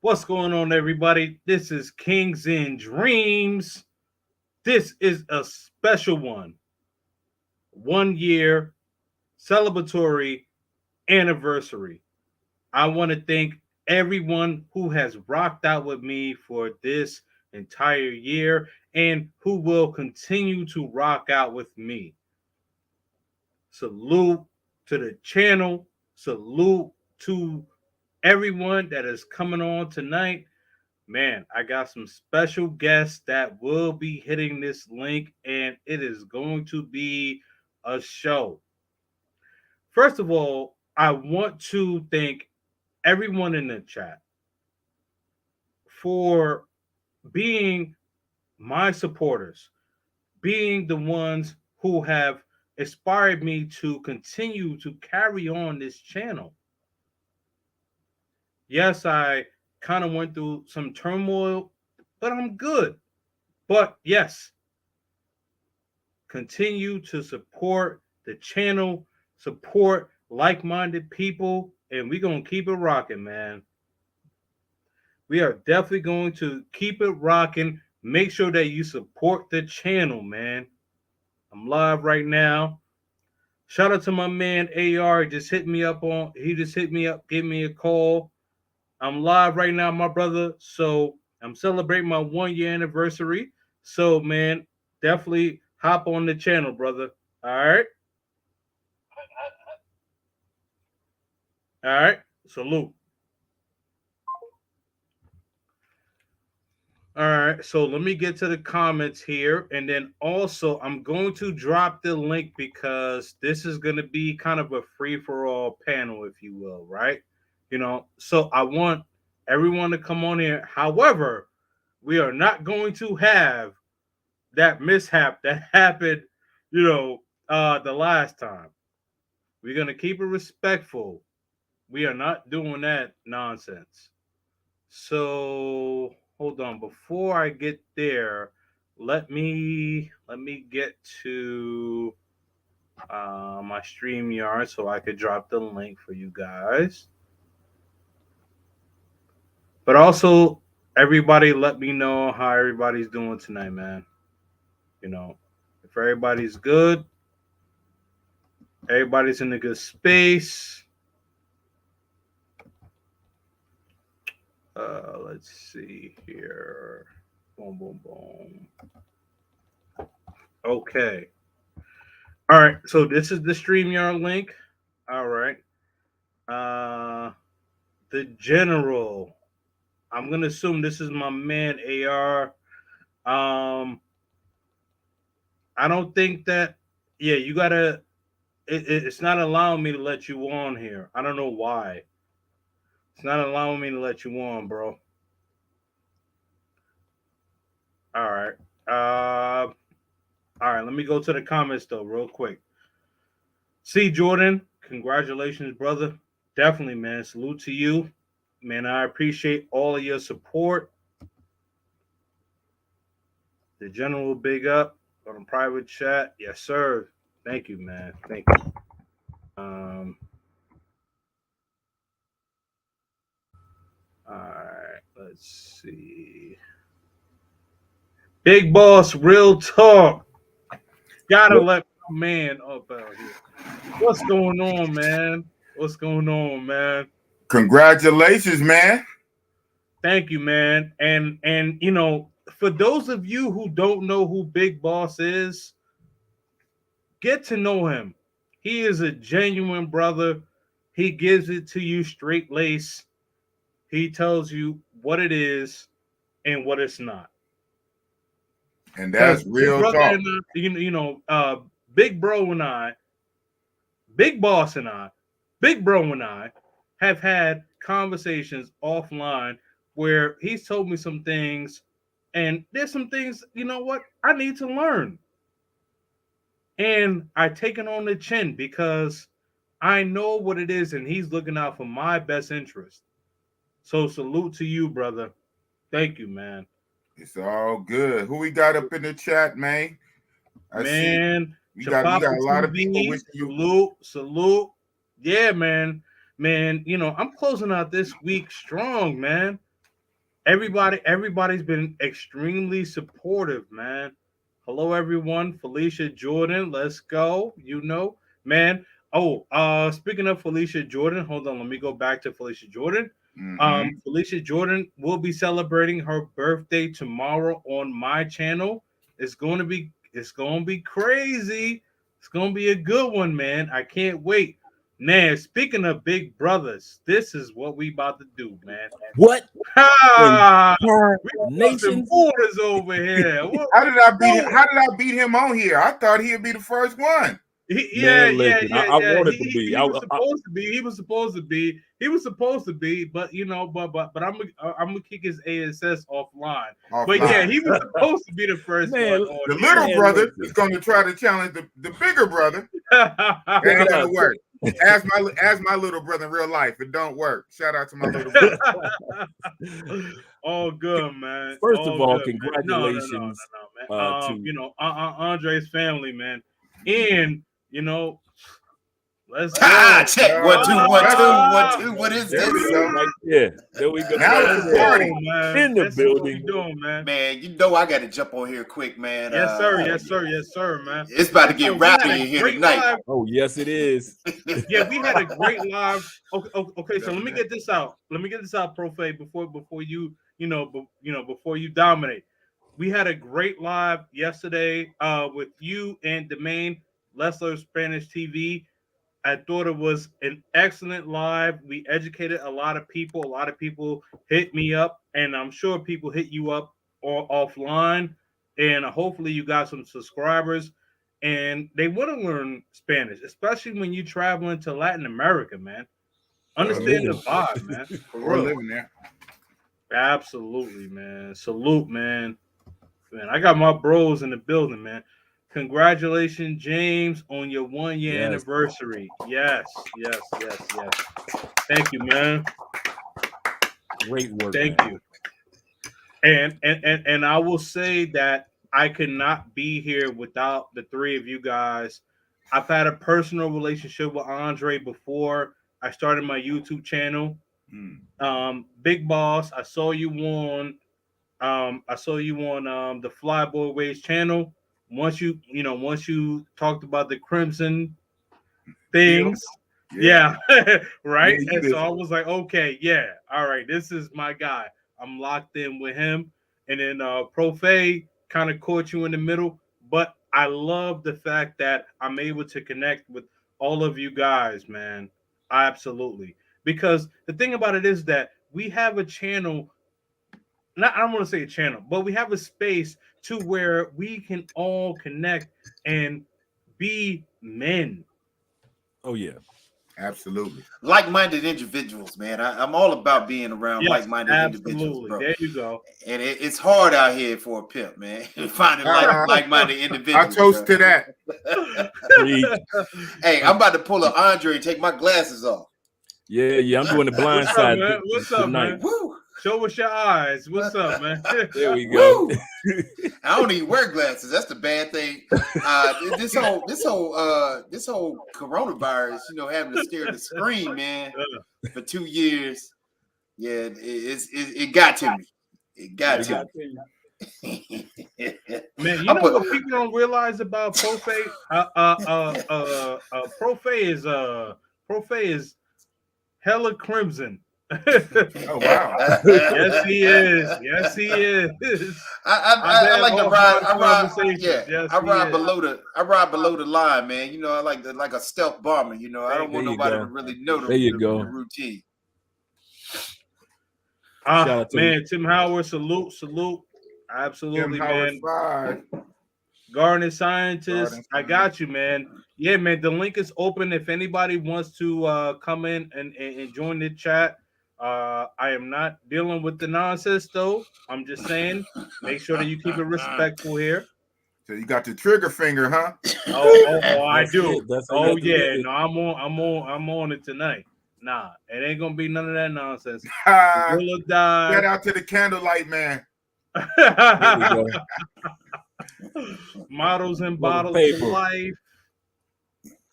What's going on, everybody? This is Kings in Dreams. This is a special one. 1 year celebratory anniversary. I want to thank everyone who has rocked out with me for this entire year and who will continue to rock out with me. Salute to the channel. Salute to everyone that is coming on tonight. Man, I got some special guests that will be hitting this link, and it is going to be a show. First of all, I want to thank everyone in the chat for being my supporters, being the ones who have inspired me to continue to carry on this channel. Yes, I kind of went through some turmoil, but I'm good. But yes, continue to support the channel, support like-minded people, and we're going to keep it rocking, man. We are definitely going to keep it rocking. Make sure that you support the channel, man. I'm live right now. Shout out to my man AR. He just hit me up, gave me a call. I'm live right now, my brother. So I'm celebrating my 1 year anniversary. So, man, definitely hop on the channel, brother. All right. All right. Salute. All right. So let me get to the comments here. And then also, I'm going to drop the link because this is going to be kind of a free for all panel, if you will. Right. So I want everyone to come on here. However, we are not going to have that mishap that happened, the last time. We're going to keep it respectful. We are not doing that nonsense. So hold on. Before I get there, let me get to my StreamYard so I could drop the link for you guys. But also, everybody, let me know how everybody's doing tonight, man. If everybody's good, everybody's in a good space. Let's see here. Boom, boom, boom. Okay. All right. So this is the StreamYard link. All right. Uh, the general. I'm gonna assume this is my man AR. I don't think that. Yeah, you gotta. It's not allowing me to let you on here. I don't know why. It's not allowing me to let you on, bro. All right. All right. Let me go to the comments though, real quick. See, Jordan, congratulations, brother. Definitely, man. Salute to you, man. I appreciate all of your support. The general, big up on a private chat. Yes, sir. Thank you, man. Thank you. All right. Let's see. Big boss, real talk. Gotta let my man up out here. What's going on, man? What's going on, man? Congratulations, man. Thank you, man. And for those of you who don't know who Big Boss is, get to know him. He is a genuine brother. He gives it to you straight lace. He tells you what it is and what it's not. And that's Big real brother talk. and Big Bro and I, Big Boss and I, Big Bro and I have had conversations offline where he's told me some things, and there's some things, you know what, I need to learn. And I take it on the chin because I know what it is, and he's looking out for my best interest. So salute to you, brother. Thank you, man. It's all good. Who we got up in the chat, man? I see Man, we got Chapapa a lot of people TV, wishing you. salute. Yeah, man. Man, I'm closing out this week strong, man. Everybody's been extremely supportive, man. Hello, everyone. Felicia Jordan, let's go. Man. Oh, speaking of Felicia Jordan, hold on. Let me go back to Felicia Jordan. Mm-hmm. Felicia Jordan will be celebrating her birthday tomorrow on my channel. It's going to be crazy. It's going to be a good one, man. I can't wait. Man, speaking of big brothers, this is what we about to do, man. What in Ha! We crossing nations? borders over here. How did I beat him? How did I beat him on here? I thought he'd be the first one. Yeah, Man, yeah, listen, yeah, I yeah. wanted to be. He was supposed to be. He was supposed to be. He was supposed to be. But but I'm gonna kick his ASS offline. But yeah, he was supposed to be the first one Man, on The here. little brother listen. is going to try to challenge the bigger brother. That ain't gonna work. As my little brother in real life, it don't work. Shout out to my little brother. All good, man. First of All all, good, man. congratulations No, man. to Andre's family, man, and let's Ah, go. check 1 2 1 2 1 2. What is There this? we go. right there. There we go. Now Right it's a there. party. man. In the This is what we building. doing, man. Man, you know I got to jump on here quick, man. Yes, sir. Yes, sir. Yes, sir, man. It's about to get We had rowdy a in here great tonight. live. Oh, yes, it is. Yeah, we had a great live. Okay, so let me get this out. Profe, before before you dominate. We had a great live yesterday with you and Domain Lessler Spanish TV. I thought it was an excellent live. We educated a lot of people. A lot of people hit me up, and I'm sure people hit you up or offline. And hopefully, you got some subscribers, and they want to learn Spanish, especially when you're traveling to Latin America, man. Understand the vibe, man. For Or real. living there. Absolutely, man. Salute, man. Man, I got my bros in the building, man. Congratulations, James, on your 1 year Yes. anniversary. Yes. Thank you, man. Great work. Thank man. you. And I will say that I could not be here without the three of you guys. I've had a personal relationship with Andre before I started my YouTube channel. Big Boss, I saw you on the Flyboy Ways channel. Once you talked about the Crimson things. Yeah. Right. Yeah, and so I was like, okay, yeah, all right, this is my guy. I'm locked in with him. And then Profe kind of caught you in the middle. But I love the fact that I'm able to connect with all of you guys, man. Absolutely. Because the thing about it is that we have a channel, I don't want to say a channel, but we have a space to where we can all connect and be men. Oh, yeah. Absolutely. Like-minded individuals, man. I'm all about being around like-minded individuals, bro. There you go. And it's hard out here for a pimp, man. Finding like-minded individuals. I toast to that. Hey, I'm about to pull an Andre and take my glasses off. Yeah. I'm doing the blind What's side. Up, man? What's up, man? Woo. Show us your eyes. What's up, man? There we go. I don't even wear glasses. That's the bad thing. This whole coronavirus, having to stare at the screen, man, for 2 years. Yeah, it got to me. It got to me. Man, you know what people don't realize about Profe? Profe is hella crimson. Oh wow! Yes, he is. Yes, he is. I like to ride. I ride below the line, man. I like a stealth bomber. I don't want nobody to really know the routine. Man, Tim Howard, salute. Absolutely, Tim man. Garnet Scientist, I got you, man. Yeah, man. The link is open if anybody wants to come in and join the chat. I am not dealing with the nonsense, though. I'm just saying, make sure that you keep it respectful here. So you got the trigger finger, huh? Oh, I do. No, I'm on it tonight. Nah, it ain't gonna be none of that nonsense. Shout out to the candlelight man. Models and Global bottles paper. of life.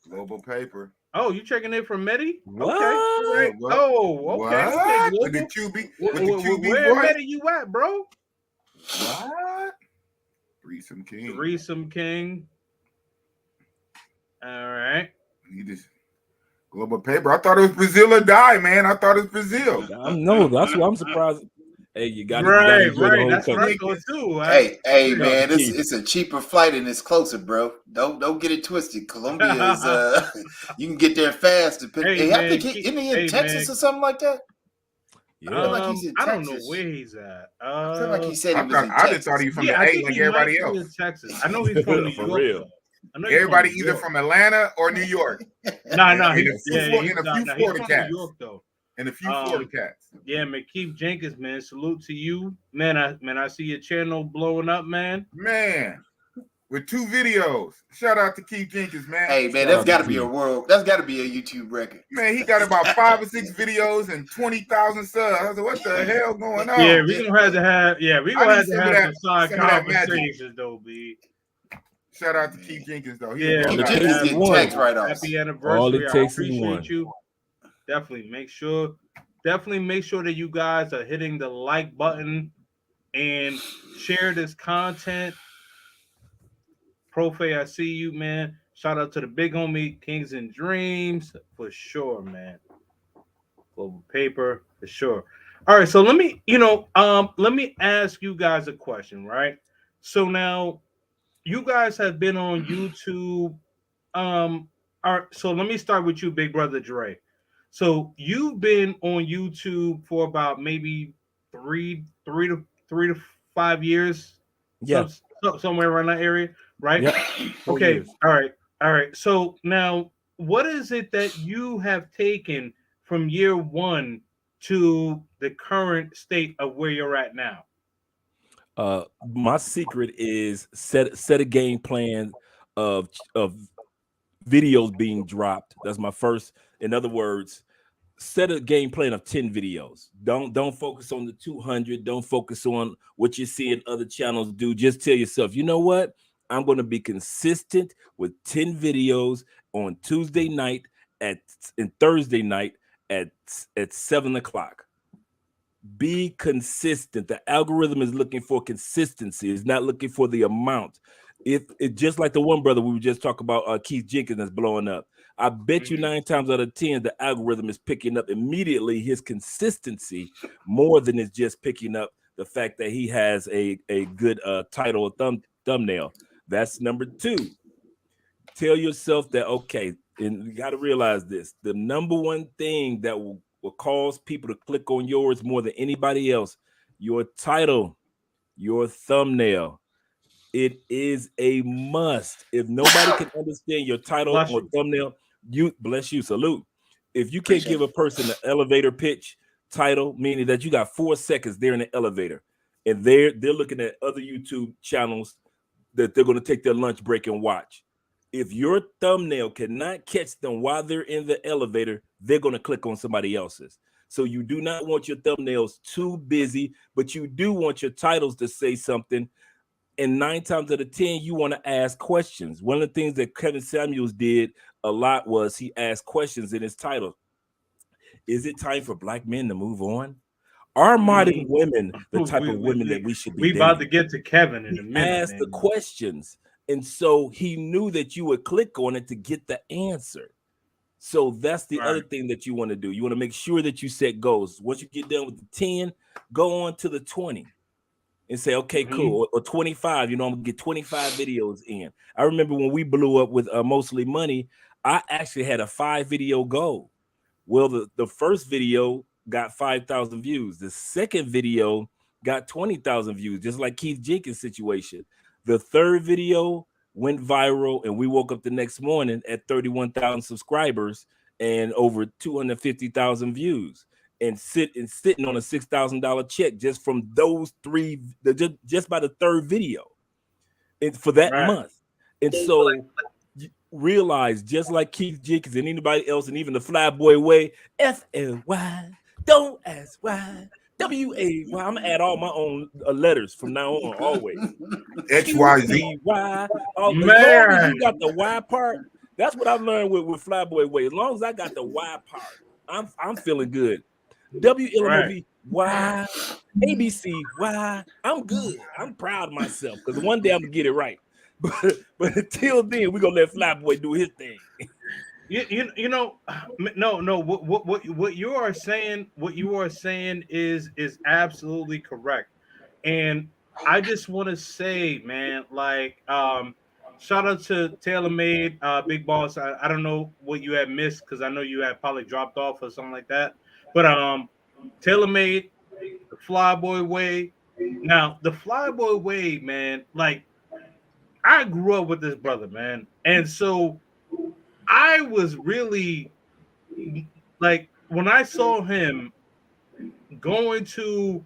Global paper. Oh, you checking in from Medi? What? Okay. All right. What? Oh, okay. Okay. With the Global. QB, with the QB Where in voice. Medi you at, bro? What? Threesome King. Threesome King. All right. He just global paper. I thought it was Brazil or die, man. I thought it was Brazil. No, that's why I'm surprised. Hey, you got to Right, enjoy the right. whole That's what country. I thought too. Right? Hey, Yeah, man, Keith. it's a cheaper flight and it's closer, bro. Don't get it twisted. Colombia is you can get there fast. Hey, I think man, isn't he in Texas man. or something like that? I feel Yeah. like he's in I don't know Texas. where he's at. I feel like he said he I was in just Texas. thought he was from Yeah, the I A think like he everybody might be else. in Texas. I know he's from New For York. real. Though. I know he's Everybody from New either York. from Atlanta or New York. Nah, And a he's few he's Florida from cats. New York though. And a few Florida cats. Yeah, man, Keith Jenkins, man. Salute to you, man. I see your channel blowing up, man. Man, with 2 videos. Shout out to Keith Jenkins, man. Hey, man, Shout that's out got to to be a Keith. world. That's got to be a YouTube record. Man, he got about 5 or 6 videos and 20,000 subs. I said, what the hell going on? Yeah, we gonna have to have. Yeah, we gonna have to have some side some of that magic. conversations, though, B. Shout out to Keith Jenkins, though. Yeah, All Keith it takes Jenkins is getting one. tax write-offs. Happy All anniversary! it I takes is appreciate one. you. Definitely make sure that you guys are hitting the like button and share this content. Profe, I see you, man. Shout out to the big homie Kings and Dreams for sure, man. Global paper for sure. All right, so let me ask you guys a question, right? So now you guys have been on YouTube. All right, so let me start with you, Big Brother Dre. So you've been on YouTube for about maybe three to 5 years, Yeah. somewhere around that area, right? Yeah. 4 Okay, years. all right. So now, what is it that you have taken from year one to the current state of where you're at now? My secret is set a game plan of videos being dropped. That's my first. In other words, set a game plan of 10 videos. Don't focus on the 200. Don't focus on what you're seeing other channels do. Just tell yourself, you know what? I'm going to be consistent with 10 videos on Tuesday night and Thursday night at 7:00. Be consistent. The algorithm is looking for consistency. It's not looking for the amount. If it just like the one brother we were just talking about, Keith Jenkins, that's blowing up. I bet you 9 times out of 10, the algorithm is picking up immediately his consistency more than it's just picking up the fact that he has a good title or thumbnail. That's number 2. Tell yourself that, okay, and you got to realize this, the number one thing that will cause people to click on yours more than anybody else, your title, your thumbnail. It is a must. If nobody can understand your title or thumbnail, you bless you, salute. If you can't give a person an elevator pitch title, meaning that you got 4 seconds there in the elevator, and they're looking at other YouTube channels that they're going to take their lunch break and watch. If your thumbnail cannot catch them while they're in the elevator, they're going to click on somebody else's. So you do not want your thumbnails too busy, but you do want your titles to say something. And 9 times out of 10, you want to ask questions. One of the things that Kevin Samuels did a lot was he asked questions in his title. Is it time for black men to move on? Are modern women the type of women that we should be dating? We about to get to Kevin in a minute. Ask the questions. And so he knew that you would click on it to get the answer. So that's the other thing that you want to do. You want to make sure that you set goals. Once you get done with the 10, go on to the 20 and say, okay, cool. Or 25, I'm going to get 25 videos in. I remember when we blew up with Mostly Money, I actually had a 5 video goal. Well, the first video got 5,000 views. The second video got 20,000 views, just like Keith Jenkins' situation. The third video went viral, and we woke up the next morning at 31,000 subscribers and over 250,000 views, and sitting on a $6,000 check just from those 3, just by the third video, and for that month. And so realize, just like Keith Jenkins and anybody else, and even the Flyboy Way, FLY, don't ask why. WAY. I'm gonna add all my own letters from now on, always. XYZ. Y. Man, You got the Y part. That's what I've learned with Flyboy Way. As long as I got the Y part, I'm feeling good. WLMOV, Y, ABC, Y. I'm good. I'm proud of myself because one day I'm gonna get it right. But until then, we're gonna let Flyboy do his thing. You know, no. What you are saying, is absolutely correct, and I just want to say, man, like, shout out to TaylorMade, Big Boss. I don't know what you had missed because I know you had probably dropped off or something like that, but TaylorMade, the Flyboy Way. Now, the Flyboy Way, man, like I grew up with this brother, man, and so I was really like when I saw him going to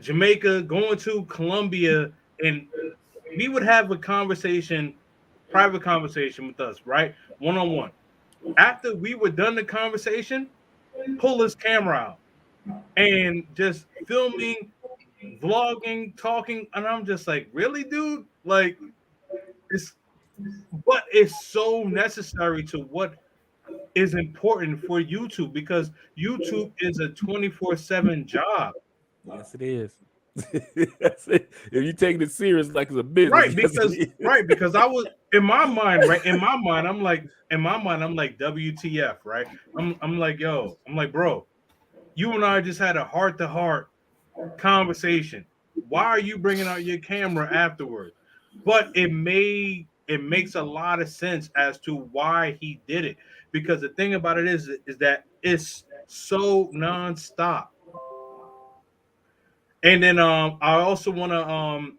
Jamaica, going to Colombia, and we would have a conversation, private conversation with us, right? One on one. After we were done the conversation, pull his camera out and just filming, vlogging, talking. And I'm just like, really, dude? Like, it's but it's so necessary to what is important for YouTube because YouTube is a 24/7 job. Yes, it is. That's it. If you take it serious like it's a business, Because I was in my mind, right? In my mind, I'm like WTF, right? I'm like, yo, I'm like, bro, you and I just had a heart-to-heart conversation. Why are you bringing out your camera afterwards? But it makes a lot of sense as to why he did it because the thing about it is that it's so nonstop. And then I also want to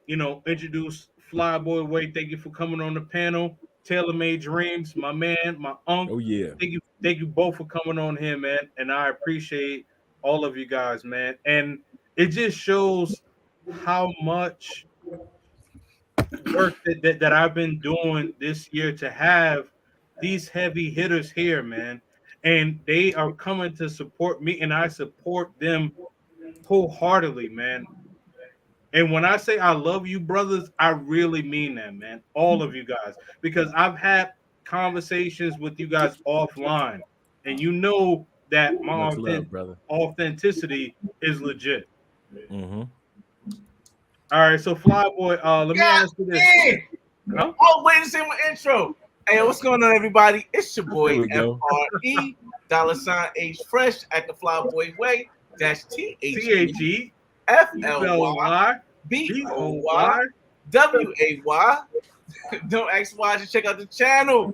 introduce Flyboy Way. Thank you for coming on the panel. TaylorMade Dreams, my man, my uncle. Oh yeah. Thank you both for coming on here, man. And I appreciate all of you guys, man. And it just shows how much work that I've been doing this year to have these heavy hitters here, man. And they are coming to support me, and I support them wholeheartedly, man. And when I say I love you, brothers, I really mean that, man. All of you guys, because I've had conversations with you guys offline, and you know that my Much love, brother. authenticity is legit. Mm-hmm. All right, so Flyboy, let me ask you this. Huh? Oh, wait to say my intro. Hey, what's going on, everybody? It's your boy FRE $H Fresh at the Flyboy Way -THE FLY BOY WAY. Don't ask why. Just check out the channel.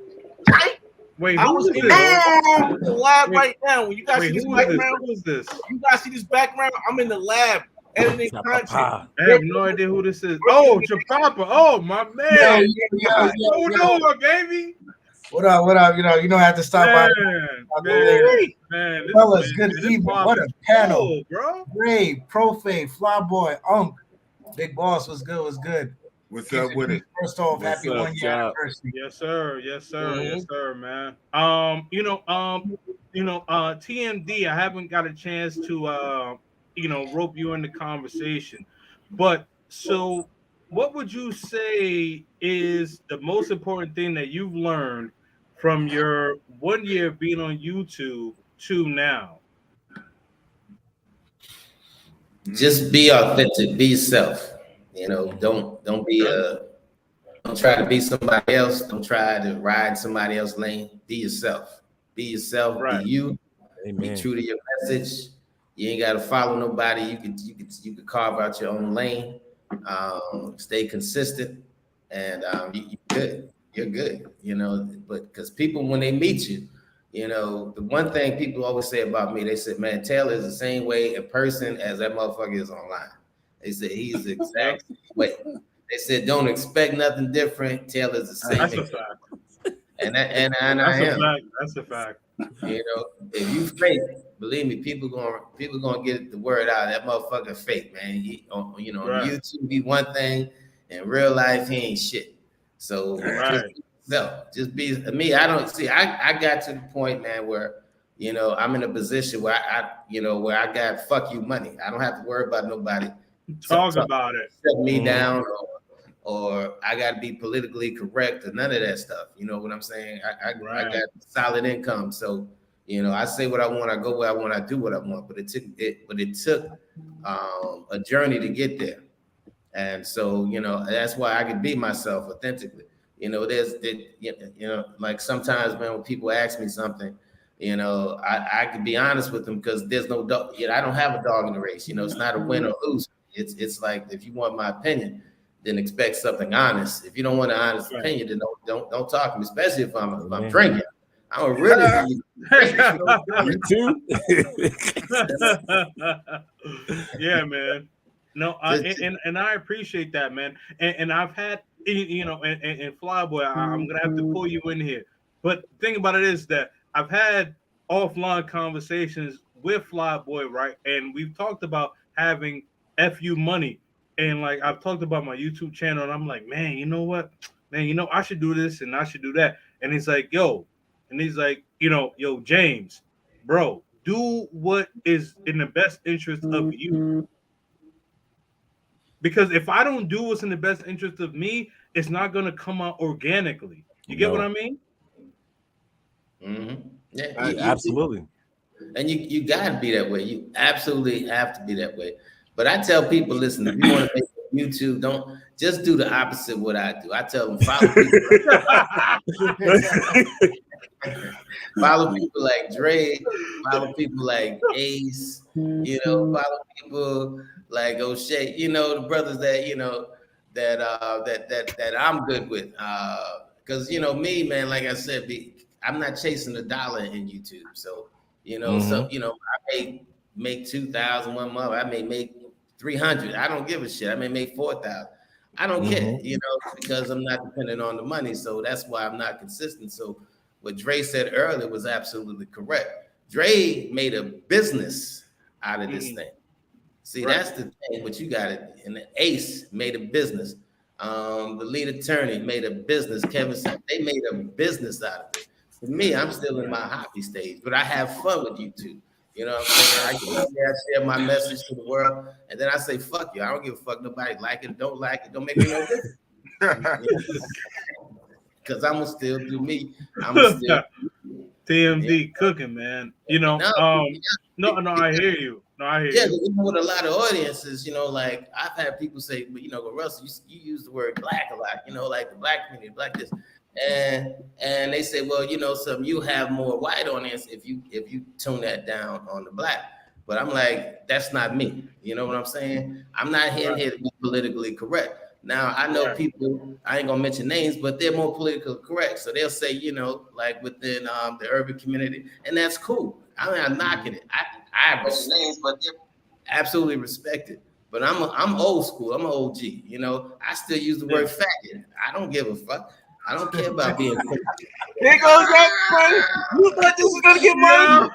Wait, who's this? I'm in the lab right now. When you guys see this background, who is this? You guys see this background? I'm in the lab editing content. I have no idea who this is. Oh, Chapapa. Oh, my man. Hold on, baby. What up? What up? You know, I have to stop by. Man, fellas, good evening. What a panel, bro. Ray, Profane, Flyboy, Big Boss was good. Was good. What's up with it? First off, happy 1 year anniversary. Yes, sir. Yes, sir. Mm-hmm. Yes, sir, man. TMD. I haven't got a chance to rope you in the conversation, but so what would you say is the most important thing that you've learned from your 1 year of being on YouTube to now? Just be authentic, be yourself. You know, don't try to be somebody else. Don't try to ride somebody else's lane. Be yourself. Be yourself. Right. Be you. Amen. Be true to your message. You ain't got to follow nobody. You could carve out your own lane. Stay consistent, and you're good. You're good. You know, but because people, when they meet you, you know, the one thing people always say about me, they said, "Man, Taylor is the same way in person as that motherfucker is online." They said he's the exact way. They said, "Don't expect nothing different." Taylor's the same. That's a fact. And I am. That's a fact. You know, if you fake, believe me, people gonna get the word out. That motherfucker fake, man. On YouTube, he one thing, in real life, he ain't shit. So just be me. I don't see. I got to the point, man, where I'm in a position where I got fuck you money. I don't have to worry about nobody. Talk about it. Shut me down or I got to be politically correct or none of that stuff. You know what I'm saying? I got solid income, so you know I say what I want, I go where I want, I do what I want. But it took a journey to get there, and so you know that's why I can be myself authentically. You know, like sometimes, man, when people ask me something, you know, I can be honest with them because there's no dog. You know, I don't have a dog in the race. You know, it's not a win or lose. It's like if you want my opinion, then expect something honest. If you don't want an honest opinion, then don't talk to me, especially if I'm drinking. I'm really you too. Yeah, man. No, and I appreciate that, man. And I've had, you know, and Flyboy, I'm gonna have to pull you in here. But the thing about it is that I've had offline conversations with Flyboy, right? And we've talked about having FU money. And like I've talked about my YouTube channel, and I'm like, man, you know what? Man, you know, I should do this and I should do that. And he's like, yo, and he's like, you know, yo, James, bro, do what is in the best interest of you. Because if I don't do what's in the best interest of me, it's not going to come out organically. You get what I mean? Mm-hmm. Yeah, absolutely. And you got to be that way. You absolutely have to be that way. But I tell people, listen, if you want to make YouTube, don't just do the opposite of what I do. I tell them follow people like Dre, follow people like Ace, you know, follow people like O'Shea, you know, the brothers that you know that I'm good with. Because you know me, man, like I said, I'm not chasing a dollar in YouTube. So you know, so you know, I may make 2,000 one month. I may make 300. I don't give a shit. I may make 4,000. I don't care, you know, because I'm not dependent on the money. So that's why I'm not consistent. So what Dre said earlier was absolutely correct. Dre made a business out of this thing. See, that's the thing. What you got it. And the Ace made a business. The lead attorney made a business. Kevin said they made a business out of it. For me, I'm still in my hobby stage, but I have fun with YouTube. You know what I'm saying? I share my message to the world, and then I say, fuck you. I don't give a fuck. Nobody like it, don't like it. Don't make me no difference. Because I'm going to still do me. I'm going to still TMD cooking, man. You know, no, I hear you. No, I hear you. Yeah, you know, with a lot of audiences, you know, like I've had people say, but you know, Russell, you use the word black a lot, you know, like the black community, black this. And they say, well, you know, you have more white audience if you tone that down on the black. But I'm like, that's not me. You know what I'm saying? I'm not here to be politically correct. Now I know people, I ain't gonna mention names, but they're more politically correct. So they'll say, you know, like within the urban community, and that's cool. I mean, I'm knocking it. I mention names, but they're absolutely respected. But I'm old school. I'm an OG. You know, I still use the word faggot. I don't give a fuck. I don't care about being. There goes that money. You thought this was gonna get money?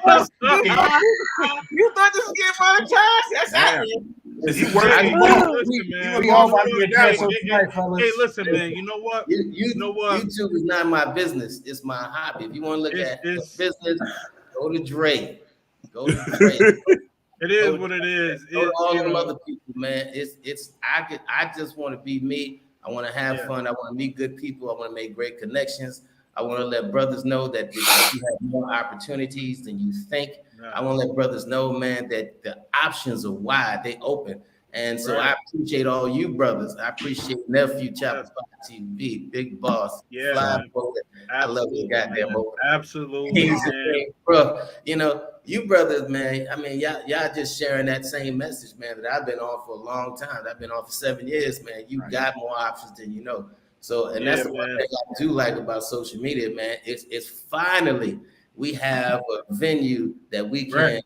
You thought this was getting monetized? That's happening. Hey, listen, man. You know what? You know what? YouTube is not my business. It's my hobby. If you want to look at business, go to Dre. Go to Dre. It is what it is. Go to all them other people, man. I just want to be me. I want to have fun. I want to meet good people. I want to make great connections. I want to let brothers know that you have more opportunities than you think. I want to let brothers know, man, that the options are wide. They open. And so I appreciate all you brothers. I appreciate Nephew, Chopper TV, Big Boss, Fly Boy. I love you goddamn boy. Absolutely, man. Bro, you know, you brothers, man. I mean, y'all just sharing that same message, man, that I've been on for a long time. I've been on for 7 years, man. You got more options than you know. So, and that's the one thing I do like about social media, man. It's finally we have a venue that we can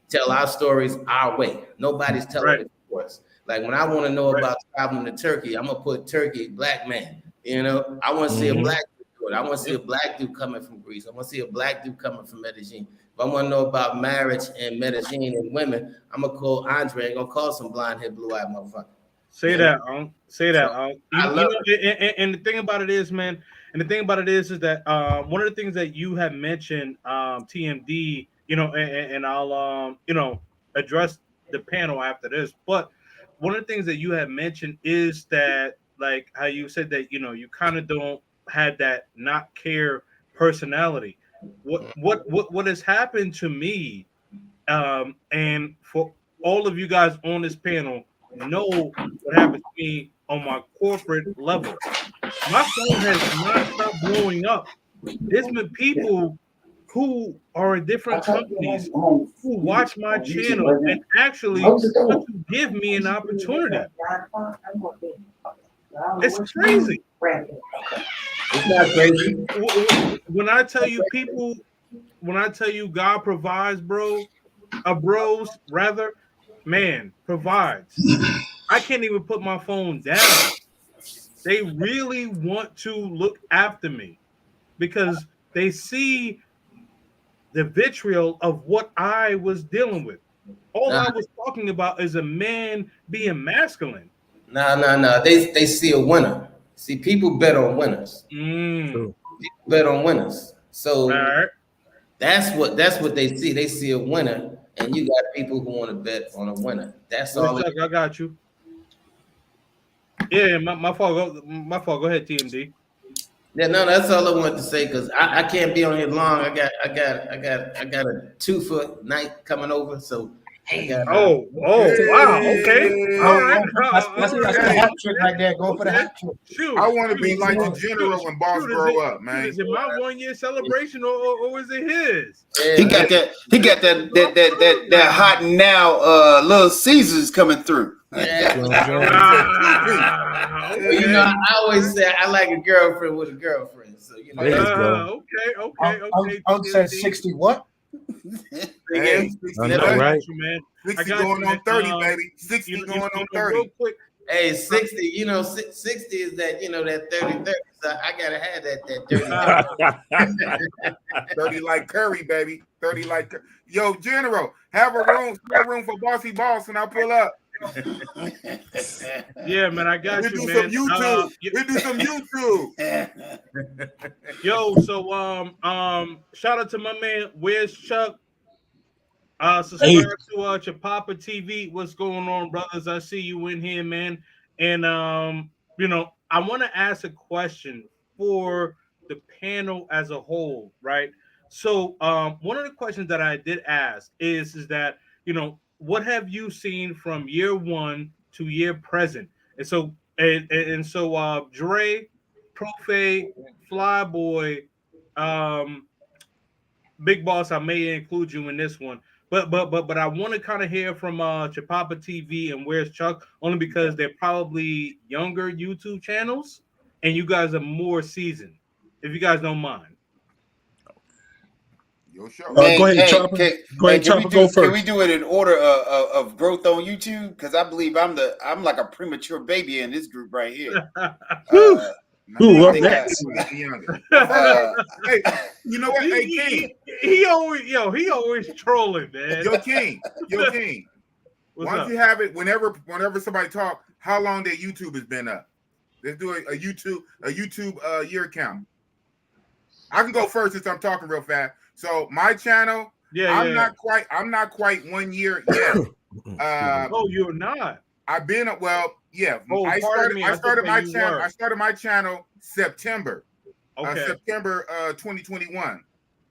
tell our stories our way. Nobody's telling it for us. Like when I want to know about traveling to Turkey, I'm gonna put Turkey, black man. You know, I want to see a black dude do it. I want to see a black dude coming from Greece. I want to see a black dude coming from Medellin. If I want to know about marriage in Medellin and women, I'm gonna call Andre and gonna call some blonde head, blue eyed motherfucker. Say that, say that. And the thing about it is, man, and the thing about it is that one of the things that you have mentioned, TMD, you know, and I'll you know, address the panel after this, but one of the things that you have mentioned is that like how you said that you kind of don't had that not care personality. What has happened to me, and for all of you guys on this panel know what happened to me on my corporate level. My phone has not stopped blowing up. There's been people who are in different companies who watch my channel and actually want to give me an opportunity. It's crazy. It's not crazy. When I tell you people, when I tell you God provides, bros rather, man, provides. I can't even put my phone down. They really want to look after me because they see the vitriol of what I was dealing with. All I was talking about is a man being masculine. No. They see a winner. See, people bet on winners. Mm. People bet on winners. So All right. that's what they see. They see a winner, and you got people who want to bet on a winner. That's Where's all. Chuck? I got you. Yeah, my fault. My fault. Go ahead, TMD. Yeah, no, that's all I wanted to say because I can't be on here long. I got a 2 foot night coming over, so I got. Oh, wow. Okay. All right. That's the hat trick right there. Go for the hat trick. Shoot. I want to be like the general when boss grow up, man. Is it my 1 year celebration or is it his? He got that. He got that hot now. Little Caesars coming through. Okay. You know, I always say I like a girlfriend with a girlfriend. So you know. Okay. Unc said 60 what? Hey, 60 right? Man. 60 going on 30, baby. 60 going on 30. Real quick. Hey, 60, 60 is that, that 30-30. So I gotta have that 30. 30 like Curry, baby. 30 like Yo, General, have a room for Bossy Boss and I'll pull up. Yeah, man, I got We'll you, do man. We'll do some YouTube. Yo, so shout out to my man, Where's Chuck? Subscribe to Chapapa TV. What's going on, brothers? I see you in here, man. And I want to ask a question for the panel as a whole, right? So one of the questions that I did ask is that what have you seen from year one to year present? And so Dre, Profe, Flyboy, Big Boss, I may include you in this one. But I want to kind of hear from Chapapa TV and Where's Chuck, only because they're probably younger YouTube channels and you guys are more seasoned, if you guys don't mind. Your show. Go ahead, Chopper. Go ahead, Chopper. Go first. Can we do it in order of growth on YouTube? Because I believe I'm like a premature baby in this group right here. Up next? Hey, you know what? Hey, King. He always trolling, man. Yo, King. What's Once up? you have it, whenever somebody talk, how long that YouTube has been up? Let's do a YouTube year count. I can go first since I'm talking real fast. So my channel, I'm not quite 1 year yet. Oh, you're not. I've been I started my channel September. Okay. September 2021.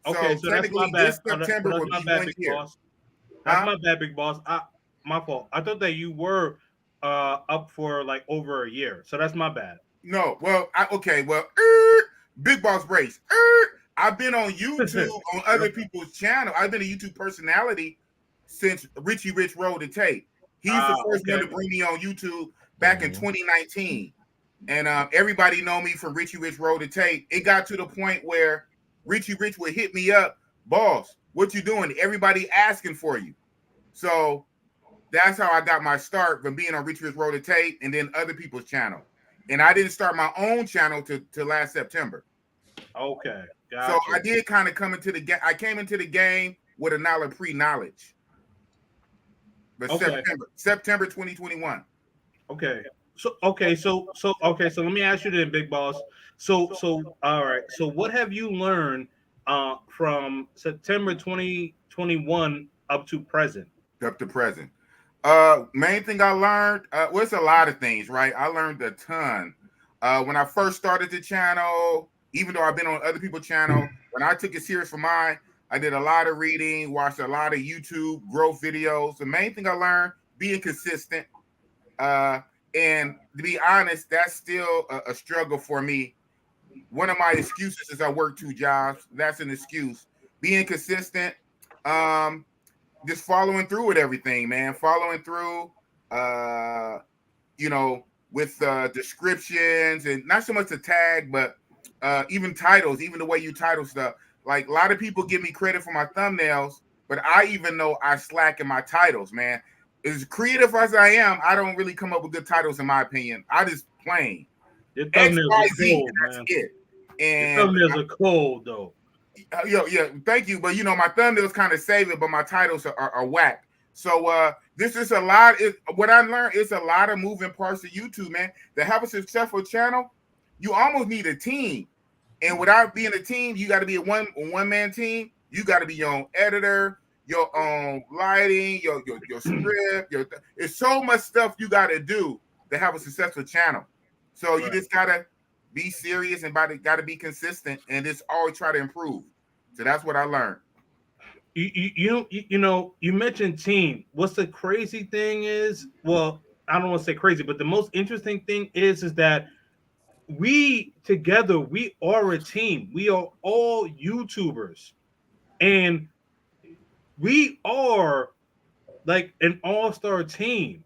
Okay, so that's my bad. This September will be 1 year. Boss. That's my bad, Big Boss. My fault. I thought that you were up for like over a year, so that's my bad. No, well, Big Boss Brace. I've been on YouTube on other people's channel. I've been a YouTube personality since Richie Rich rolled the tape. He's the first one to bring me on YouTube back in 2019. And everybody know me from Richie Rich rolled the tape. It got to the point where Richie Rich would hit me up, boss, what you doing? Everybody asking for you. So that's how I got my start from being on Richie Rich rolled the tape and then other people's channel. And I didn't start my own channel to last September. Okay. Gotcha. So I did kind of come into the game. I came into the game with a pre-knowledge. But September 2021. Okay. So let me ask you then, Big Boss. So all right. So what have you learned from September 2021 up to present? Up to present. Main thing I learned, well, it's a lot of things, right? I learned a ton. When I first started the channel, even though I've been on other people's channel, when I took it serious for mine, I did a lot of reading, watched a lot of YouTube growth videos. The main thing I learned, being consistent. And to be honest, that's still a struggle for me. One of my excuses is I work 2 jobs. That's an excuse. Being consistent, just following through with everything, man. Following through, you know, with descriptions and not so much the tag, but even titles, even the way you title stuff. Like a lot of people give me credit for my thumbnails, but I even know I slack in my titles, man. As creative as I am, I don't really come up with good titles in my opinion. I just plain Your X, thumbnails Y, are Z, cold, and that's man. it. Your And thumbnails are cold though. yeah, thank you. But you know, my thumbnails kind of save it, but my titles are whack. So this is a lot. What I learned is a lot of moving parts of YouTube, man. To have a successful channel, you almost need a team. And without being a team, you got to be a one man team. You got to be your own editor, your own lighting, your script. It's so much stuff you got to do to have a successful channel. So you just gotta be serious and got to be consistent and just always try to improve. So that's what I learned. You know, you mentioned team. What's the crazy thing is, well, I don't want to say crazy, but the most interesting thing is that we together, we are a team. We are all YouTubers, and we are like an all-star team.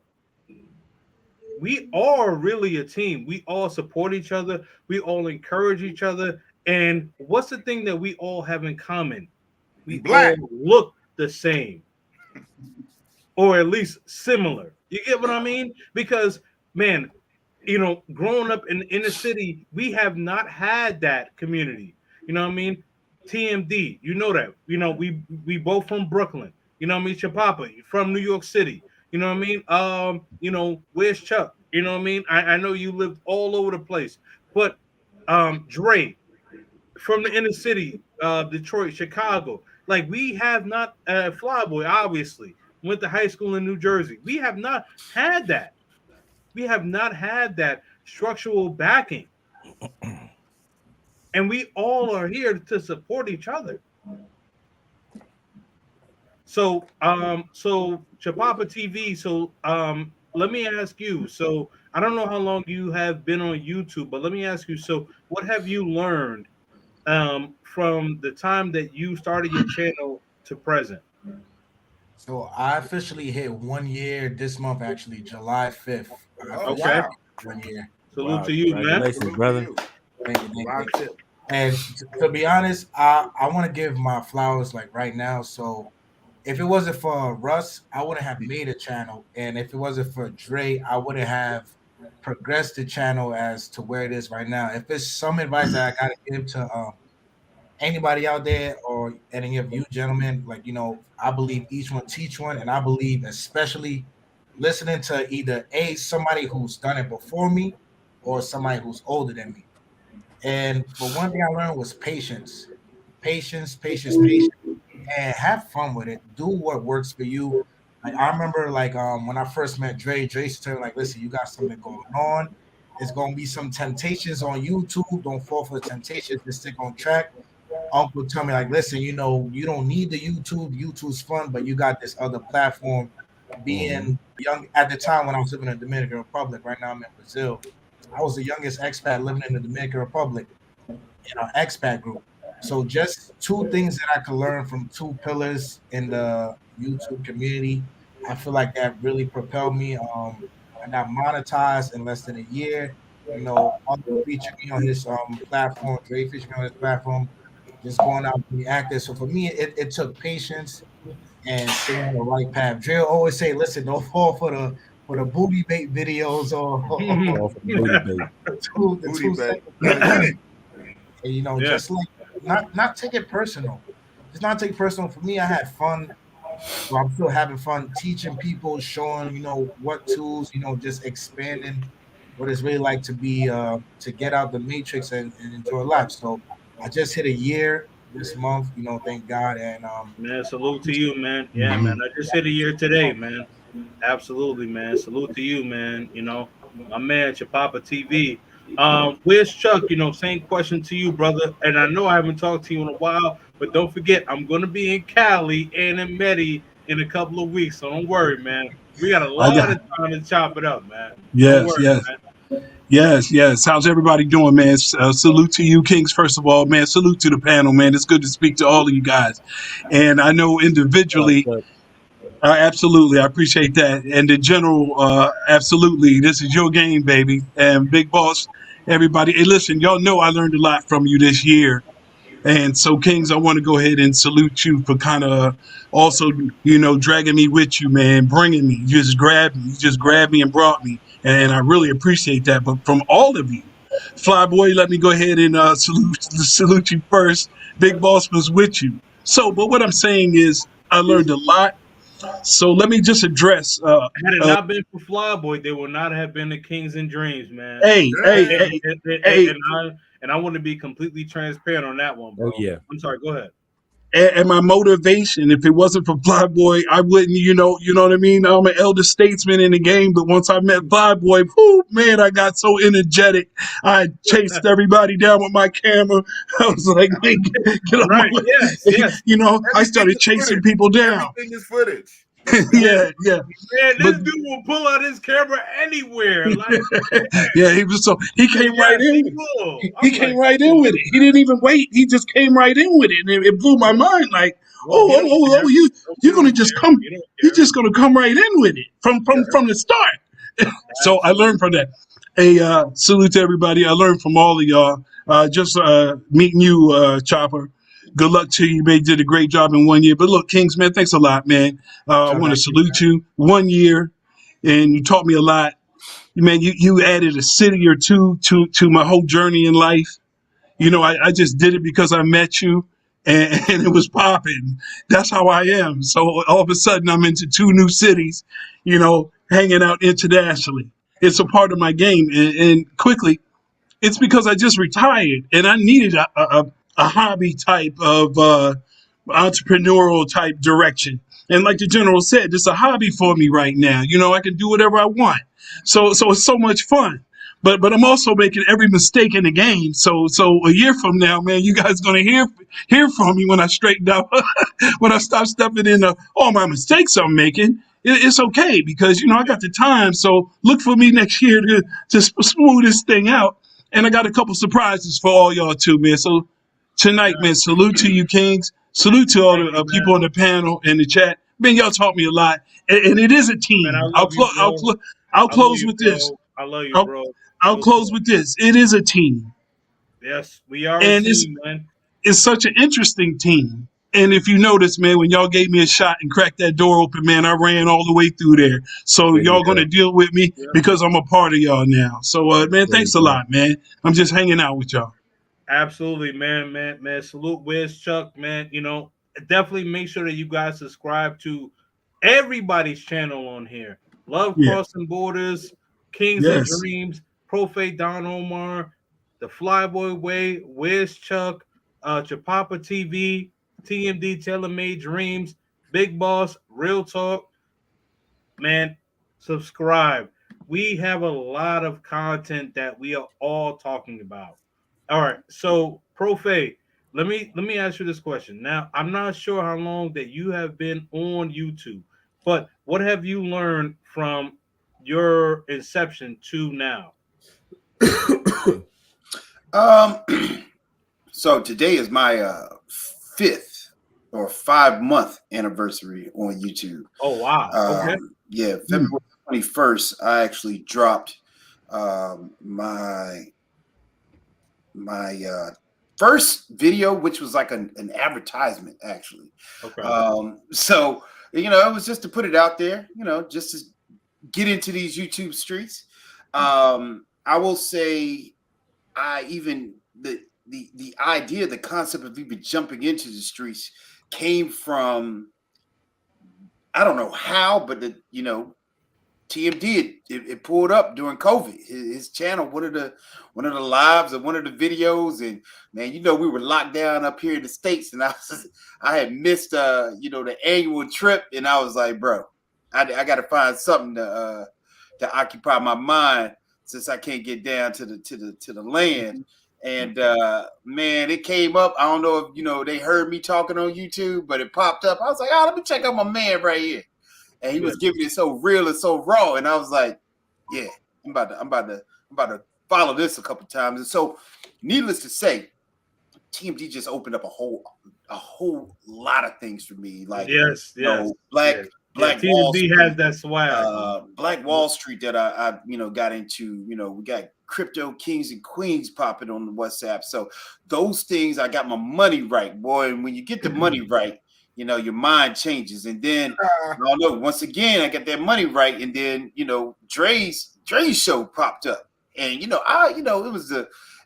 We are really a team. We all support each other. We all encourage each other. And what's the thing that we all have in common? We all Black. look the same, or at least similar. You get what I mean? Because, man, you know, growing up in the inner city, we have not had that community. You know what I mean? TMD, you know that. You know, we both from Brooklyn. You know what I mean? Chapapa, you from New York City. You know what I mean? You know, where's Chuck? You know what I mean? I know you lived all over the place. But Dre from the inner city, Detroit, Chicago. Like we have not Flyboy, obviously, went to high school in New Jersey. We have not had that. We have not had that structural backing. And we all are here to support each other. So Chapapa TV, let me ask you. So I don't know how long you have been on YouTube, but let me ask you, so what have you learned from the time that you started your channel to present? So I officially hit 1 year this month, actually, July 5th. I Oh officially Okay. wow! hit 1 year. Salute Wow, to you, man. congratulations, Salute to brother. you. Thank you, thank you, Live thank you. tip. And to be honest, I want to give my flowers like right now. So if it wasn't for Russ, I wouldn't have made a channel. And if it wasn't for Dre, I wouldn't have progressed the channel as to where it is right now. If there's some advice that I gotta give to anybody out there or any of you gentlemen, like I believe each one teach one, and I believe especially listening to either somebody who's done it before me or somebody who's older than me. And but one thing I learned was patience, patience, patience, patience, and have fun with it. Do what works for you. Like I remember, like when I first met Dre, Dre used to tell me, like, listen, you got something going on. It's gonna be some temptations on YouTube. Don't fall for the temptations. Just stick on track. Uncle tell me, like, listen, you don't need the YouTube. YouTube's fun, but you got this other platform. Being young at the time when I was living in the Dominican Republic, right now I'm in Brazil. I was the youngest expat living in the Dominican Republic in our expat group. So just two things that I could learn from two pillars in the YouTube community. I feel like that really propelled me. I got monetized in less than a year. Uncle featured me on his platform. Dre featured me on his platform. Just going out and being active. So for me, it took patience and staying on the right path. Dre always say, "Listen, don't fall for the booty bait videos or, All for the booty bait. the Booty two bag. second Gotta get videos." it. And, Yeah. just like not take it personal. Just not take it personal. For me, I had fun. So I'm still having fun teaching people, showing what tools, just expanding what it's really like to be to get out the matrix and enjoy life. So I just hit a year this month, thank God. And Man, salute to you, man. Yeah, man. I just hit a year today, man. Absolutely, man. Salute to you, man. My man, Chapapa TV. Where's Chuck? Same question to you, brother. And I know I haven't talked to you in a while, but don't forget, I'm gonna be in Cali and in Medi in a couple of weeks. So don't worry, man. We got a I lot got of time to chop it up, man. Don't yes, worry, yes. man. Yes, yes. How's everybody doing, man? Salute to you, Kings. First of all, man. Salute to the panel, man. It's good to speak to all of you guys. And I know individually, absolutely, I appreciate that. And in general, absolutely, this is your game, baby. And Big Boss, everybody. Hey, listen, y'all know I learned a lot from you this year. And so, Kings, I want to go ahead and salute you for kind of also, dragging me with you, man, bringing me. You just grabbed me and brought me, and I really appreciate that. But from all of you, Flyboy, let me go ahead and salute you first. Big Boss was with you. So, but what I'm saying is, I learned a lot. So let me just address. Had it not been for Flyboy, there would not have been the Kings and Dreams, man. Hey, hey, Yeah. hey, And, hey. and I want to be completely transparent on that one, bro. Oh yeah. I'm sorry. Go ahead. And my motivation, if it wasn't for Flyboy, I wouldn't, you know what I mean? I'm an elder statesman in the game, but once I met Flyboy, whoo, man, I got so energetic. I chased everybody down with my camera. I was like, man, get off my Right. way. Yes. Yes. I Everything started is chasing footage. people down. Everything is footage. Yeah, yeah. Man, But this dude will pull out his camera anywhere. Like, yeah, he came right yes, in he with it. will. He I'm came like, right oh, in with it. He didn't even wait. He just came right in with it, and it blew my mind. Like, well, he don't care. you're You gonna don't just care. come. You don't You're care. just gonna come right in with it from the start. So I learned Absolutely. from that. Hey, salute to everybody. I learned from all of y'all. Just meeting you, Chopper. Good luck to you, man. You did a great job in 1 year. But look, Kings, man, thanks a lot, man. I Chuck, want to thank you, salute man. you. 1 year, and you taught me a lot. Man, you added a city or two to my whole journey in life. I just did it because I met you, and it was popping. That's how I am. So all of a sudden, I'm into two new cities, hanging out internationally. It's a part of my game. And quickly, it's because I just retired and I needed a hobby type of entrepreneurial type direction. And like the general said, it's a hobby for me right now. I can do whatever I want. So it's so much fun. But I'm also making every mistake in the game. So a year from now, man, you guys gonna hear from me when I straighten out, when I stop stepping into all my mistakes I'm making. It's okay because I got the time. So look for me next year to smooth this thing out. And I got a couple surprises for all y'all too, man. So tonight, man, salute to you, Kings. Salute to all Thank the you, people man. on the panel and the chat. Man, y'all taught me a lot, and it is a Man, I team. love you, bro. I'll I love close you, with this. bro. I love you, I'll, bro. I'll Real close talk. with this. It is a team, Yes, we are a and it's team, man. it's such an interesting team. And if you notice, man, when y'all gave me a shot and cracked that door open, man, I ran all the way through there. So There you y'all gonna go. deal with me Yeah. because I'm a part of y'all now. So man, There you thanks a go. lot, man. I'm just hanging out with y'all. Absolutely, man. Salute, where's Chuck, man? Definitely make sure that you guys subscribe to everybody's channel on here. Love Yeah. Crossing Borders, Kings and Yes. Dreams, Profe Don Omar, The Flyboy Way, Where's Chuck, Chapapa TV, TMD Tailor Made Dreams, Big Boss, Real Talk, man, subscribe. We have a lot of content that we are all talking about. All right, so Profe, let me ask you this question. Now, I'm not sure how long that you have been on YouTube, but what have you learned from your inception to now? Um, so today is my fifth or 5 month anniversary on YouTube. Oh wow, okay, Yeah, Hmm. February 21st, I actually dropped my first video, which was like an advertisement, actually. okay, So it was just to put it out there, just to get into these YouTube streets. I will say, I even the idea, the concept of even jumping into the streets came from, I don't know how, but TMD it pulled up during COVID. His channel, one of the lives and one of the videos, and man, we were locked down up here in the States, and I had missed the annual trip, and I was like, bro, I got to find something to occupy my mind since I can't get down to the land. And man, it came up. I don't know if they heard me talking on YouTube, but it popped up. I was like, let me check out my man right here. And he was giving it so real and so raw. And I was like, yeah, I'm about to follow this a couple times. And so, needless to say, TMD just opened up a whole lot of things for me. Like Black Wall TMD Street, has that swag. Black Wall Street that I got into. We got crypto kings and queens popping on the WhatsApp. So those things, I got my money right, boy. And when you get the money right, your mind changes. And then I don't know. Once again, I got that money right, and then Dre's show popped up, and it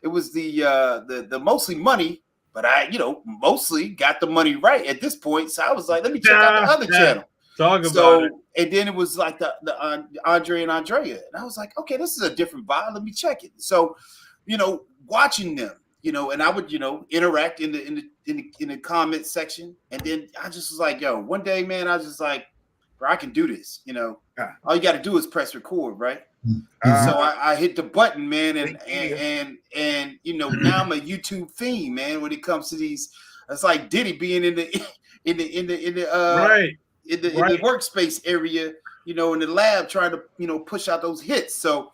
was the mostly money, but I mostly got the money right at this point. So I was like, let me check out the other channel. Talk about it. And then it was like the Andre and Andrea, and I was like, okay, this is a different vibe. Let me check it. So, watching them, and I would interact in the comment section, and then I just was like, yo, one day, man, I was just like, bro, I can do this. All you got to do is press record, right? So I hit the button, man, and now I'm a YouTube fiend, man. When it comes to these, it's like Diddy being in the workspace area, in the lab trying to push out those hits. So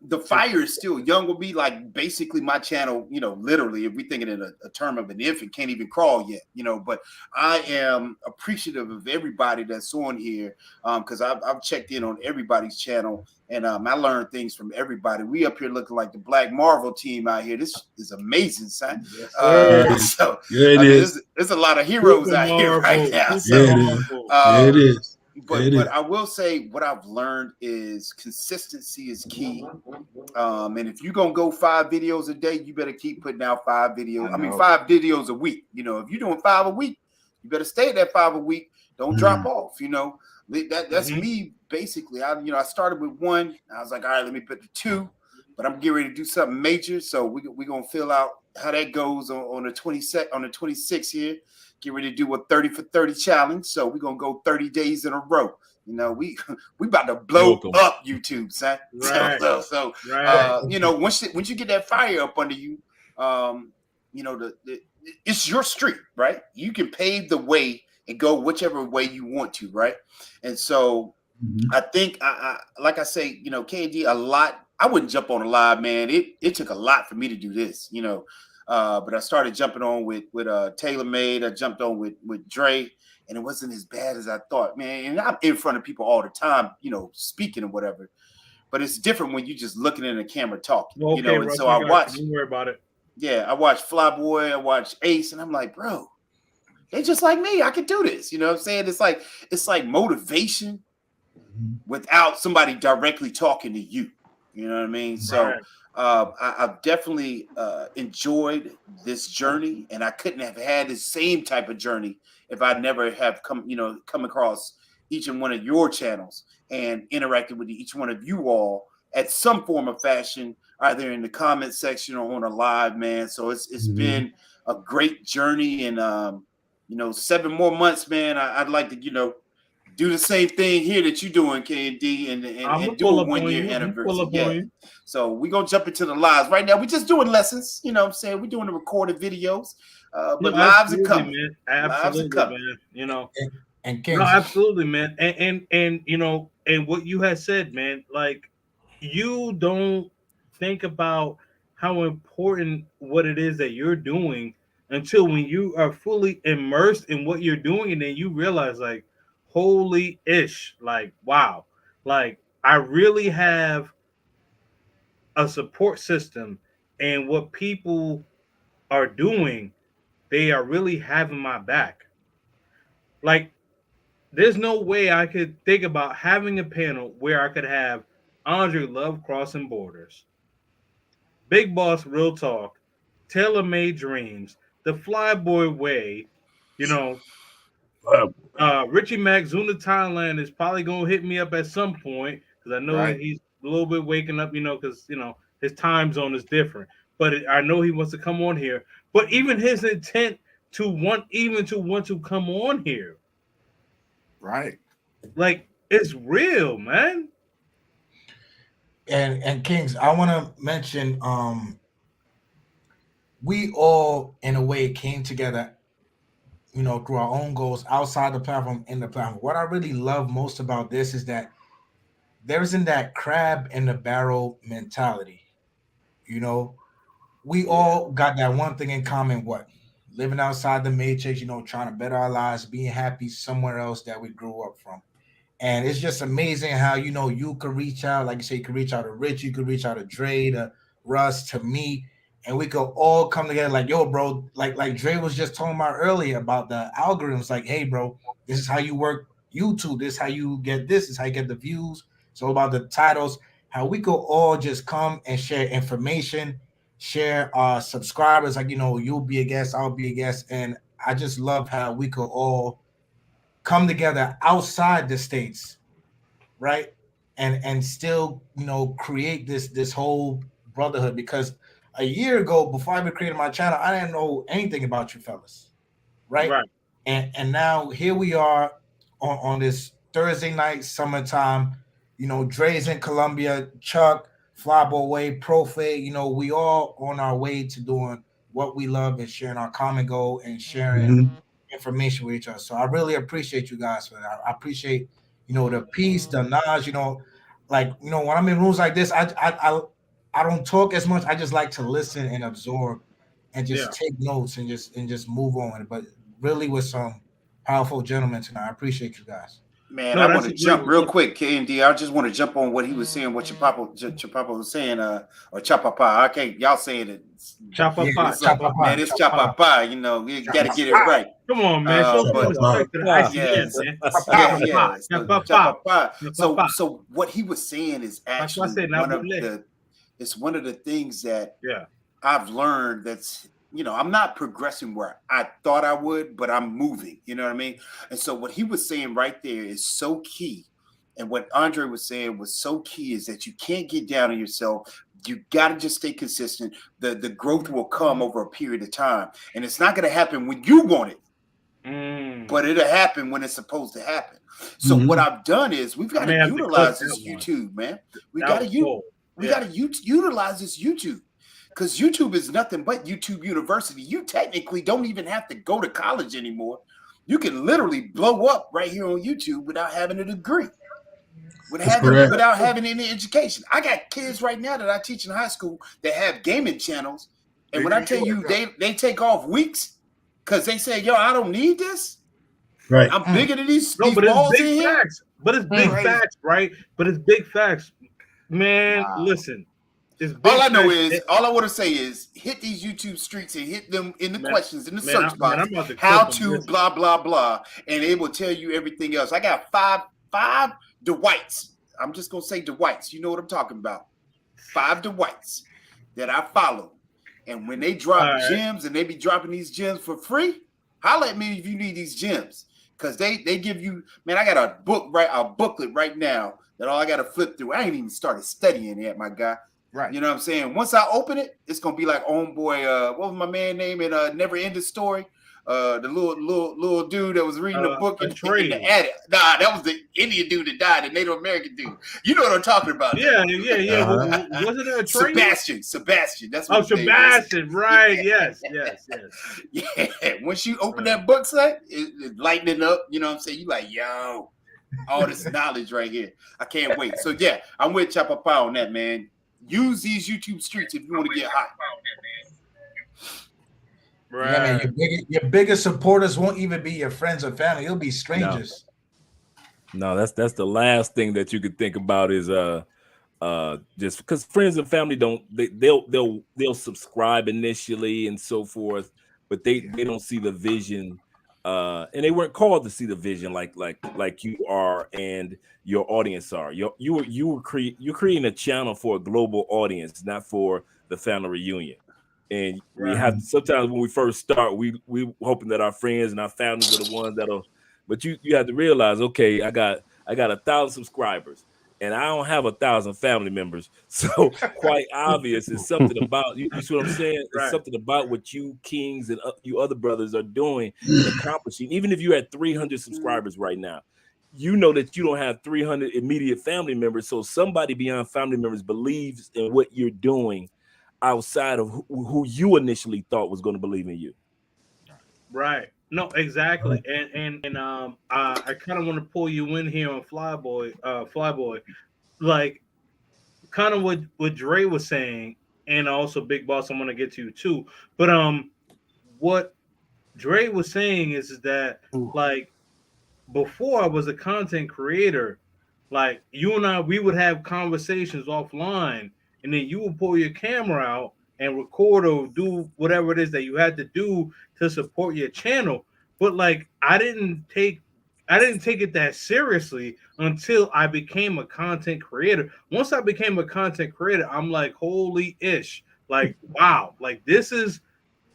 the fire is still young. Will be like basically my channel, literally, if we thinking in a term of an infant, can't even crawl yet, but I am appreciative of everybody that's on here, because I've checked in on everybody's channel, and I learned things from everybody. We up here looking like the Black Marvel team out here. This is amazing, son. So there's a lot of heroes out here right now. It is. But I will say what I've learned is consistency is key. And if you're going to go 5 videos a day, you better keep putting out 5 videos. I mean, 5 videos a week. If you're doing 5 a week, you better stay at that 5 a week. Don't drop off. That's me basically. I started with 1. I was like, all right, let me put the 2. But I'm getting ready to do something major. So we're going to fill out how that goes on the 26th here. Get ready to do a 30 for 30 challenge. So we're gonna go 30 days in a row. We about to blow up YouTube, son. Right. So once you get that fire up under you, it's your street, right? You can pave the way and go whichever way you want to, right? And so I think I like I say, KD, a lot. I wouldn't jump on a live, man. It took a lot for me to do this, but I started jumping on with TaylorMade. I jumped on with Dre, and it wasn't as bad as I thought, man. And I'm in front of people all the time, speaking or whatever. But it's different when you're just looking in the camera talking, Okay, And so I watched. Don't worry about it. Yeah, I watched Flyboy. I watched Ace, and I'm like, bro, they just like me. I can do this. You know what I'm saying? It's like motivation without somebody directly talking to you. You know what I mean? So. I've definitely enjoyed this journey, and I couldn't have had the same type of journey if I never have come across each and one of your channels and interacted with each one of you all at some form of fashion, either in the comment section or on a live, man. So it's been a great journey, and 7 more months, man. I'd like to do the same thing here that you're doing, KD, and do a 1-year anniversary. Yeah. So we're going to jump into the lives. Right now, we're just doing lessons. You know what I'm saying? We're doing the recorded videos. But lives are coming. Man. Absolutely, man. And no, absolutely, man. And and what you had said, man, like, you don't think about how important what it is that you're doing until when you are fully immersed in what you're doing, and then you realize, like, holy ish, like, wow, like, I really have a support system, and what people are doing, they are really having my back. Like, there's no way I could think about having a panel where I could have Andre Love Crossing Borders, Big Boss Real Talk, Taylor Made Dreams, The Flyboy Way, Richie Mac Zuna Thailand is probably gonna hit me up at some point, because I know he's a little bit waking up, because his time zone is different. But I know he wants to come on here. But even his intent to want to come on here, right? Like it's real, man. And Kings, I want to mention we all in a way came together, through our own goals outside the platform, in the platform. What I really love most about this is that there isn't that crab in the barrel mentality. You know, we Yeah. all got that one thing in common: what? Living outside the matrix, trying to better our lives, being happy somewhere else that we grew up from. And it's just amazing how you could reach out, like you say, you could reach out to Rich, you could reach out to Dre, to Russ, to me, and we could all come together. Like, yo, bro, like Dre was just talking about earlier about the algorithms. Like, hey, bro, this is how you work YouTube. This is how you get this. This is how you get the views. It's all about the titles. How we could all just come and share information, share our subscribers. Like, you'll be a guest, I'll be a guest, and I just love how we could all come together outside the states, right? And still, create this whole brotherhood. Because a year ago, before I even created my channel, I didn't know anything about you fellas, right? Right. And now here we are on this Thursday night, summertime. Dre's in Colombia, Chuck, Flyboy Way, Profit. We all on our way to doing what we love and sharing our common goal and sharing Mhm. information with each other. So I really appreciate you guys for that. I appreciate, the peace, the knowledge, like, when I'm in rooms like this, I don't talk as much. I just like to listen and absorb and Yeah. just take notes and just move on. But really with some powerful gentlemen tonight. I appreciate you guys. Man, No, I want that's to a great jump real point. quick, KMD. I just want to jump on what he was saying, what Chapapa was saying, or Chapapa. Okay, y'all saying it. Chopper Yeah, pot. It's man, it's Chapapa. You got to get it right. Come on, man. Show some But respect to the ICN, yes, man. yeah. So Chopper pot. Chapapa. Chopper pot. So what he was saying is That's why I actually said one of Nabule. the things that Yeah. I've learned. That's I'm not progressing where I thought I would, but I'm moving. You know what I mean? And so what he was saying right there is so key. And what Andre was saying was so key is that you can't get down on yourself. You got to just stay consistent. The growth will come over a period of time. And it's not going to happen when you want it, but it'll happen when it's supposed to happen. So what I've done is we've got to utilize this YouTube, man. We got to utilize this YouTube. Because YouTube is nothing but YouTube University. You technically don't even have to go to college anymore. You can literally blow up right here on YouTube without having a degree, without having any education. I got kids right now that I teach in high school that have gaming channels. And when I tell you they take off weeks because they say, yo, I don't need this. Right. I'm bigger than these but balls it's in big here. facts. But it's big facts, right? But it's big facts. Man, Wow. Listen. All I know is, all I want to say is, hit these YouTube streets and hit them in the questions in the search box. How to blah blah blah, and it will tell you everything else. I got five Dwights. I'm just gonna say Dwights. You know what I'm talking about? 5 Dwights that I follow, and when they drop gems and they be dropping these gems for free, holla at me if you need these gems, because they give you. Man, I got a booklet right now that all I got to flip through. I ain't even started studying yet, my guy. Right. You know what I'm saying? Once I open it, it's gonna be like homeboy. What was my man name in Never Ending Story? The little dude that was reading the book in the attic. Nah, that was the Indian dude that died, the Native American dude. You know what I'm talking about? Yeah. Wasn't it a train? Sebastian. That's what Sebastian. Right. Yes. Yeah. Once you open that book set, it's lightening up. You know what I'm saying? You like, yo, all this knowledge right here. I can't wait. So yeah, I'm with Chopper on that, man. Use these YouTube streets if you want to get hot. Right. Yeah, man, your biggest supporters won't even be your friends or family. It'll be strangers. No, that's the last thing that you could think about is just because friends and family they'll subscribe initially and so forth, but they don't see the vision. And they weren't called to see the vision like you are and your audience are. You're creating a channel for a global audience, not for the family reunion. And we have sometimes when we first start, we hoping that our friends and our families are the ones that'll. But you have to realize, okay, I got 1,000 subscribers, and I don't have 1,000 family members. So quite obvious, it's something about you see what I'm saying? It's something about what you Kings and you other brothers are doing and accomplishing. Even if you're at 300 subscribers right now, you know that you don't have 300 immediate family members, so somebody beyond family members believes in what you're doing outside of who you initially thought was going to believe in you. Right. No, exactly. And I kind of want to pull you in here on Flyboy. Like kind of what Dre was saying, and also Big Boss, I'm gonna get to you too. But what Dre was saying is that like before I was a content creator, like you and I, we would have conversations offline, and then you would pull your camera out and record or do whatever it is that you had to do to support your channel. But like I didn't take it that seriously until I became a content creator. Once I became a content creator, I'm like, holy ish, like wow, like this is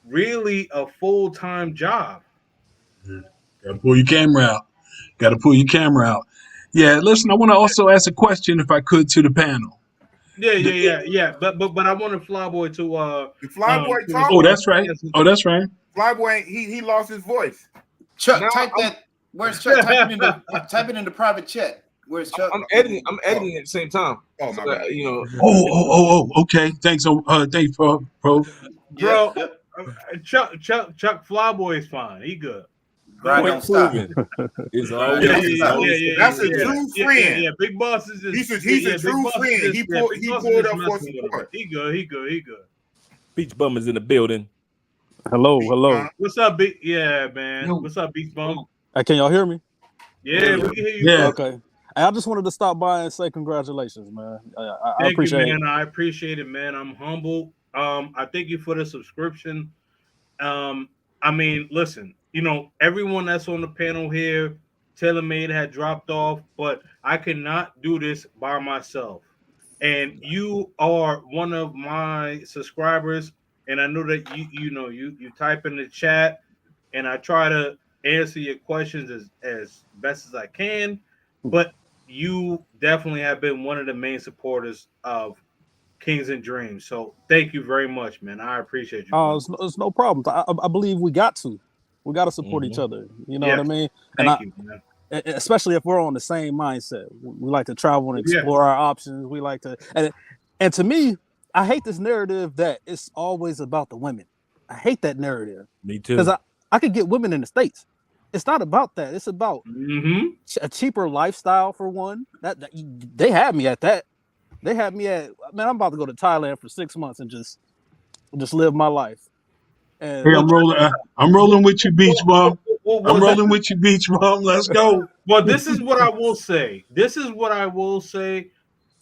really a full-time job. Gotta pull your camera out. Gotta pull your camera out. Yeah, listen, I want to also ask a question, if I could, to the panel. Yeah. But I wanted Flyboy to The Flyboy to talk. Oh, that's right. Oh, that's right. Flyboy, he lost his voice. Chuck, Now type that. Where's Chuck? Type it in the private chat. Where's Chuck? I'm editing at the same time. Oh, my bad. You know. Oh, okay. Thanks. Thanks, bro. bro. Yep. Chuck Flyboy is fine. He good. Grind don't stop. It's always That's a true friend. Yeah, Big Boss is just, he's a true friend. He pulled up for support. He good. Beach Bum is in the building. Hello. What's up, Big? Yeah, man. What's up, Beach Bum? Can y'all hear me? Yeah, we can hear you. Yeah. Okay. I just wanted to stop by and say congratulations, man. I Thank appreciate you, it. man. I appreciate it, man. I'm humble. I thank you for the subscription. I mean, listen, you know, everyone that's on the panel here, TaylorMade had dropped off, but I cannot do this by myself. And you are one of my subscribers, and I know that you type in the chat, and I try to answer your questions as best as I can, but you definitely have been one of the main supporters of Kings and Dreams. So thank you very much, man. I appreciate you. It's no problem. I believe we got to support each other. You know what I mean? Thank you, man. Especially if we're on the same mindset. We like to travel and explore our options. We like to, and to me, I hate this narrative that it's always about the women. I hate that narrative. Me too. Because I could get women in the States. It's not about that. It's about Mm-hmm. a cheaper lifestyle for one. That they had me at that. They had me at, man, I'm about to go to Thailand for 6 months and just live my life. And Hey, I'm rolling with you, Beach Bum. I'm rolling with you, Beach Bum. Let's go. Well, this is what I will say.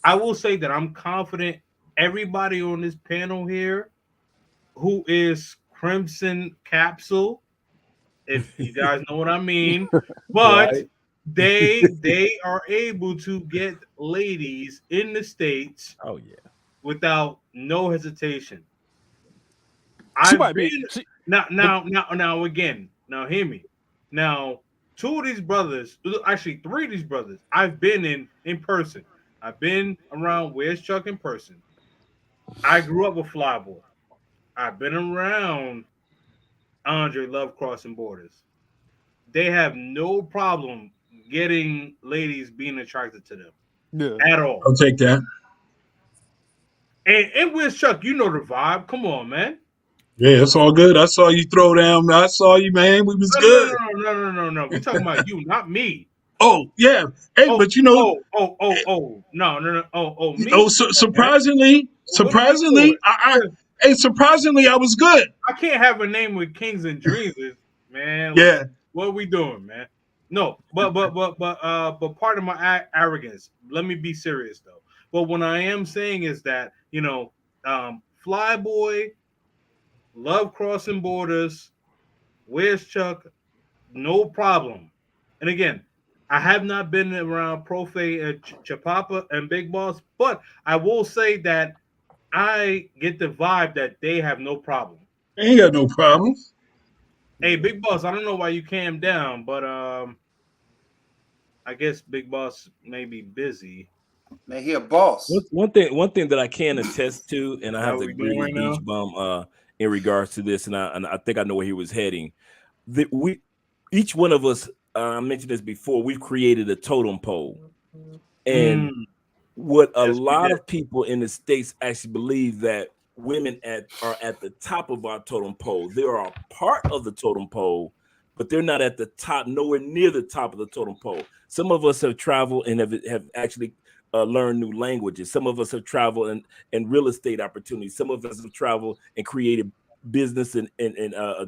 I will say that I'm confident everybody on this panel here who is Crimson Capsule, if you guys know what I mean, but Right. they are able to get ladies in the States Oh yeah. without no hesitation. She I've might been be. now again. Now hear me. Now, two of these brothers, actually three of these brothers, I've been in person. I've been around Where's Chuck in person. I grew up with Flyboy. I've been around Andre Love Crossing Borders. They have no problem getting ladies being attracted to them at all. I'll take that. And Where's Chuck? You know the vibe. Come on, man. Yeah, it's all good. I saw you throw down. I saw you, man. We was good. No. We're talking about you, not me. Oh, yeah. Hey, but you know. No. Me. Oh, surprisingly, I was good. I can't have a name with Kings and Dreams, man. Yeah. What are we doing, man? No, but part of my arrogance. Let me be serious though. But what I am saying is that Flyboy, Love Crossing Borders, Where's Chuck, no problem. And again, I have not been around Profe and Chapapa and Big Boss, but I will say that I get the vibe that they have no problem. They ain't got no problems. Hey, Big Boss, I don't know why you came down, but I guess Big Boss may be busy. Man, he a boss. One thing that I can attest to, and I have to agree with right Beach Bum in regards to this, and I think I know where he was heading. Each one of us I mentioned this before. We've created a totem pole, and Mm, what a yes, we lot did. of people in the States actually believe that women are at the top of our totem pole. They are a part of the totem pole, but they're not at the top, nowhere near the top of the totem pole. Some of us have traveled and have actually learned new languages. Some of us have traveled and real estate opportunities. Some of us have traveled and created business and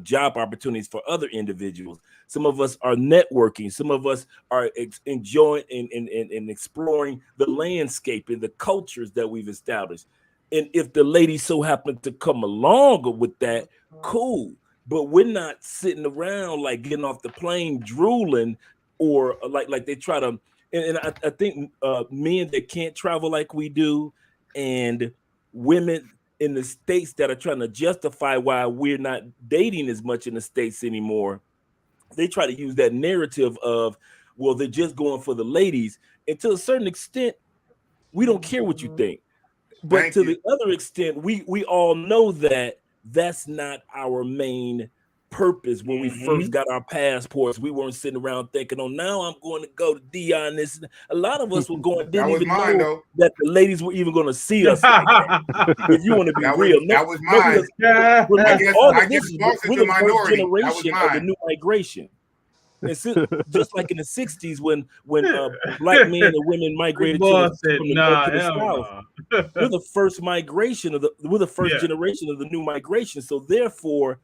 job opportunities for other individuals. Some of us are networking. Some of us are enjoying and exploring the landscape and the cultures that we've established. And if the lady so happen to come along with that, cool. But we're not sitting around like getting off the plane drooling, or like they try to. And I think men that can't travel like we do, and women in the States that are trying to justify why we're not dating as much in the States anymore, they try to use that narrative of, well, they're just going for the ladies. And to a certain extent, we don't care what you think. But Thank to you. the other extent, we all know that that's not our main purpose. When we first got our passports, we weren't sitting around thinking, oh, now I'm going to go to Dion. This, a lot of us were going, That didn't was even mine know though. that the ladies were even going to see us like that. If you want to be real, That was no, mine. because remember, all I of guess this is Boston's we're a the first minority. That was generation of the mine. new migration. And so, just like in the 60s when black men and women Big migrated boss said, from the north nah, to the hell south, no. we're the first migration we're the first Yeah. generation of the new migration. So therefore,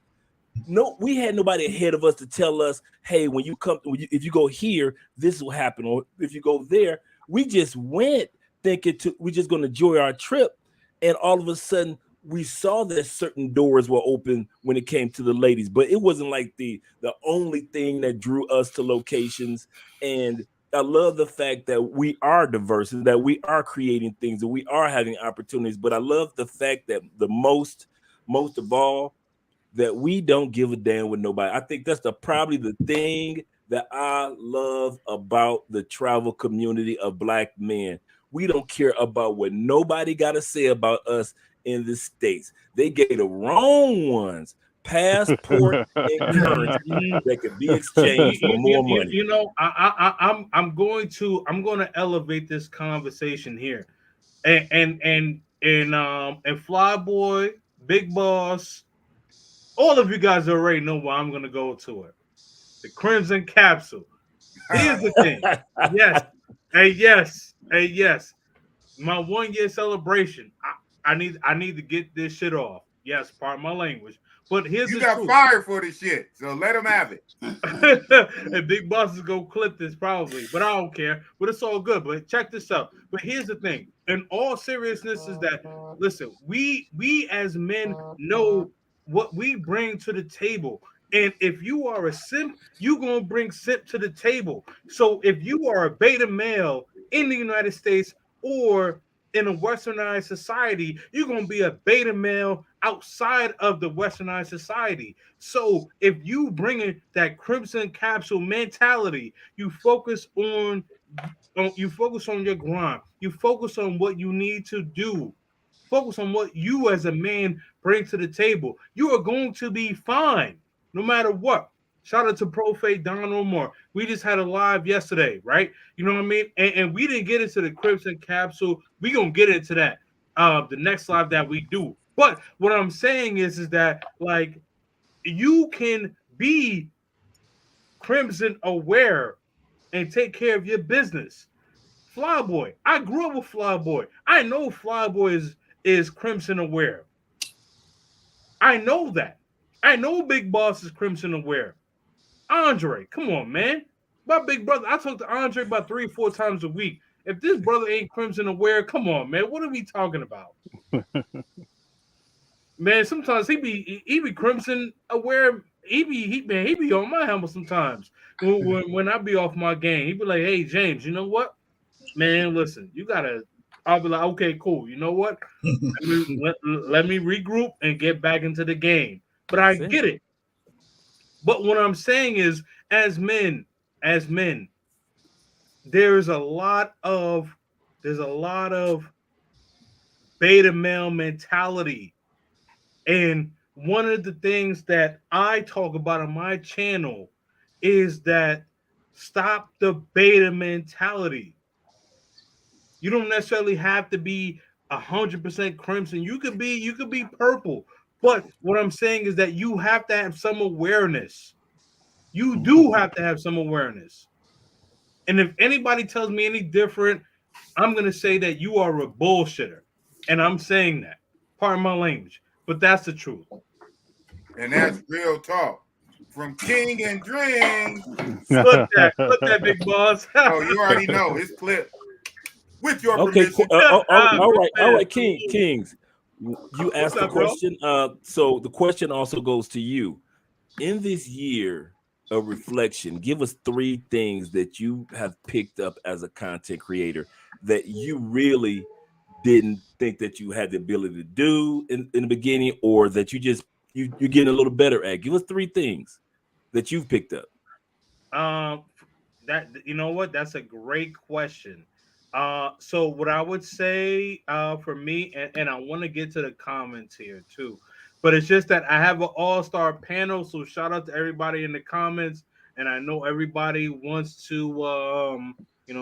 no, we had nobody ahead of us to tell us, hey, when you come, if you go here, this will happen, or if you go there. We just went thinking we're just going to enjoy our trip, and all of a sudden we saw that certain doors were open when it came to the ladies, but it wasn't like the only thing that drew us to locations. And I love the fact that we are diverse and that we are creating things and we are having opportunities. But I love the fact that the most of all, that we don't give a damn with nobody. I think that's probably the thing that I love about the travel community of black men. We don't care about what nobody got to say about us in the States. They gave the wrong ones passport and currency that could be exchanged for more money. You know, I'm going to elevate this conversation here, and Flyboy, Big Boss, all of you guys already know where I'm going to go to it. The Crimson Capsule. Here's the thing. Yes, yes. My 1 year celebration. I need to get this shit off. Yes, pardon my language. But here's You the got truth. fired for this shit, so let him have it. And Big Boss is gonna clip this probably, but I don't care. But it's all good. But check this out. But here's the thing. In all seriousness, is that listen, we as men know what we bring to the table. And if you are a simp, you're gonna bring simp to the table. So if you are a beta male in the United States or in a westernized society, you're going to be a beta male outside of the westernized society. So if you bring in that Crimson Capsule mentality, you focus on your grind. You focus on what you need to do. Focus on what you as a man bring to the table. You are going to be fine no matter what. Shout out to Profate Don Omar. We just had a live yesterday, right? You know what I mean? And we didn't get into the Crimson Capsule. We gonna get into that the next live that we do. But what I'm saying is that like you can be Crimson aware and take care of your business. Flyboy. I grew up with Flyboy. I know Flyboy is Crimson aware. I know that. I know Big Boss is Crimson aware. Andre, come on, man. My big brother, I talk to Andre about 3 or 4 times a week. If this brother ain't Crimson aware, come on, man. What are we talking about? Man, sometimes he be Crimson aware. He be on my helmet sometimes. When I be off my game, he be like, "Hey James, you know what, man? Listen, you gotta." I'll be like, "Okay, cool. You know what? Let me regroup and get back into the game." But I get it. But what I'm saying is, as men, there's a lot of there's a lot of beta male mentality. And one of the things that I talk about on my channel is that Stop the beta mentality. You don't necessarily have to be 100% crimson. You could be purple. But what I'm saying is that you have to have some awareness. You do have to have some awareness. And if anybody tells me any different, I'm gonna say that you are a bullshitter. And I'm saying that. Pardon my language. But that's the truth. And that's real talk. From King and Drink. Flip that big boss. Oh, you already know it's clip. With your Okay, permission. all right, Kings. You asked the up, bro? question. So the question also goes to you. In this year of reflection, give us 3 things that you have picked up as a content creator that you really didn't think that you had the ability to do in the beginning, or that you're getting a little better at. Give us 3 things that you've picked up. That, you know what? That's a great question. So what I would say for me, and I want to get to the comments here too, but it's just that I have an all-star panel. So shout out to everybody in the comments, and I know everybody wants to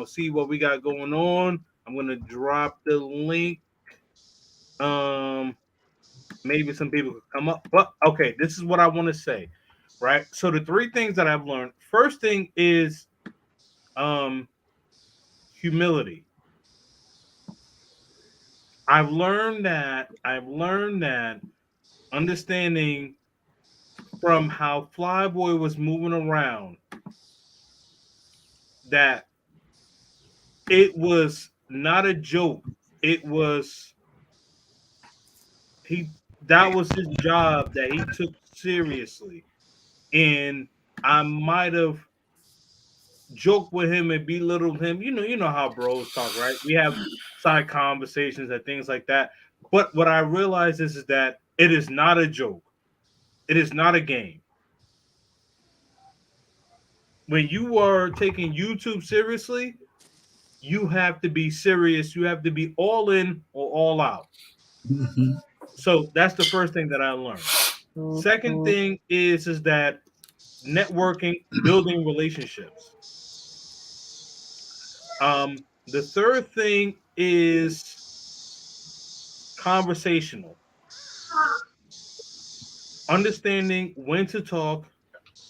see what we got going on. I'm gonna drop the link. Maybe some people could come up, but okay, this is what I want to say, right? So the 3 things that I've learned. First thing is humility. I've learned that understanding from how Flyboy was moving around, that it was not a joke. It was he that was his job that he took seriously. And I might have joked with him and belittled him. You know how bros talk, right? We have side conversations and things like that. But what I realize is that it is not a joke. It is not a game. When you are taking YouTube seriously, you have to be serious. You have to be all in or all out. Mhm. So that's the first thing that I learned. Second thing is that networking, building relationships. The third thing is conversational, understanding when to talk,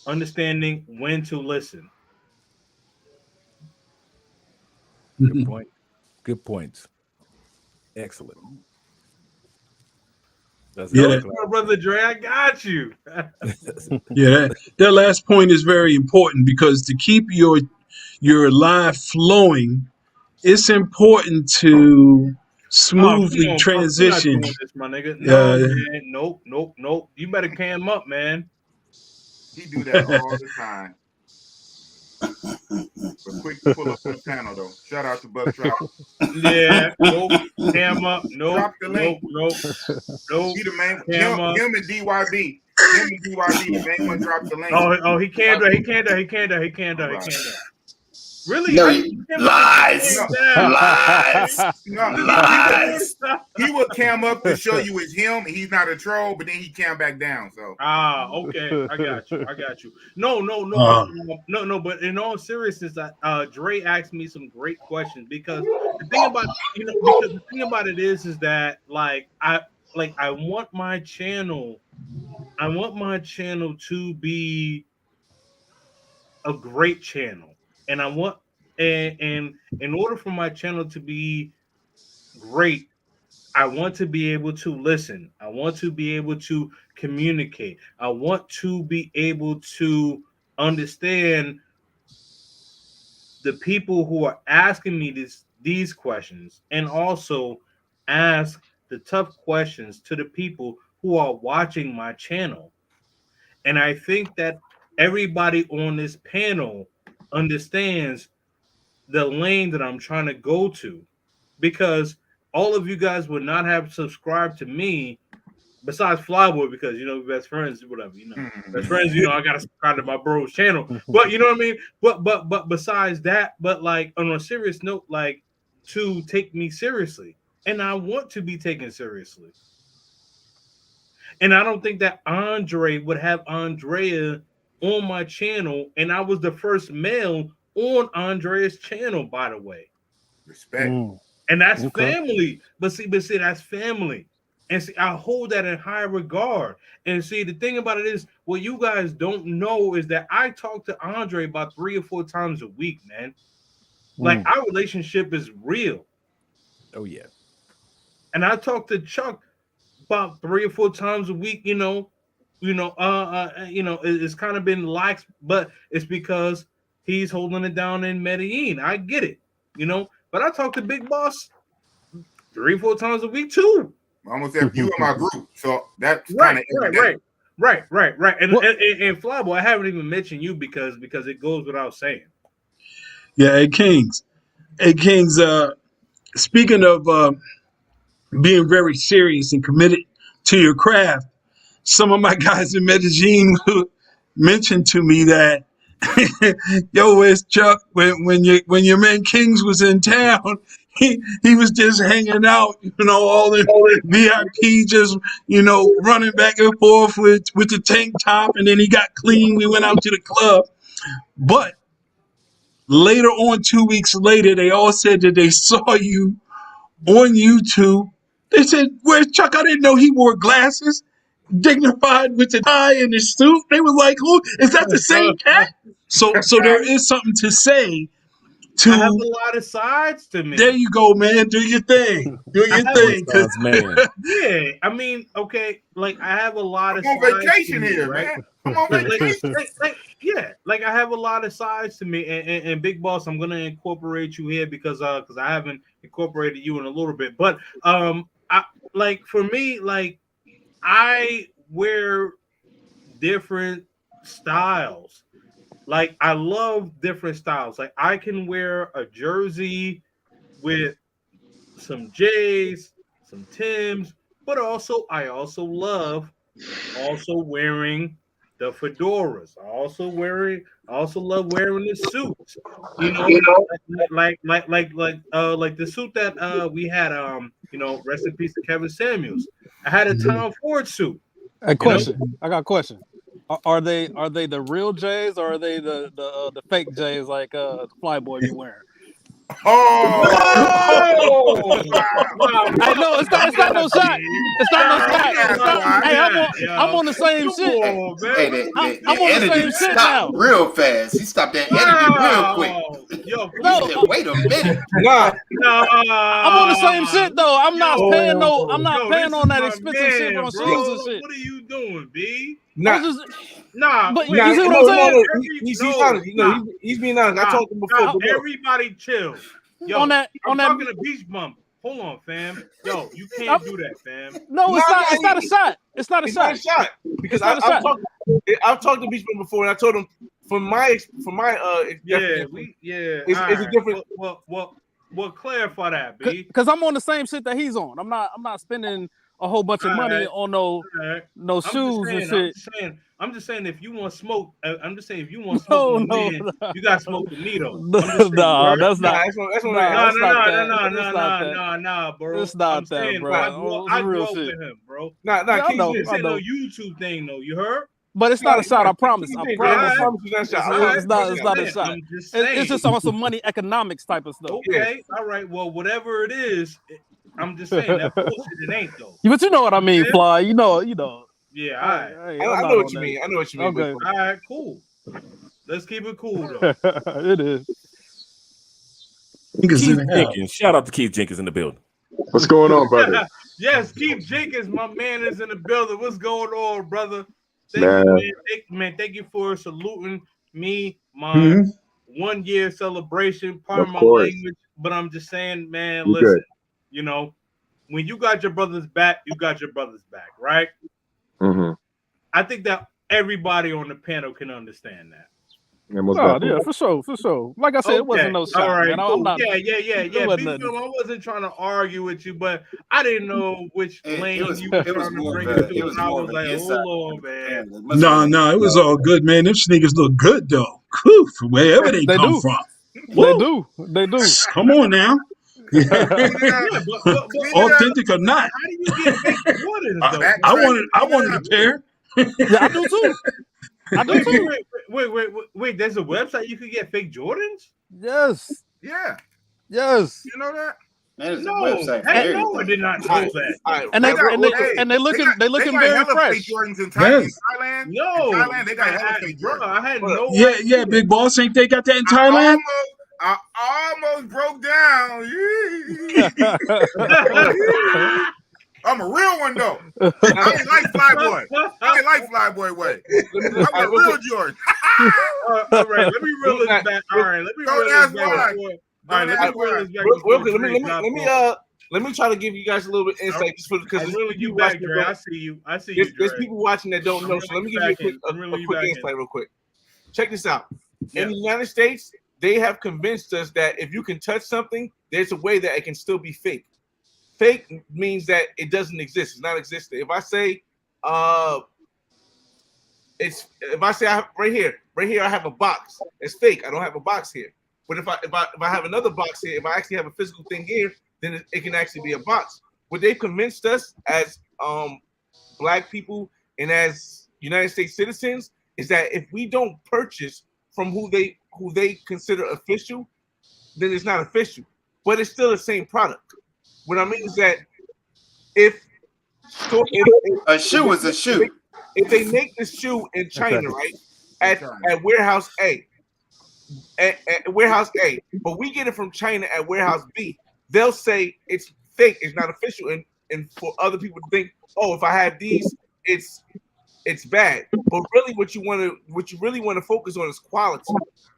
understanding when to listen. Good point. Good points. Excellent. That's Yeah, Don't excellent. that, you, my brother Dre, I got you. yeah, that last point is very important because to keep your life flowing, it's important to Oh, come smoothly on, bro. We're not transition. doing this, my nigga. No, Uh, man. Nope, nope, nope. You better cam up, man. He do that all the time. But quick to pull up on the panel though. Shout out to Buck Trout. Yeah, nope. Cam up. Nope, Drop the link. nope, nope, nope. He the main Cam up. him and DYB. Him and DYB, the main one dropped the link. Oh, he can't do. He can't do. He can't do. He can't do. He can't do. Really? No, How you cam up and lies, No, cam down? lies, no, lies. he would cam up to show you it's him. He's not a troll, but then he cam back down. So Okay, I got you. I got you. No, no, no, but uh, no, no. But in all seriousness, Dre asked me some great questions because the thing about because the thing about it is that I want my channel. I want my channel to be a great channel, and I want and in order for my channel to be great, I want to be able to listen. I want to be able to communicate. I want to be able to understand the people who are asking me these questions, and also ask the tough questions to the people who are watching my channel. And I think that everybody on this panel understands the lane that I'm trying to go to, because all of you guys would not have subscribed to me besides Flyboy, because we're best friends, whatever, best friends, I gotta subscribe to my bro's channel. But you know what I mean? But besides that, but like on a serious note, like to take me seriously. And I want to be taken seriously. And I don't think that Andre would have Andrea on my channel, and I was the first male on Andrea's channel, by the way. Respect. And that's family. But see, that's family. And see, I hold that in high regard. And see, the thing about it is, what you guys don't know is that I talk to Andre about 3 or 4 times a week, man. Like, our relationship is real. Oh yeah. And I talk to Chuck about 3 or 4 times a week. It's kind of been lax, but it's because he's holding it down in Medellin. I get it, But I talk to Big Boss 3 or 4 times a week too. Almost every you in my group, so that's right. And Well- and Flyboy, I haven't even mentioned you because it goes without saying. Yeah, hey Kings. Speaking of being very serious and committed to your craft, some of my guys in Medellin mentioned to me that, yo, where's Chuck? When your man Kings was in town, he was just hanging out, all the VIP just, running back and forth with the tank top, and then he got clean. We went out to the club. But later on, 2 weeks later, they all said that they saw you on YouTube. They said, where's Chuck? I didn't know he wore glasses, dignified with the tie and his suit. They were like, who is that, the same cat? So there is something to say to. I have a lot of sides to me. There you go, man. Do your thing. Do your thing. Man. Yeah, I mean, okay, like I have a lot of I'm on sides vacation to me, here, right? man. I'm on vacation. Like I have a lot of sides to me, and Big Boss, I'm gonna incorporate you here because I haven't incorporated you in a little bit, but for me, like I wear different styles. Like I love different styles. Like I can wear a jersey with some J's, some Tims, but I also love wearing the fedoras. I also love wearing the suits. Like the suit that we had. Rest in peace to Kevin Samuels. I had a Tom Ford suit. A question. I got a question. Are they the real J's or are they the fake J's like the Flyboy be wearing? Oh! I know it's not no shot. It's not no shot. It's not, hey, I'm on the same shit. Hey, I'm on the same shit now. Real fast. He stopped that editing real quick. Yo, He said, wait a minute. I'm on the same shit though. I'm not paying on that my expensive shit man, on bro. shoes and shit. What are you doing, B? But wait, you see what I'm saying? He's honest. He's being honest. I told him before. Everybody chill. Yo, I'm talking to Beach Bump. Hold on, fam. Yo, you can't do that, fam. No, it's not. It's not a shot. It's not a shot. Because I've talked to Beach Bump before, and I told him from my it's a different. Well, clarify that, B. Because I'm on the same shit that he's on. I'm not spending a whole bunch of money on no shoes and shit. I'm just saying if you want smoke, you gotta smoke the needle. No, that's not. Nah, bro. It's not that, bro. I grew up with him, bro. Nah, I know. No YouTube thing though. You heard? But it's not a shot. I promise. I promise. It's not. It's not a shot. It's just on some money economics type of stuff. Okay, all right. Well, whatever it is, I'm just saying that bullshit. It ain't though. But you know what I mean, Fly. You know. Yeah, I know what you mean. I know what you mean. Okay. All right, cool. Let's keep it cool though. It is. Keith Jenkins. Shout out to Keith Jenkins in the building. What's going on, brother? Yes, Keith Jenkins, my man, is in the building. What's going on, brother? Thank you for saluting me, my 1 year celebration. Part of my language, but I'm just saying, man, listen, when you got your brother's back, you got your brother's back, right? Mm-hmm. I think that everybody on the panel can understand that. Yeah, for sure. Like I said, it wasn't no shot. All right, man. cool. I'm not, yeah. It I wasn't trying to argue with you, but I didn't know which lane you were trying to bring it to. And I was like, hold on, man. No, it was all good, man. Them sneakers look good though. Whew, from wherever they come from. They do. Come on now. Authentic or not. How do you get fake Jordans, though? I wanted a pair. Yeah, I do too. I do Wait, too. wait. There's a website you could get fake Jordans? Yes, Yeah, yes. you know that. Man, there's a No, website for heck no, I everything. did not All know right, that. all right. And They they got, and they hey, and they they looking got very hella fresh. fake Jordans in Yes. Thailand. In No, Thailand, they got hella fake bro, Jordans. I had Hold up. no Yeah, idea. yeah, big boss. Ain't they got that in I Thailand? almost broke down. I'm a real one though. I ain't like Flyboy. I ain't like Flyboy way. I'm a real Jordan. All right, let me reel this back. All right, let me reel Don't this ask back why. before. All Don't right, let ask me reel why. this back Real before quick, Dre drop off. let me try to give you guys a little bit insight just for because I'm there's reeling you people back, watching Dre. that I don't- see you. I see you, there's Dre. people watching that don't I'm know. So let me reeling give you you a back in. I'm reeling you quick back insight in. real quick. Check this out. Yeah. In the United States, they have convinced us that if you can touch something, there's a way that it can still be fake. Fake means that it doesn't exist. It's not existent. If I say, right here, I have a box. It's fake. I don't have a box here. But if I have another box here, if I actually have a physical thing here, then it can actually be a box. What they've convinced us as Black people and as United States citizens is that if we don't purchase from who they consider official, then it's not official. But it's still the same product. What I mean is that if A shoe is a shoe. if they make the shoe in China, right, at warehouse A, at warehouse A, but we get it from China at warehouse B, they'll say it's fake, it's not official, and for other people to think, oh, if I have these, it's bad. But really, what you really want to focus on is quality.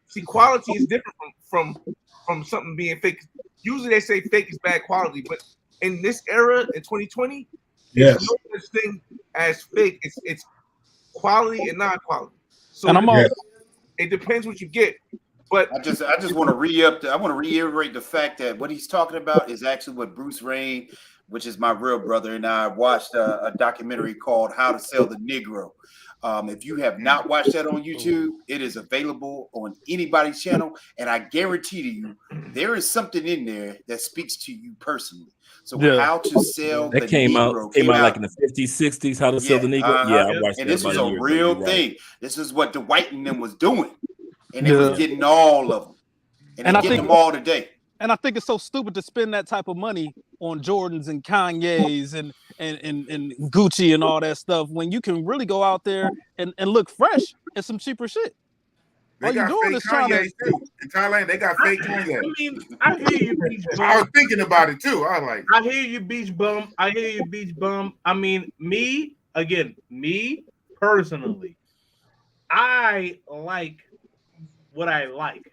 See, quality is different from something being fake. Usually, they say fake is bad quality, but in this era, in 2020, Yes. there's no such thing as fake. It's quality and non-quality. So And I'm all, it depends what you get. But I just want to I want to reiterate the fact that what he's talking about is actually what Bruce Wayne, which is my real brother, and I watched a documentary called How to Sell the Negro. If you have not watched that on YouTube, it is available on anybody's channel, and I guarantee to you, there is something in there that speaks to you personally. So how to sell that the came Negro out like in the 50s, 60s. How to sell the Negro? Yeah, I watched and that this was about a year real ago. thing. This is what the white and them was doing, and they was getting all of them, and they get them all today. And I think it's so stupid to spend that type of money on Jordans and Kanye's and Gucci and all that stuff when you can really go out there and look fresh at some cheaper shit. They got fake Kanye too. In Thailand, they got fake Kanye. I mean, I hear you, beach bum. I was thinking about it too. I was like, I hear you, beach bum. I hear you, beach bum. I mean, me personally, I like what I like.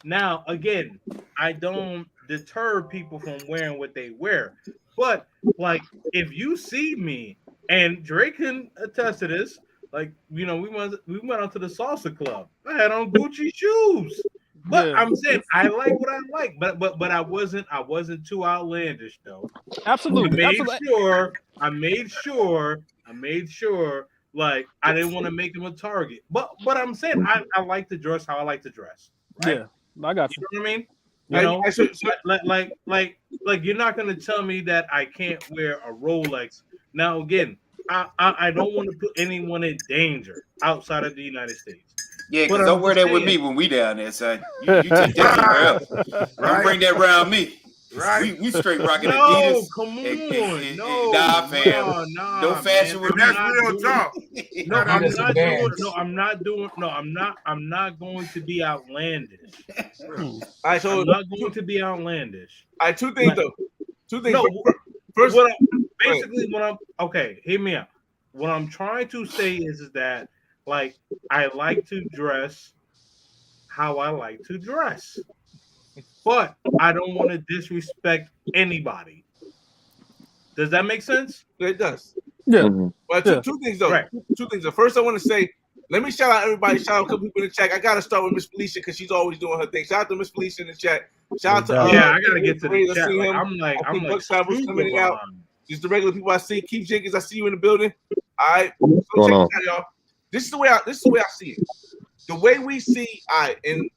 Now, again, I don't deter people from wearing what they wear. But like, if you see me, and Drake can attest to this, like, you know, we went out to the salsa club. I had on Gucci shoes. But I'm saying I like what I like, but I wasn't too outlandish though. Absolutely. I made sure like I didn't want to make him a target. But I'm saying I like to dress how I like to dress. Right? Yeah, I got you. You know what I mean? You know, like you're not gonna tell me that I can't wear a Rolex. Now again, I don't want to put anyone in danger outside of the United States. Yeah, because don't wear that with me when we down there, son. You take that somewhere else. Don't bring that around me. Right? We straight rocking Adidas. Come on. Nah, fam. No fashion with me. That's real talk. I'm not going to be outlandish. All right, so I'm not going to be outlandish. All right, two things though. Two things. No, first, hear me out. What I'm trying to say is that like I like to dress how I like to dress. But I don't want to disrespect anybody. Does that make sense? It does. Yeah. Mm-hmm. Well, two things though. Right. Two things. The first, I want to say, let me shout out everybody. Shout out a couple people in the chat. I gotta start with Miss Felicia because she's always doing her thing. Shout out to Miss Felicia in the chat. Shout out to I gotta get to the chat. Like, I'm like coming out. Just the regular people I see. Keith Jenkins, I see you in the building. All right. What's going on? Out, y'all. This is the way I see it. The way we see, and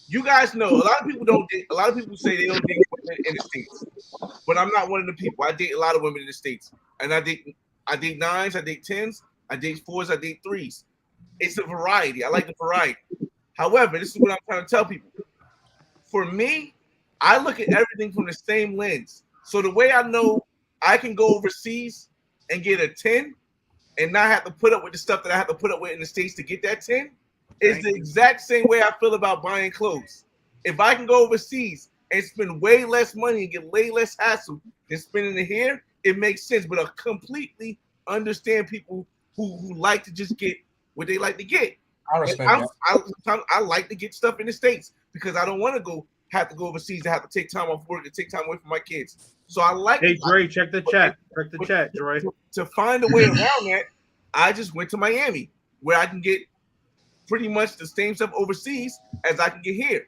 you guys know, a lot of people don't date, a lot of people say they don't date women in the States. But I'm not one of the people. I date a lot of women in the States. And I date nines, I date 10s, I date 4s, I date 3s. It's a variety. I like the variety. However, this is what I'm trying to tell people. For me, I look at everything from the same lens. So the way I know I can go overseas and get a 10 and not have to put up with the stuff that I have to put up with in the States to get that 10 is the exact same way I feel about buying clothes. If I can go overseas and spend way less money and get way less hassle than spending it here, it makes sense. But I completely understand people who like to just get what they like to get. I respect that. I like to get stuff in the States because I don't want to have to go overseas and have to take time off work and take time away from my kids. So I like. Hey Dre, check the chat. Check the chat, Dre. To find a way around that, I just went to Miami, where I can get pretty much the same stuff overseas as I can get here,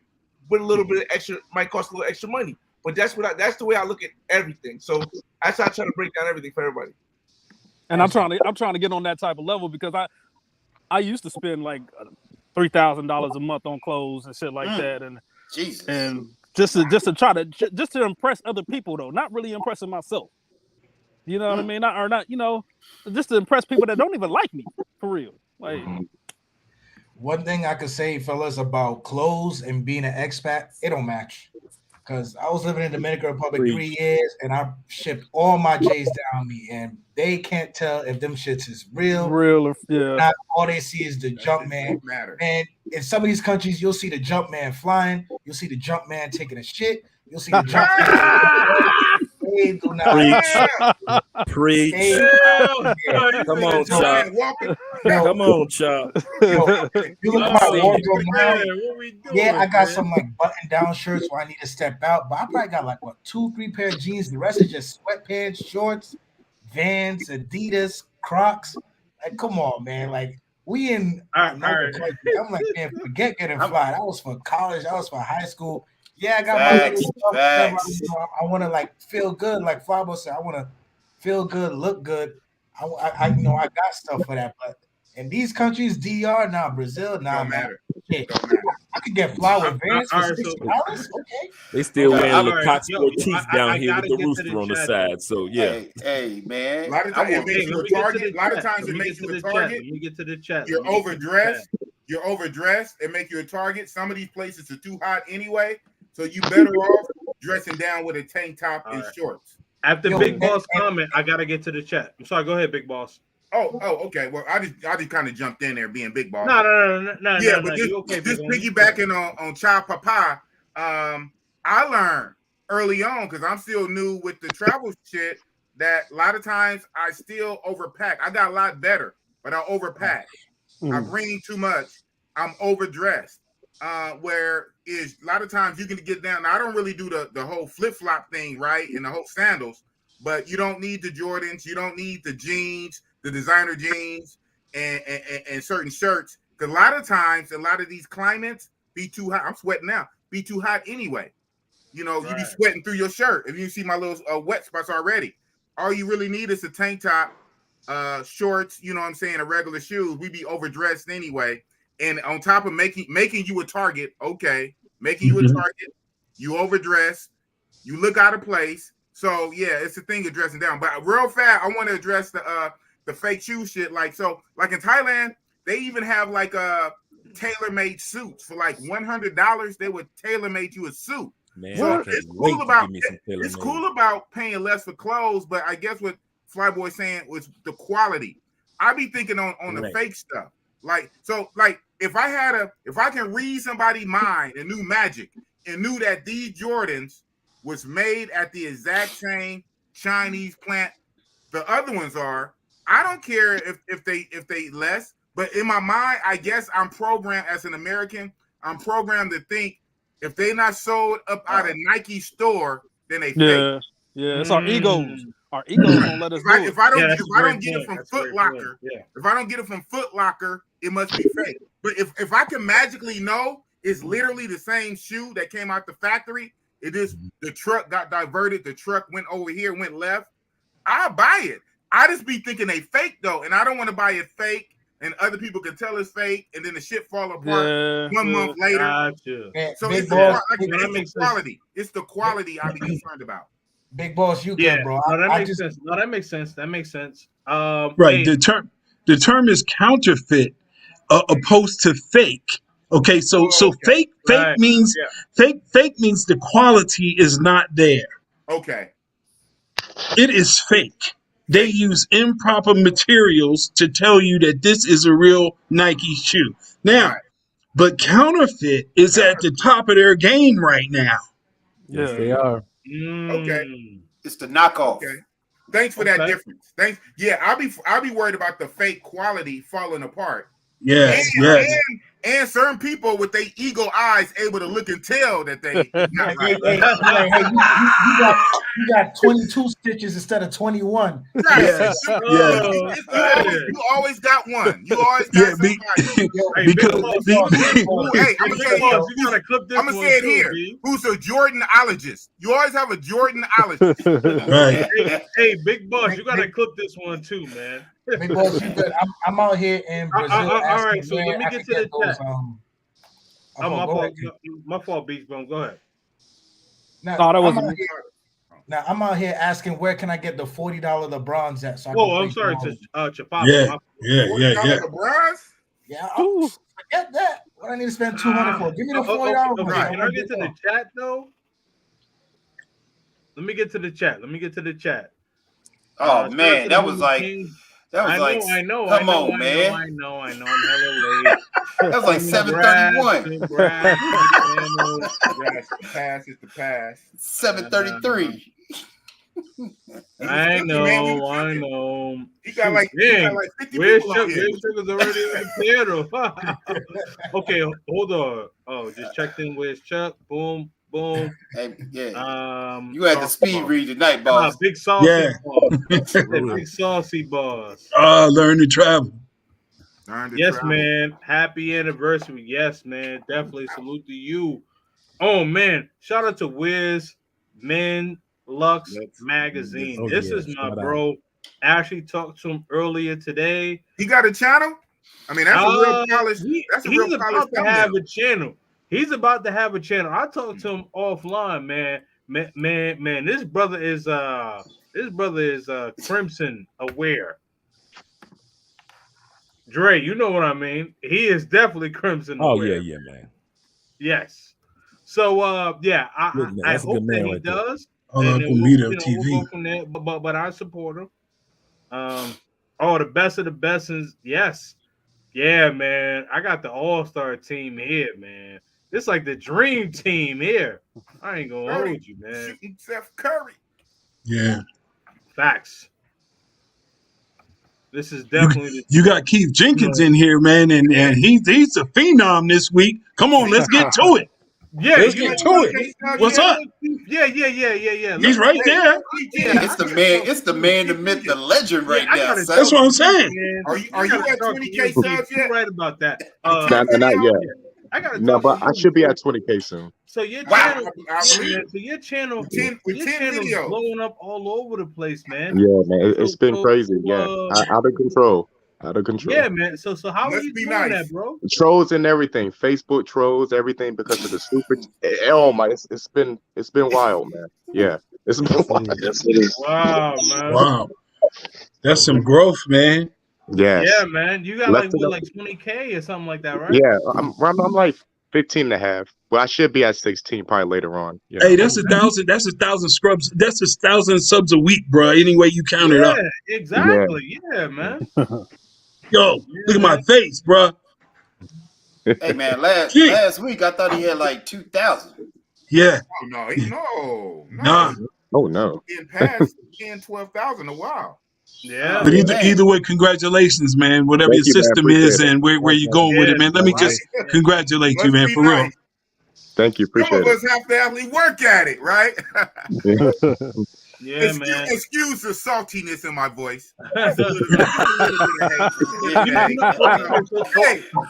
with a little bit of extra. Might cost a little extra money, but that's the way I look at everything. So that's how I try to break down everything for everybody. And I'm trying to get on that type of level because I used to spend like $3,000 a month on clothes and shit like that, and Jesus. And just to try to just to impress other people though, not really impressing myself. You know what I mean? Not just to impress people that don't even like me for real. Like one thing I could say, fellas, about clothes and being an expat, it don't match. Because I was living in Dominican Republic 3 years and I shipped all my J's down me, and they can't tell if them shits is real. Yeah. Not all they see is the jump man. And in some of these countries, you'll see the jump man flying, you'll see the jump man taking a shit, you'll see the jump man. They do not preach. Come on, Chop. Come on, Chop. You look at my wardrobe now. Yeah, I got some like button-down shirts where I need to step out, but I probably got like 2-3 pair of jeans. The rest is just sweatpants, shorts, Vans, Adidas, Crocs. Like, come on, man. Like, we in another country. I'm like, man, forget getting fly. That was for college. That was for high school. Yeah, I got my little stuff. I want to like feel good, like Fabo said. I want to feel good, look good. I got stuff for that. But in these countries, DR, Brazil, don't matter. Shit. I could get fly with Vans for $60. Okay. They still wearing Lecoq teeth down here with the rooster on the side. So yeah. Hey man. A lot of times it makes you a target. A lot of times it makes you a target. Let me get to the chat. You're overdressed. You're overdressed. It make you a target. Some of these places are too hot anyway. So you better off dressing down with a tank top and shorts. After Big Boss comment, I gotta get to the chat. I'm sorry. Go ahead, Big Boss. Oh, okay. Well, I just kind of jumped in there being Big Boss. No. Yeah, but just piggybacking on Child Papa, I learned early on because I'm still new with the travel shit that a lot of times I still overpack. I got a lot better, but I overpack. I bring too much. I'm overdressed. Where is a lot of times you can get down. Now, I don't really do the whole flip-flop thing, right? And the whole sandals, but you don't need the Jordans, you don't need the jeans, the designer jeans, and certain shirts. Because a lot of times, a lot of these climates be too hot. I'm sweating now, be too hot anyway. You know, you be sweating through your shirt. If you see my little wet spots already, all you really need is a tank top, shorts, you know what I'm saying, a regular shoes. We be overdressed anyway. And on top of making you a target, making you a target, you overdress, you look out of place. So yeah, it's a thing of dressing down. But real fast, I want to address the fake shoe shit. Like in Thailand, they even have like tailor-made suits for like $100. They would tailor-make you a suit. Man, so it's cool about paying less for clothes, but I guess what Flyboy saying was the quality. I be thinking on the fake stuff. Like if I can read somebody's mind and knew magic and knew that these Jordans was made at the exact same Chinese plant the other ones are, I don't care if they less, but in my mind, I guess I'm programmed as an American, I'm programmed to think if they not sold up out of Nike store, then they fake. Yeah, it's our egos. Our egos don't let us do it. If I don't get it from Foot Locker, if I don't get it from Foot Locker, it must be fake. But if I can magically know it's literally the same shoe that came out the factory, it is the truck got diverted, the truck went over here, went left, I'll buy it. I just be thinking they fake though, and I don't want to buy it fake, and other people can tell it's fake, and then the shit fall apart 1 month later. Gotcha. So it's the quality. It's the quality I be concerned about. Big Boss, you good, bro? No, that makes sense. That makes sense. Right. The term is counterfeit. opposed to fake. Okay, so okay. fake Right. means fake means the quality is not there. Okay. It is fake. They Fake. use improper materials to tell you that this is a real Nike shoe. Now, Right. but counterfeit is at the top of their game right now. Yes, Yeah. they are. Okay. It's the knockoff. Okay. Thanks for that Okay. difference. Thanks. Yeah, I'll be worried about the fake quality falling apart. Yes, yes. And certain people with their eagle eyes able to look and tell that they not right. You got 22 stitches instead of 21. Right. Yes, Oh, You always got one. You always got Yeah, somebody. Hey, because Big Boss, Hey, I'm gonna say Big Boss, you gotta clip this I'm gonna one say it too, here. B. Who's a Jordanologist? You always have a Jordanologist. right. Hey, Big Boss, you gotta clip this one too, man. Big boss, you good. I'm out here in Brazil. All asking right, so where let me I get could to the those, chat. go My fault. ahead. My fault, Beach Bone. Go ahead. Now, No, that I'm wasn't out me. here, now I'm out here asking where can I get the $40 LeBrons at? So I Oh, can I'm play sorry tomorrow. to Chapapa. Yeah, yeah, yeah, yeah. LeBrons? Yeah, Ooh. forget that. What I need to spend $200 for? Give me the $40 ones. Okay. Can I get to the chat though? Let me get to the chat. Oh Shout out man, to the that was homie like King. I know. Come on, man. I know. I'm hella late. That was like 7:31. Congrats, Yes, the pass is the pass. 7:33. I know. He got like 50 Where's people Chuck? on here. Where's Chuck is already on the piano. Okay, hold on. Oh, just checked in. Where's Chuck? Boom. Hey, yeah. You You had the speed read tonight, boss. Big saucy Yeah. boss. Big saucy boss. Learn to travel. Yes, man. Happy anniversary. Yes, man. Definitely salute to you. Oh man, shout out to Wiz Men Lux Magazine. Oh, This yeah. is my Shout bro. Actually talked to him earlier today. He got a channel? I mean, that's a real polished. That's a real He's polished about to have a channel. He's about to have a channel. I talked to him offline, man. Man, this brother is Crimson aware. Dre, you know what I mean. He is definitely Crimson aware. Yeah, man. Yes. So Man, I that's a hope good that man he right there. does. On And Uncle then Meter we'll TV. go from there. But I support him. The best of the best is yes. Yeah, man. I got the all-star team here, man. It's like the dream team here. I ain't gonna hold you, man. Shooting Steph Curry. Yeah. Facts. This is definitely You got Keith Jenkins in here, man, and he's a phenom this week. Come on, let's get to it. Yeah, Let's get to it. What's up? Yeah. He's right there. It's the man, the myth, the legend right now. Son. That's what I'm saying. Are you at 20K subs yet? You're right about that. Not yet. I gotta No, talk but to I you. should be at 20K soon. So your Wow. channel, so your channel, With 10 channel's videos. blowing up all over the place, man. Yeah, man, it's been crazy. Yeah, uh, out of control. Out of control. Yeah, man. So how are Must you be doing nice. that, bro? Trolls and everything, Facebook trolls, everything because of the stupid. Oh my, it's been wild, man. Yeah, it's been wild. Yes, it is. Wow, man. Wow. That's some growth, man. Yes. Yeah, man. You got Left like it what, up. like 20K or something like that, right? Yeah, I'm like 15 and a half. Well, I should be at 16 probably later on. You know? Hey, that's 1,000. That's 1,000 scrubs. That's 1,000 subs a week, bro. Any way you count it up. Exactly. Yeah, man. Yo, look at my face, bro. Hey man, last week I thought he had like 2,000. Yeah. Oh, no. Nah. Oh no. Getting past 10, 12,000 a while. Yeah. But either way, congratulations, man. Whatever Thank your you, man. system Appreciate is it. and where you're going with it, man. Let me just congratulate you, Must man, be for real. nice. Thank you. Some Appreciate of it. us have to actually work at it, right? Yeah, man. Excuse the saltiness in my voice. Hey,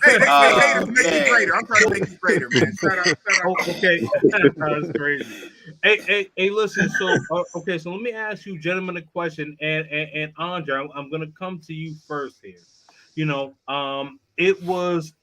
Hey, they say haters make you greater. I'm trying to make you greater, man. Shout out. Okay. That's crazy. Hey, listen. So, okay. So let me ask you, gentlemen, a question, and Andre, I'm gonna come to you first here. You know, it was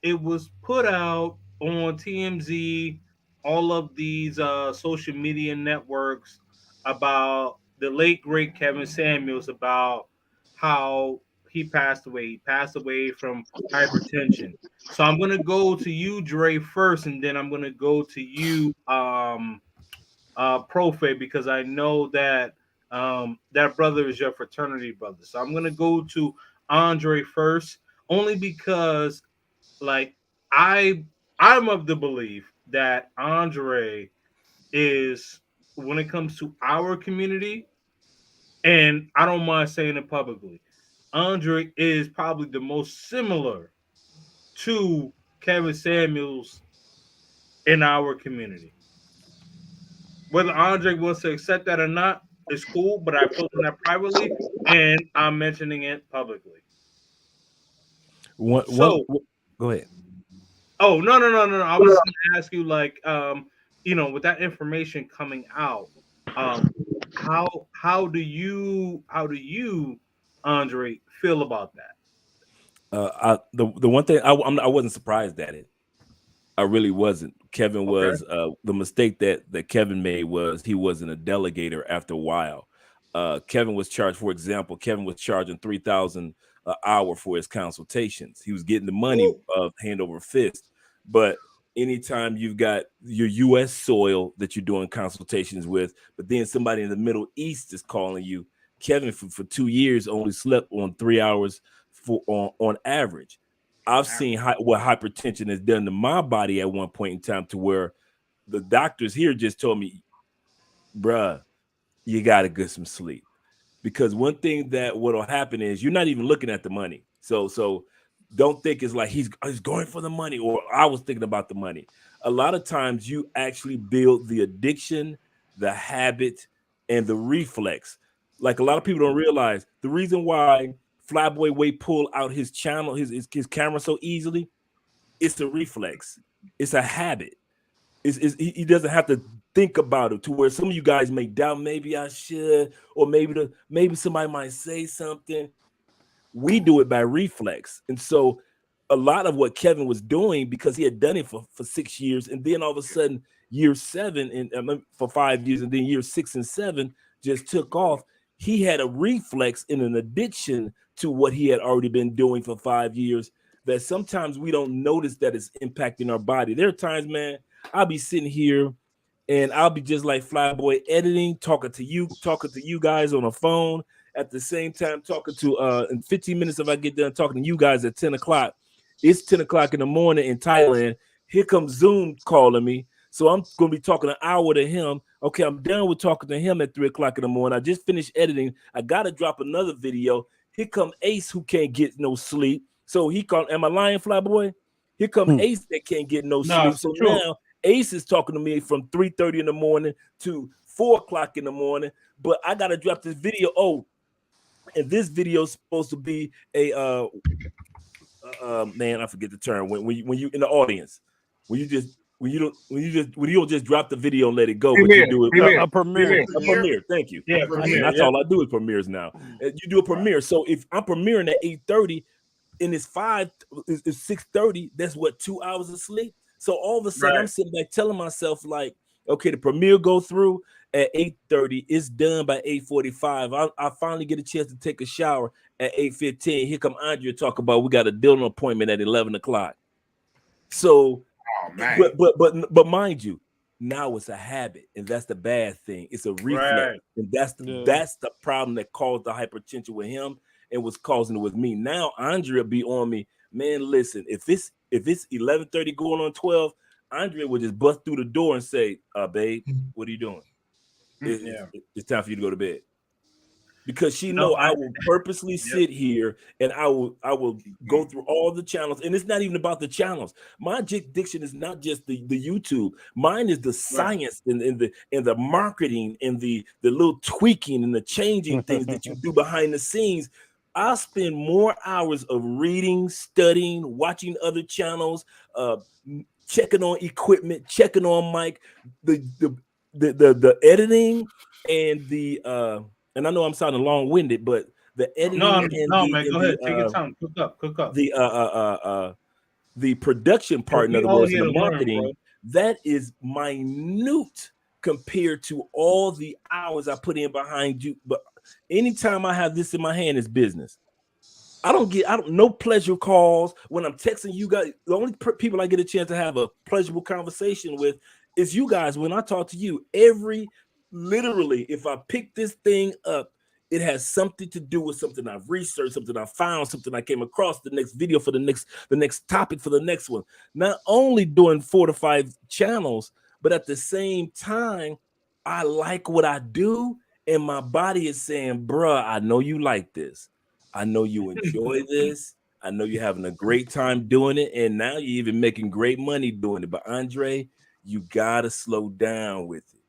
put out on TMZ, all of these social media networks about the late great Kevin Samuels, about how he passed away. He passed away from hypertension. So I'm gonna go to you, Dre, first, and then I'm gonna go to you, Profe, because I know that that brother is your fraternity brother. So I'm gonna go to Andre first, only because like I I'm of the belief that Andre is, when it comes to our community, and I don't mind saying it publicly, Andre is probably the most similar to Kevin Samuels in our community. Whether Andre wants to accept that or not is cool, but I told him that privately, and I'm mentioning it publicly. So, Go ahead. oh, no. I was just gonna ask you, like, with that information coming out, um, how do you, Andre, feel about that? The one thing I wasn't surprised at it. I really wasn't. Kevin Okay. was the mistake that Kevin made was he wasn't a delegator after a while. Kevin was charged, for example, Kevin was charging $3,000 an hour for his consultations. He was getting the money hand over fist. But anytime you've got your U.S. soil that you're doing consultations with, but then somebody in the Middle East is calling you, Kevin for 2 years only slept on 3 hours on average. I've seen what hypertension has done to my body at one point in time, to where the doctors here just told me, bruh, you got to get some sleep. Because one thing that what'll happen is you're not even looking at the money. So don't think it's like he's going for the money, or I was thinking about the money. A lot of times you actually build the addiction, the habit, and the reflex. Like a lot of people don't realize the reason why Flyboy Way pull out his channel, his camera so easily, it's a reflex. It's a habit. He doesn't have to think about it, to where some of you guys may doubt, maybe I should, or maybe somebody might say something. We do it by reflex. And so a lot of what Kevin was doing, because he had done it for 6 years, and then all of a sudden year 7 and for 5 years, and then year 6 and 7 just took off. He had a reflex in an addiction to what he had already been doing for 5 years, that sometimes we don't notice that it's impacting our body. There are times, man, I'll be sitting here and I'll be just like Flyboy, editing, talking to you guys on a phone at the same time, talking to in 15 minutes, if I get done talking to you guys at 10 o'clock, it's 10 o'clock in the morning in Thailand. Here comes Zoom calling me. So I'm going to be talking an hour to him. Okay, I'm done with talking to him at 3 o'clock in the morning. I just finished editing. I got to drop another video. Here come Ace, who can't get no sleep. So he called, am I lying, Flyboy? Here come Ace that can't get no sleep. So now Ace is talking to me from 3:30 in the morning to 4 o'clock in the morning. But I got to drop this video. Oh, and this video is supposed to be a man, I forget the term, when you in the audience, when you don't just drop the video and let it go, but you do it a premiere. a premiere. Thank you. Yeah, I mean, that's all I do is premieres now. You do a premiere. So if I'm premiering at 8:30 and it's 6:30, that's what, 2 hours of sleep. So all of a sudden I'm sitting back telling myself, like, okay, the premiere go through at 8:30, it's done by 8:45. I finally get a chance to take a shower at 8:15. Here come Andrea talk about we got a dinner appointment at 11 o'clock. So, but mind you, now it's a habit, and that's the bad thing. It's a reflex, and that's the problem that caused the hypertension with him and was causing it with me. Now Andrea be on me, man. Listen, if it's 11:30 going on 12, Andrea would just bust through the door and say, "Babe, what are you doing? It's time for you to go to bed." Because she know I will purposely sit here and I will go through all the channels, and it's not even about the channels. My addiction is not just the YouTube. Mine is the science and the marketing and the little tweaking and the changing things that you do behind the scenes. I spend more hours of reading, studying, watching other channels, checking on equipment, checking on mic, the editing and the and I know I'm sounding long-winded, but the editing man, go ahead. Take your time. Cook up. The production part, in other words, the marketing, that is minute compared to all the hours I put in behind you. But anytime I have this in my hand, it's business. I don't no pleasure calls when I'm texting you guys. The only people I get a chance to have a pleasurable conversation with is you guys. When I talk to you, literally, if I pick this thing up, it has something to do with something I've researched, something I found, something I came across, the next video for the next topic for the next one. Not only doing 4 to 5 channels, but at the same time, I like what I do, and my body is saying, bruh, I know you like this. I know you enjoy this. I know you're having a great time doing it. And now you're even making great money doing it. But Andre, you gotta slow down with it.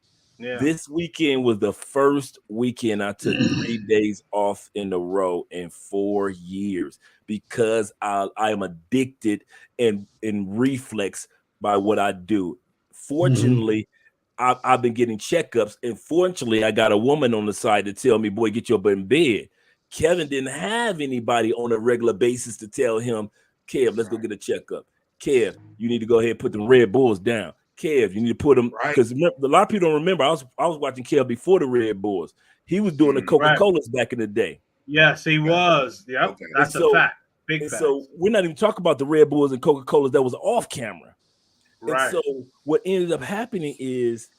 Yeah. This weekend was the first weekend I took 3 days off in a row in 4 years because I am addicted and in reflex by what I do. Fortunately, I've been getting checkups, and fortunately, I got a woman on the side to tell me, boy, get your butt in bed. Kevin didn't have anybody on a regular basis to tell him, Kev, let's go get a checkup. Kev, you need to go ahead and put them Red Bulls down. Kev, you need to put them, because a lot of people don't remember. I was watching Kev before the Red Bulls. He was doing the Coca-Colas back in the day. Yes, he was. Yep, okay. That's a fact. Big fact. So we're not even talking about the Red Bulls and Coca-Colas that was off camera. Right. And so what ended up happening is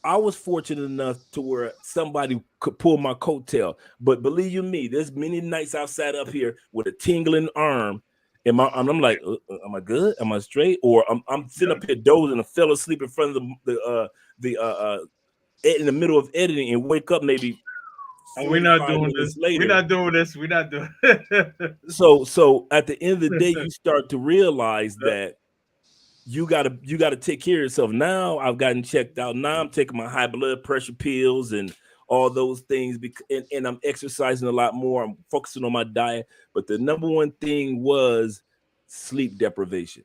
I was fortunate enough to where somebody could pull my coattail. But believe you me, there's many nights I've sat up here with a tingling arm, and I'm like, am I good? Am I straight? Or I'm sitting up here dozing and fell asleep in front of the in the middle of editing and wake up maybe. We're not doing this. Later. We're not doing this. We're not doing. So at the end of the day, you start to realize that you gotta take care of yourself. Now I've gotten checked out. Now I'm taking my high blood pressure pills and all those things, and I'm exercising a lot more. I'm focusing on my diet. But the number one thing was sleep deprivation.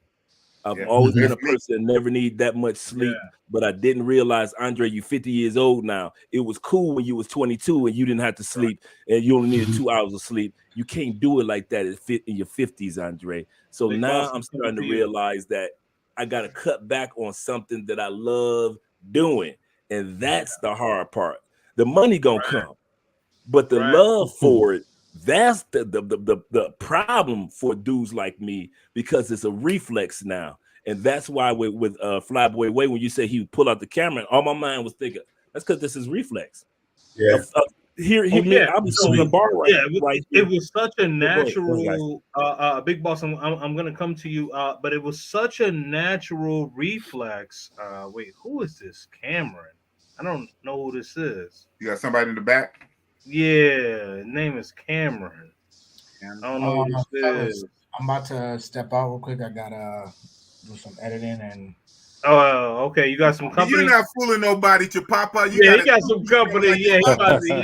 I've always been a person that never need that much sleep, but I didn't realize, Andre, you're 50 years old now. It was cool when you was 22 and you didn't have to sleep and you only needed 2 hours of sleep. You can't do it like that in your 50s, Andre. So now I'm starting to realize that I got to cut back on something that I love doing. And that's the hard part. The money gonna come, but the love for it, that's the problem for dudes like me, because it's a reflex now. And that's why with Flyboy Way, when you say he would pull out the camera, all my mind was thinking, that's because this is reflex. Yeah. I'll be sitting in the bar it was such a natural Big Boss. I'm gonna come to you, but it was such a natural reflex. Wait, who is this? Cameron? I don't know who this is. You got somebody in the back? Yeah, his name is Cameron. I don't know who this is. I'm about to step out real quick. I gotta do some editing and. Oh, okay. You got some company. You're not fooling nobody, to Papa. He got some company. Yeah, he about to.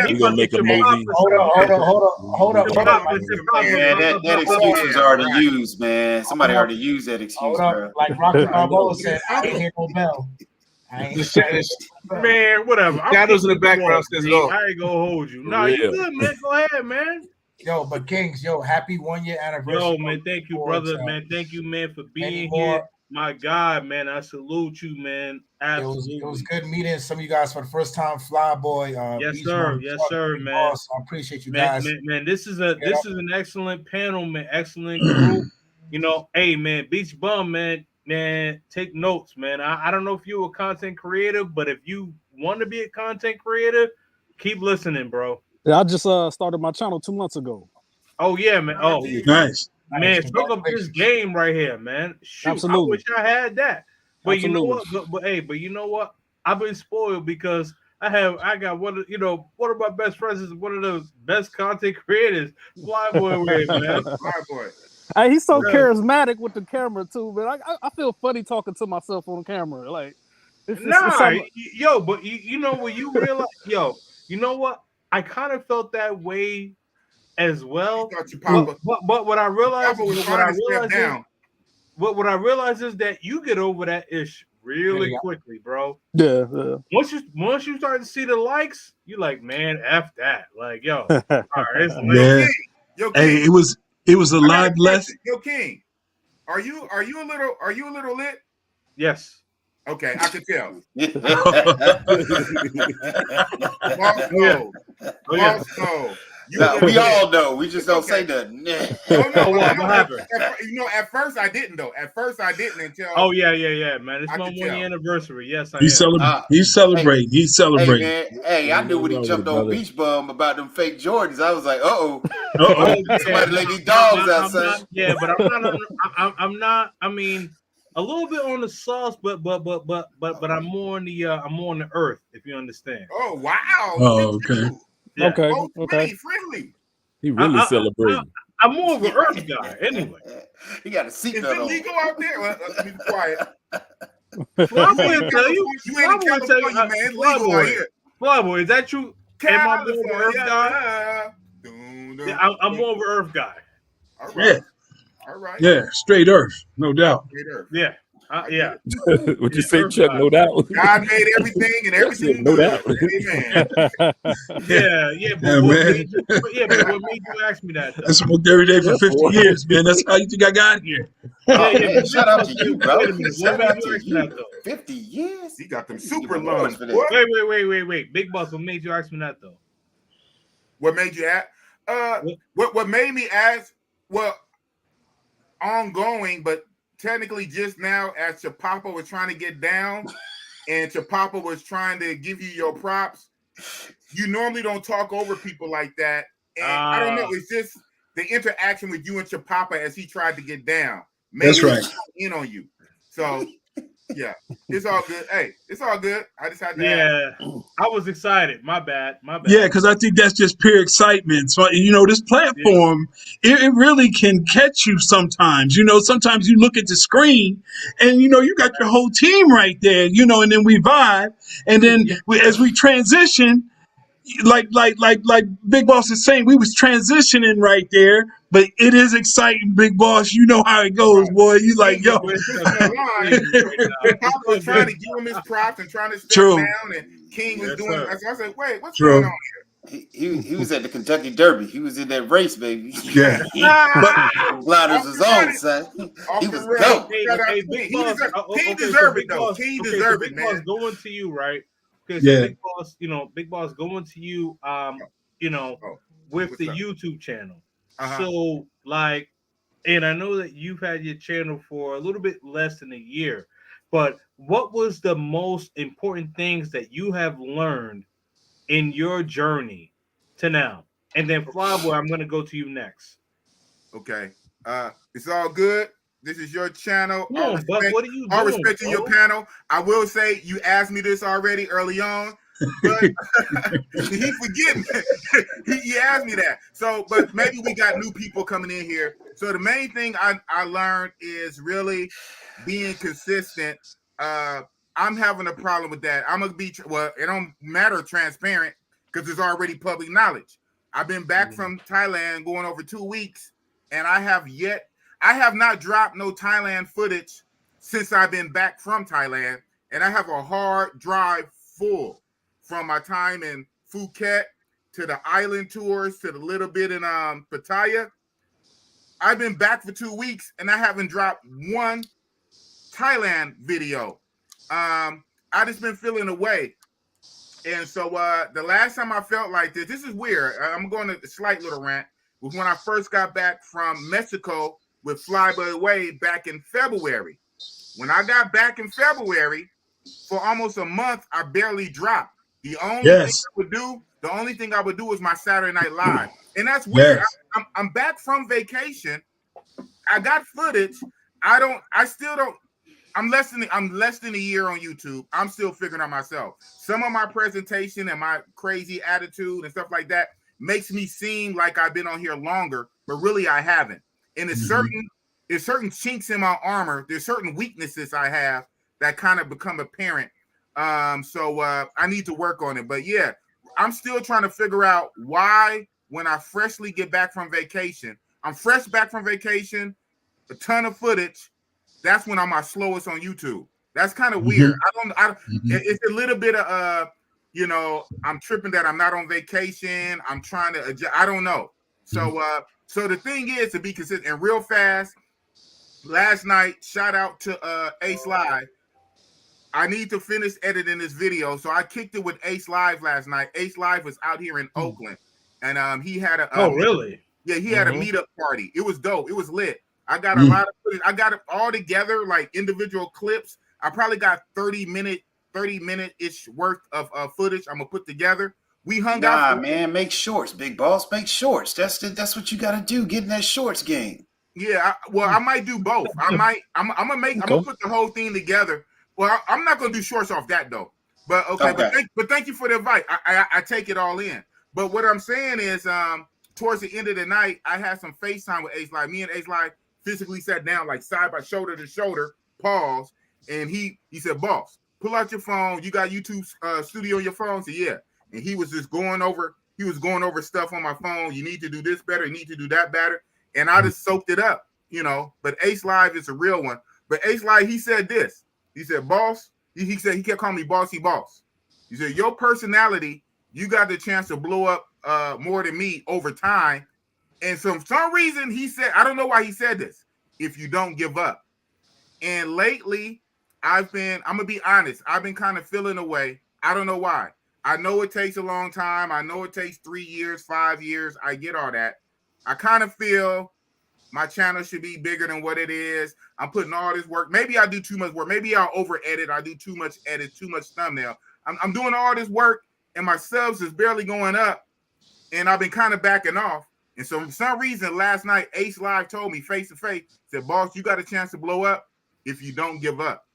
He's gonna make a movie. Hold up. Yeah, that excuse was already used, man. Somebody already used that excuse, bro. Like Rocky Balboa said, I ain't hear no bell. Man, whatever. Shadows in the background says it all. I ain't gonna hold you. No, you good, man. Go ahead, man. Yo, but Kings, happy 1 year anniversary. Yo, man, thank you, brother, man. Thank you, man, for being here. My God, man, I salute you, man. Absolutely. It was good meeting some of you guys for the first time. Flyboy, yes, sir. Yes, sir, man. Boss. I appreciate you guys. Man, this is an excellent panel, man. Excellent group. Hey, man, Beach Bum, man, take notes, man. I don't know if you're a content creator, but if you want to be a content creator, keep listening, bro. Yeah, I just started my channel 2 months ago. Oh yeah, man. Oh, nice. Man, took up this game right here, man. Shoot, absolutely. I wish I had that. But absolutely. You know what? But you know what? I've been spoiled because I got one of my best friends is one of the best content creators. Flyboy Way, man. Flyboy. Hey, he's so charismatic with the camera too, man. I feel funny talking to myself on camera. Like, but you know what you realize, you know what? I kind of felt that way as well. But what I realized is that you get over that ish really quickly, bro. Yeah. Once you start to see the likes, you're like, man, F that. Like, all right, hey, it was a lot less. Yo, King, are you a little lit? Yes. Okay, I can tell. We all know. We just don't say nothing. Oh, what happened? At first I didn't though. At first I didn't until. Oh yeah, man. It's my 1 year anniversary. Yes, I He's am. He's celebrating. He's celebrating. Hey man, I knew when he jumped on Beach Bum about them fake Jordans. I was like, Oh, somebody let these dogs outside. But I'm not. I mean, a little bit on the sauce, but I'm more on the earth, if you understand. Oh wow. Oh, okay. Yeah. Okay. Friendly. He really celebrating. I'm more of an earth guy, anyway. He got a seatbelt on. Is it legal out there? Let me be quiet. Well, I'm gonna tell you. You ain't in California, man. It's legal out here. Flyboy, is that true? Am I more of an earth guy? Yeah, I'm more of an earth guy. All right. Yeah. All right. Yeah, straight earth, no doubt. Straight earth. Yeah. Yeah. Would you say, Chuck? No doubt. God made everything and everything. No doubt. Amen. But what made you ask me that? I smoked every day for 50 years, man. That's how you think I got here. Man, shout out to you, bro. Wait a minute. What made you ask me that, though? 50 years? He got them super lungs. Wait. Big Boss, what made you ask me that, though? What made you ask? What made me ask? Well, ongoing, but technically just now as Chapapa was trying to get down and Chapapa was trying to give you your props, you normally don't talk over people like that. And I don't know, it's just the interaction with you and Chapapa as he tried to get down. Maybe that's right. In on you. So yeah, it's all good. Hey, it's all good. I just had to I was excited. My bad. Yeah, because I think that's just pure excitement. So, this platform, it really can catch you sometimes. Sometimes you look at the screen and, you got your whole team right there, and then we vibe. And then as we transition, like Big Boss is saying, we was transitioning right there, but it is exciting, Big Boss. You know how it goes, boy. You like, yo. Papa was trying to give him his props and trying to step down, and King was doing it. So I said, wait, what's going on here? He was at the Kentucky Derby. He was in that race, baby. Yeah. Gliders his own, son. He was dope. King deserved it, though. King deserved it, man. Going to you, right? Because Big Boss going to you, with the YouTube channel. So, and I know that you've had your channel for a little bit less than a year, but what was the most important things that you have learned in your journey to now? And then Flyboy, I'm going to go to you next. Okay. It's all good. This is your channel. No, but what are you doing? All respect to your panel. I will say you asked me this already early on, but he forgetting. He asked me that. So, but maybe we got new people coming in here. So the main thing I learned is really being consistent. I'm having a problem with that. I'm gonna be it don't matter transparent because it's already public knowledge. I've been back from Thailand going over 2 weeks, and I have not dropped no Thailand footage since I've been back from Thailand, and I have a hard drive full from my time in Phuket to the island tours to the little bit in Pattaya. I've been back for 2 weeks, and I haven't dropped one Thailand video. I just been feeling away. And so the last time I felt like this is weird. I'm going to a slight little rant, was when I first got back from Mexico with Flyboy Way back in February. When I got back in February, for almost a month, I barely dropped. The only thing I would do was my Saturday Night Live. And that's weird. Yes. I'm back from vacation. I got footage. I'm less than a year on YouTube. I'm still figuring out myself. Some of my presentation and my crazy attitude and stuff like that makes me seem like I've been on here longer, but really I haven't. And there's certain chinks in my armor. There's certain weaknesses I have that kind of become apparent. So I need to work on it. But yeah, I'm still trying to figure out why when I freshly get back from vacation, I'm fresh back from vacation, a ton of footage. That's when I'm my slowest on YouTube. That's kind of weird. It's a little bit of I'm tripping that I'm not on vacation. I'm trying to adjust. I don't know. So the thing is to be consistent and real fast. Last night, shout out to Ace Live. I need to finish editing this video. So I kicked it with Ace Live last night. Ace Live was out here in Oakland. and he had a Oh, really? Yeah, he had a meetup party. It was dope. It was lit. I got a lot of footage. I got it all together, like individual clips. I probably got 30-minute-ish worth of footage I'm gonna put together. We hung out. Nah, man, make shorts, big boss. Make shorts. That's what you got to do. Get in that shorts game. Yeah, I might do both. I'm gonna put the whole thing together. Well, I'm not gonna do shorts off that though. But okay. But thank you for the advice. I take it all in. But what I'm saying is, towards the end of the night, I had some FaceTime with Ace Live. Me and Ace Live physically sat down, like side by shoulder to shoulder, pause, and he said, "Boss, pull out your phone. You got YouTube Studio on your phone?" So yeah, and he was just going over. He was going over stuff on my phone. You need to do this better. You need to do that better. And I just soaked it up, you know. But Ace Live is a real one. But Ace Live, he said this. He said, "Boss." He said he kept calling me bossy boss. He said, "Your personality, you got the chance to blow up more than me over time." And so for some reason, he said, I don't know why he said this, if you don't give up. And lately, I'm gonna be honest, I've been kind of feeling away. I don't know why. I know it takes a long time. I know it takes 3 years, 5 years. I get all that. I kind of feel my channel should be bigger than what it is. I'm putting all this work. Maybe I do too much work. Maybe I'll over edit. I do too much edit, too much thumbnail. I'm doing all this work and my subs is barely going up. And I've been kind of backing off. And so for some reason, last night, Ace Live told me face to face, said, "Boss, you got a chance to blow up if you don't give up."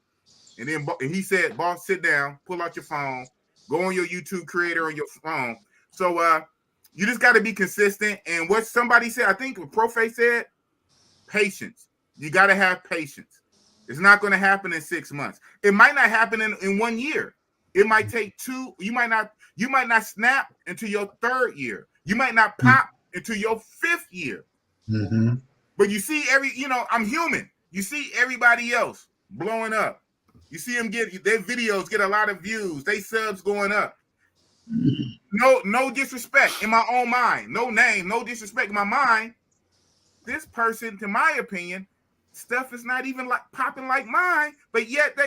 And then he said, "Boss, sit down, pull out your phone, go on your YouTube creator on your phone." So you just got to be consistent. And what somebody said, I think what Proface said, patience. You got to have patience. It's not going to happen in 6 months. It might not happen in 1 year. It might take 2. You might not snap until your 3rd year. You might not pop until your 5th year. Mm-hmm. But you see I'm human. You see everybody else blowing up. You see them their videos get a lot of views. They subs going up. No disrespect in my own mind. No name, no disrespect in my mind. This person, to my opinion, stuff is not even like popping like mine, but yet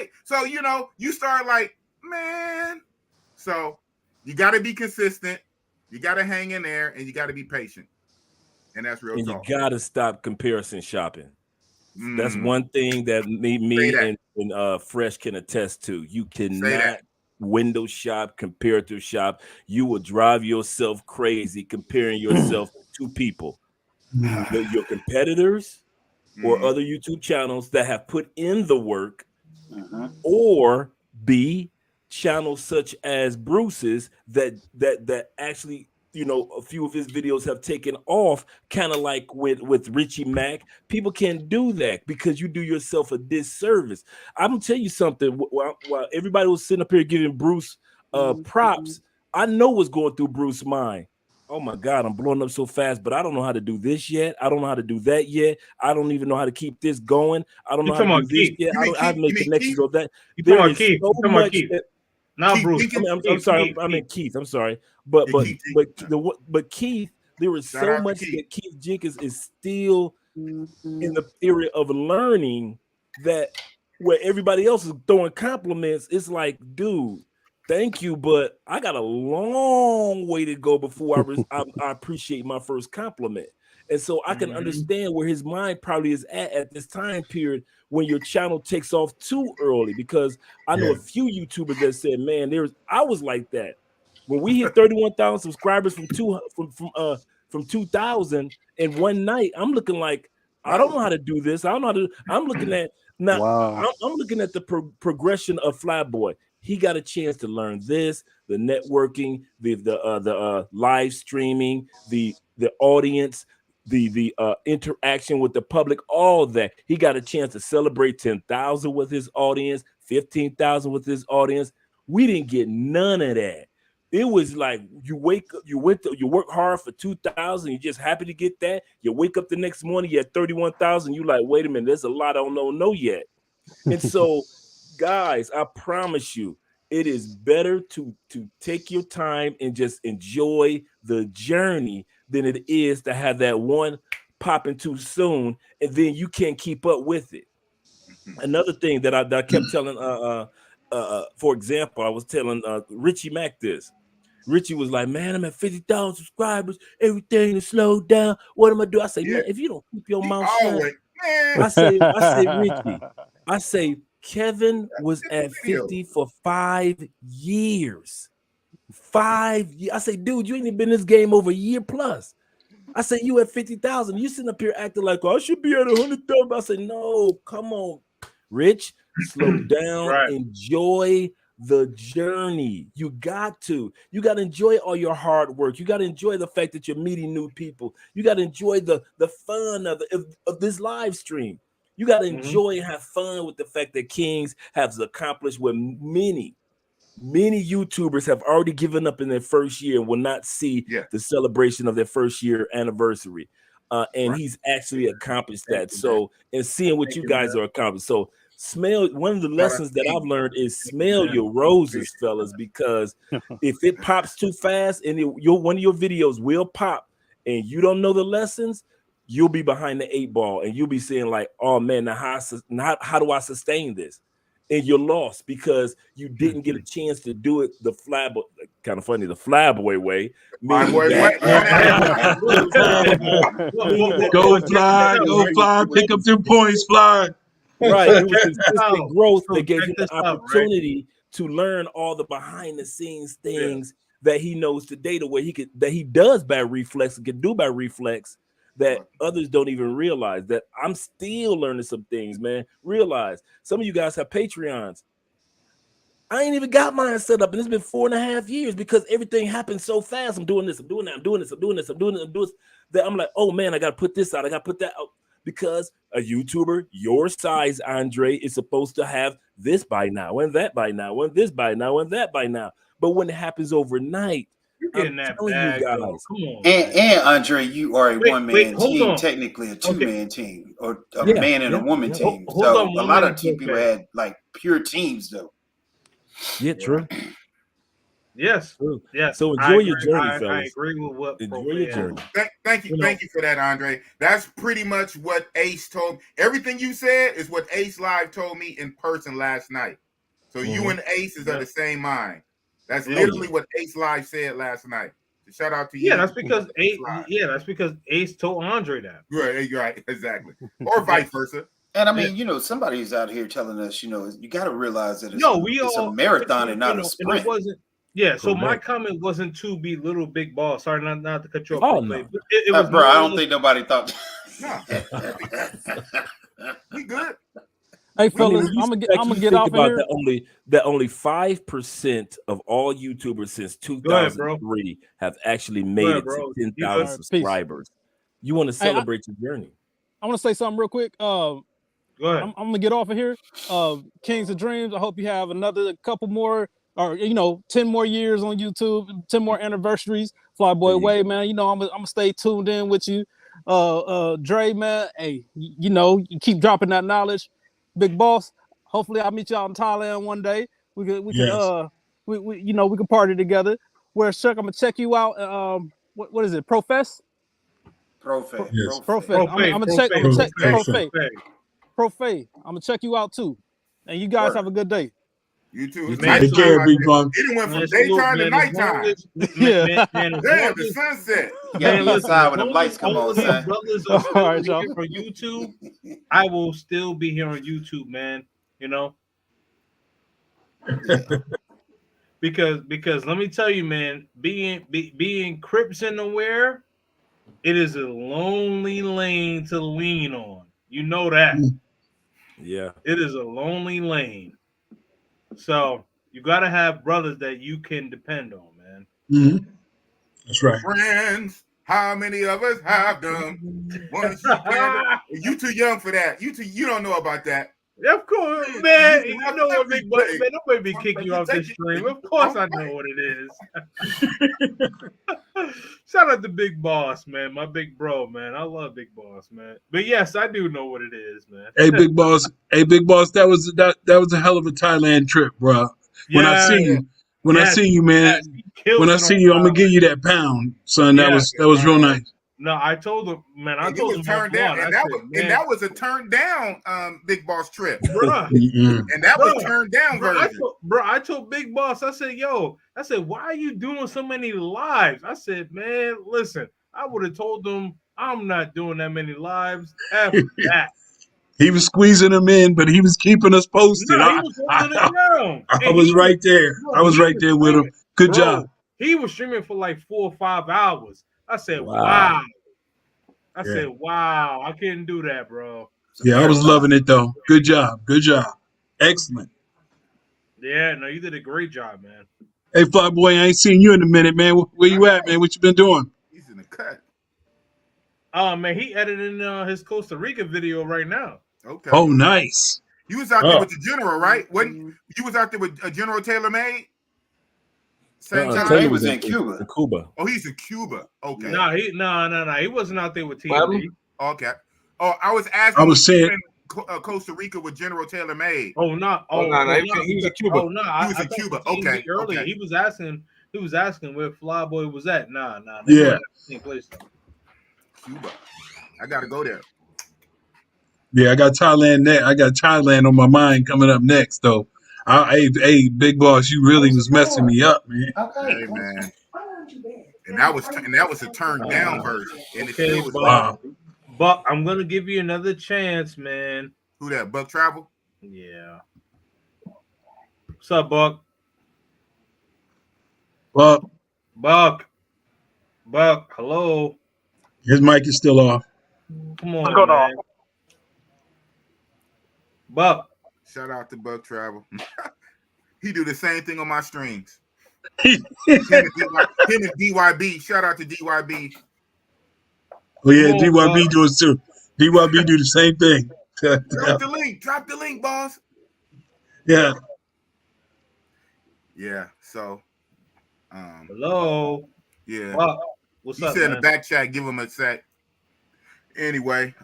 you start like, man. So you got to be consistent. You got to hang in there, and you got to be patient. And that's real talk. You got to stop comparison shopping. That's one thing that me and Fresh can attest to. You cannot window shop, comparative shop. You will drive yourself crazy comparing yourself to people. Your competitors or other YouTube channels that have put in the work, or B, channels such as Bruce's that actually, a few of his videos have taken off, kind of like with Richie Mack. People can't do that because you do yourself a disservice. I'm gonna tell you something. While everybody was sitting up here giving Bruce props, I know what's going through Bruce's mind. Oh my God, I'm blowing up so fast, but I don't know how to do this yet. I don't know how to do that yet. I don't even know how to keep this going. I don't know how to do this yet. I don't have to make connections with that. There is so much. Not Bruce. I'm sorry. I mean Keith. I'm sorry, but Keith. There is so much that Keith Jenkins is still in the area of learning, that where everybody else is throwing compliments. It's like, dude, thank you, but I got a long way to go before I appreciate my first compliment. And so I can understand where his mind probably is at this time period when your channel takes off too early, because I know a few YouTubers that said, man, I was like that. When we hit 31,000 subscribers from 2,000 in one night, I'm looking like, I don't know how to do this. I don't know how to. I'm looking at now. Wow. I'm looking at the progression of Flatboy. He got a chance to learn this, the networking, the live streaming, the audience, the interaction with the public, all that. He got a chance to celebrate 10,000 with his audience, 15,000 with his audience. We didn't get none of that. It was like you work hard for 2,000. You're just happy to get that. You wake up the next morning, you had 31,000. You like, wait a minute, there's a lot I don't know yet. And so, guys, I promise you, it is better to take your time and just enjoy the journey than it is to have that one popping too soon and then you can't keep up with it. Another thing that I kept telling, for example, I was telling Richie Mack this. Richie was like, man, I'm at 50,000 subscribers. Everything is slowed down. What am I do? I say, man, if you don't keep your mouth shut, I say, Richie, I say, Kevin was at 50 for 5 years. 5 years. I say, dude, you ain't even been in this game over a year plus. I say, you at 50,000. You sitting up here acting like, oh, I should be at 100,000. I say, no, come on, Rich, slow down, enjoy the journey. You got to enjoy all your hard work. You got to enjoy the fact that you're meeting new people. You got to enjoy the fun of this live stream. You got to enjoy and have fun with the fact that Kings has accomplished what many YouTubers have already given up in their first year and will not see the celebration of their first year anniversary. And he's actually accomplished that. So, and seeing what you guys are accomplished. So one of the lessons that I've learned is smell your roses, fellas, because if it pops too fast and one of your videos will pop and you don't know the lessons, you'll be behind the 8 ball and you'll be saying like, oh man, now how do I sustain this? And you're lost because you didn't get a chance to do it the flyboy, kind of funny, the flyboy way. Go fly, pick up them points, fly. Right, it was consistent growth that gave him the opportunity to learn all the behind the scenes things that he knows today, the way he does by reflex and can do by reflex that others don't even realize. That I'm still learning some things, man. Realize some of you guys have Patreons. I ain't even got mine set up, and it's been 4.5 years because everything happens so fast. I'm doing this, I'm doing that, I'm doing this, I'm doing this, I'm doing this, I'm doing this. That I'm like, oh man, I gotta put this out, I gotta put that out. Because a YouTuber your size, Andre, is supposed to have this by now, and that by now, and this by now, and that by now. But when it happens overnight, you're getting that bag, come on. And Andre, you are a one-man team, technically a two-man team, or a man and a woman team. So a lot of people had like pure teams, though. Yeah, true. Yes. True. Yes. So enjoy your journey, fellas. I agree with what. Enjoy your journey. Thank you for that, Andre. That's pretty much what Ace told me. Everything you said is what Ace Live told me in person last night. So you and Ace is of the same mind. That's literally what Ace Live said last night. So shout out to you. Yeah, that's because Ace. Yeah, that's because Ace told Andre that. Right, exactly, or vice versa. And I mean, somebody's out here telling us, you got to realize that it's a marathon and not a sprint. It wasn't. Yeah, so my comment wasn't to belittle Big Boss. Sorry, not to cut you off. Oh, no. It was bro, I don't think nobody thought. No, we good. Hey, fellas, I'm gonna get off of here. That only 5% of all YouTubers since 2003 have actually made it to 10,000 subscribers. You want to celebrate your journey? I want to say something real quick. Go ahead. I'm gonna get off of here. Kings of Dreams. I hope you have another couple more, or 10 more years on YouTube, 10 more anniversaries. Flyboy Way, man. I'm gonna stay tuned in with you. Dre, man. Hey, you keep dropping that knowledge. Big Boss. Hopefully, I'll meet y'all in Thailand one day. We can party together. Where's Chuck? I'm gonna check you out. What is it? Profess. Profess. Yes. Profess. I'm gonna check Profess. Profay. I'm gonna check you out too. And you guys have a good day. You too. Take care, big bug. It went from daytime to nighttime. Damn, the sunset. Yeah, be inside when the lights come on, son. Brothers are still here for YouTube. I will still be here on YouTube, man. Because let me tell you, man, being Crips in nowhere, it is a lonely lane to lean on. You know that. Yeah. It is a lonely lane. So you got to have brothers that you can depend on, man. Mm-hmm. That's right. Friends, how many of us have them? You too young for that. You don't know about that. Of course, man. You know what, Big Boy? Man, nobody be kicking you off this stream. Of course, I know what it is. Shout out to Big Boss, man. My big bro, man. I love Big Boss, man. But yes, I do know what it is, man. Hey, Big Boss. That was a hell of a Thailand trip, bro. When I see you, man. When I see you, I'm gonna give you that pound, son. That was real nice. No, I told him, man. I And it told was him turned one. down, and that was a turned down Big Boss trip, bruh. and that was turned down version. I told Big Boss, I said, yo, I said, why are you doing so many lives? I said, man, listen, I would have told them I'm not doing that many lives. F that. He was squeezing them in, but he was keeping us posted. No, he was holding it down. I was right there. I was right there with him. Good job. He was streaming for like 4 or 5 hours. I said, Wow. wow. I said, wow, I couldn't do that, bro. Yeah, I was loving it though. Good job. Good job. Excellent. Yeah, no, you did a great job, man. Hey, Fly Boy, I ain't seen you in a minute, man. Where you at, man? What you been doing? He's in the cut. Oh, man, he editing his Costa Rica video right now. Okay. Oh, nice. You was out there with the General, right? When you was out there with General Taylor Made? Same time. Taylor He was was in Cuba. Oh, he's in Cuba. Okay. No, he wasn't out there with TMD. Okay. Oh, I was asking. I was saying Costa Rica with General Taylor Made. Oh, no. No, he was in Cuba. Oh, no. He was in Cuba. Okay. Earlier, Okay. he was asking where Flyboy was at. Nah. Yeah. Same place. Cuba. I gotta go there. Yeah, I got Thailand on my mind coming up next, though. Hey, Big Boss, you really was messing me up, man. Hey, man. And that was a turned down version. And Okay, it was Buck, I'm gonna give you another chance, man. Who that? Buck Travel? Yeah. What's up, Buck? Buck. Hello. His mic is still off. Come on, man. Buck. Shout out to Buck Travel. He do the same thing on my streams. him and DYB. Shout out to DYB. Oh yeah, DYB does too. DYB do the same thing. Drop the link, boss. Yeah. Yeah. So. Hello. Yeah. Buck. What's he up, said man? in the back chat, give him a sec. Anyway,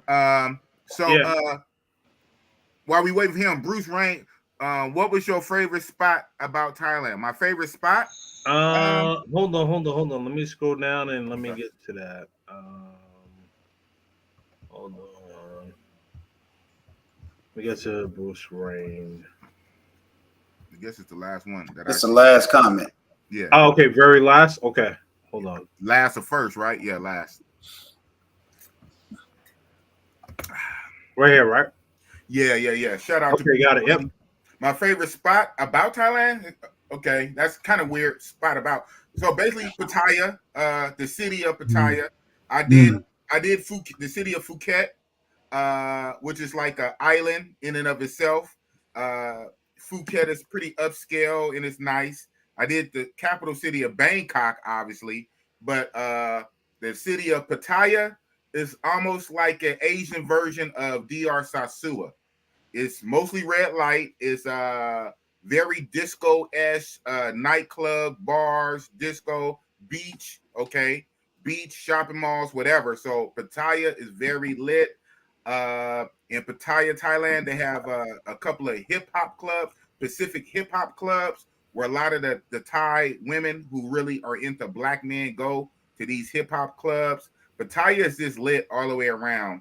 while we wait for him, Bruce Rain, what was your favorite spot about Thailand? My favorite spot? Hold on. Let me scroll down and let me get to that. Hold on. We get to Bruce Rain. I guess it's the last one. It's the last comment. Yeah. Oh, okay. Very last. Okay. Hold on. Last or first, right? Yeah, last. Right here, right? Yeah. Shout out to got it. Yep. My favorite spot about Thailand. Okay, that's kind of weird spot about. So basically, Pattaya, the city of Pattaya. I did the city of Phuket, which is like an island in and of itself. Phuket is pretty upscale and it's nice. I did the capital city of Bangkok, obviously, but the city of Pattaya is almost like an Asian version of DR Sasua. It's mostly red light. It's very disco-esque, nightclub, bars, disco, beach, okay? Beach, shopping malls, whatever. So Pattaya is very lit. In Pattaya, Thailand, they have a couple of hip-hop clubs, Pacific hip-hop clubs, where a lot of the Thai women who really are into black men go to these hip-hop clubs. Pattaya is just lit all the way around.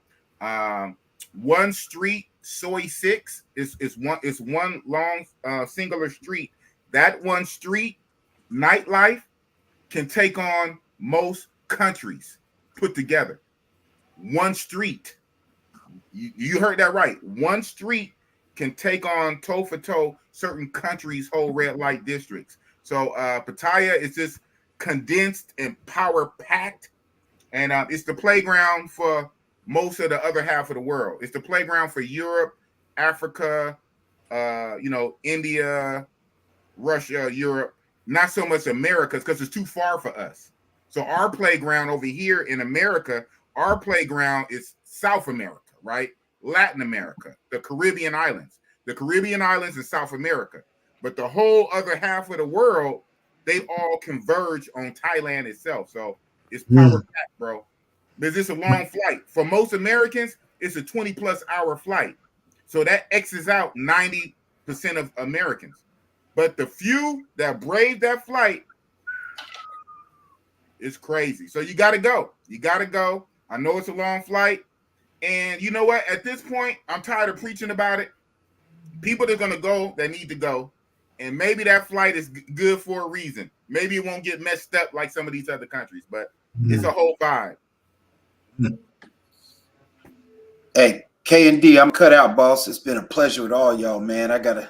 One street, Soy 6, is one long singular street. That one street, nightlife can take on most countries put together. One street. You heard that right. One street can take on toe for toe certain countries' whole red light districts. So Pattaya is just condensed and power packed. And it's the playground for most of the other half of the world. It's the playground for Europe, Africa, India, Russia, Europe. Not so much America because it's too far for us. So our playground over here in America, our playground is South America, right? Latin America, the Caribbean islands. The Caribbean islands in South America. But the whole other half of the world, they all converge on Thailand itself. So it's power packed, bro. Because it's a long flight. For most Americans, it's a 20-plus hour flight. So that X's out 90% of Americans. But the few that brave that flight, It's crazy. So you got to go. You got to go. I know it's a long flight. And you know what? At this point, I'm tired of preaching about it. People that are going to go that need to go. And maybe that flight is good for a reason. Maybe it won't get messed up like some of these other countries, but it's a whole vibe. Hey, K&D, I'm cut out, boss. It's been a pleasure with all y'all, man. I gotta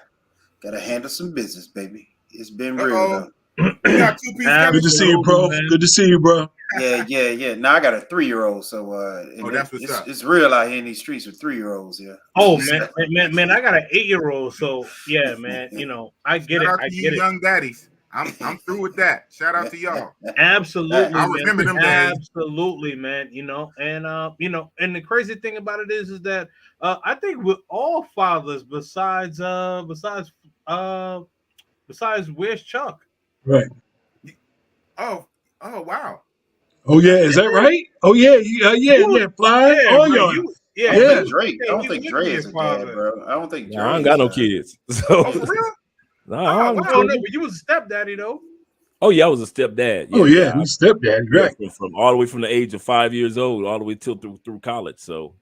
handle some business, baby. It's been real though. You got 2 pieces. Good to see you, bro. Good to see you, bro. Yeah. Now I got a 3-year-old, so that's what's up. It's real out here in these streets with 3-year-olds. Yeah. Oh man, I got an 8-year-old, so yeah, man. You know, I get Shout it. out to you young daddies. I'm through with that. Shout out to y'all. Absolutely, I remember them days. Absolutely, man. You know, and and the crazy thing about it is that I think with all fathers besides Where's Chuck? Right. Oh wow. Oh yeah, is that right? Oh yeah, Fly. Yeah, All bro, y'all. I don't think Dre is a dad, bro. I don't think Dre. I ain't got no kids. So. Oh, for real? Nah, I don't know, but you was a stepdaddy though. Oh yeah, I was a stepdad. Oh yeah, we stepdaddy, right? From all the way from the age of 5 years old all the way till through college. So.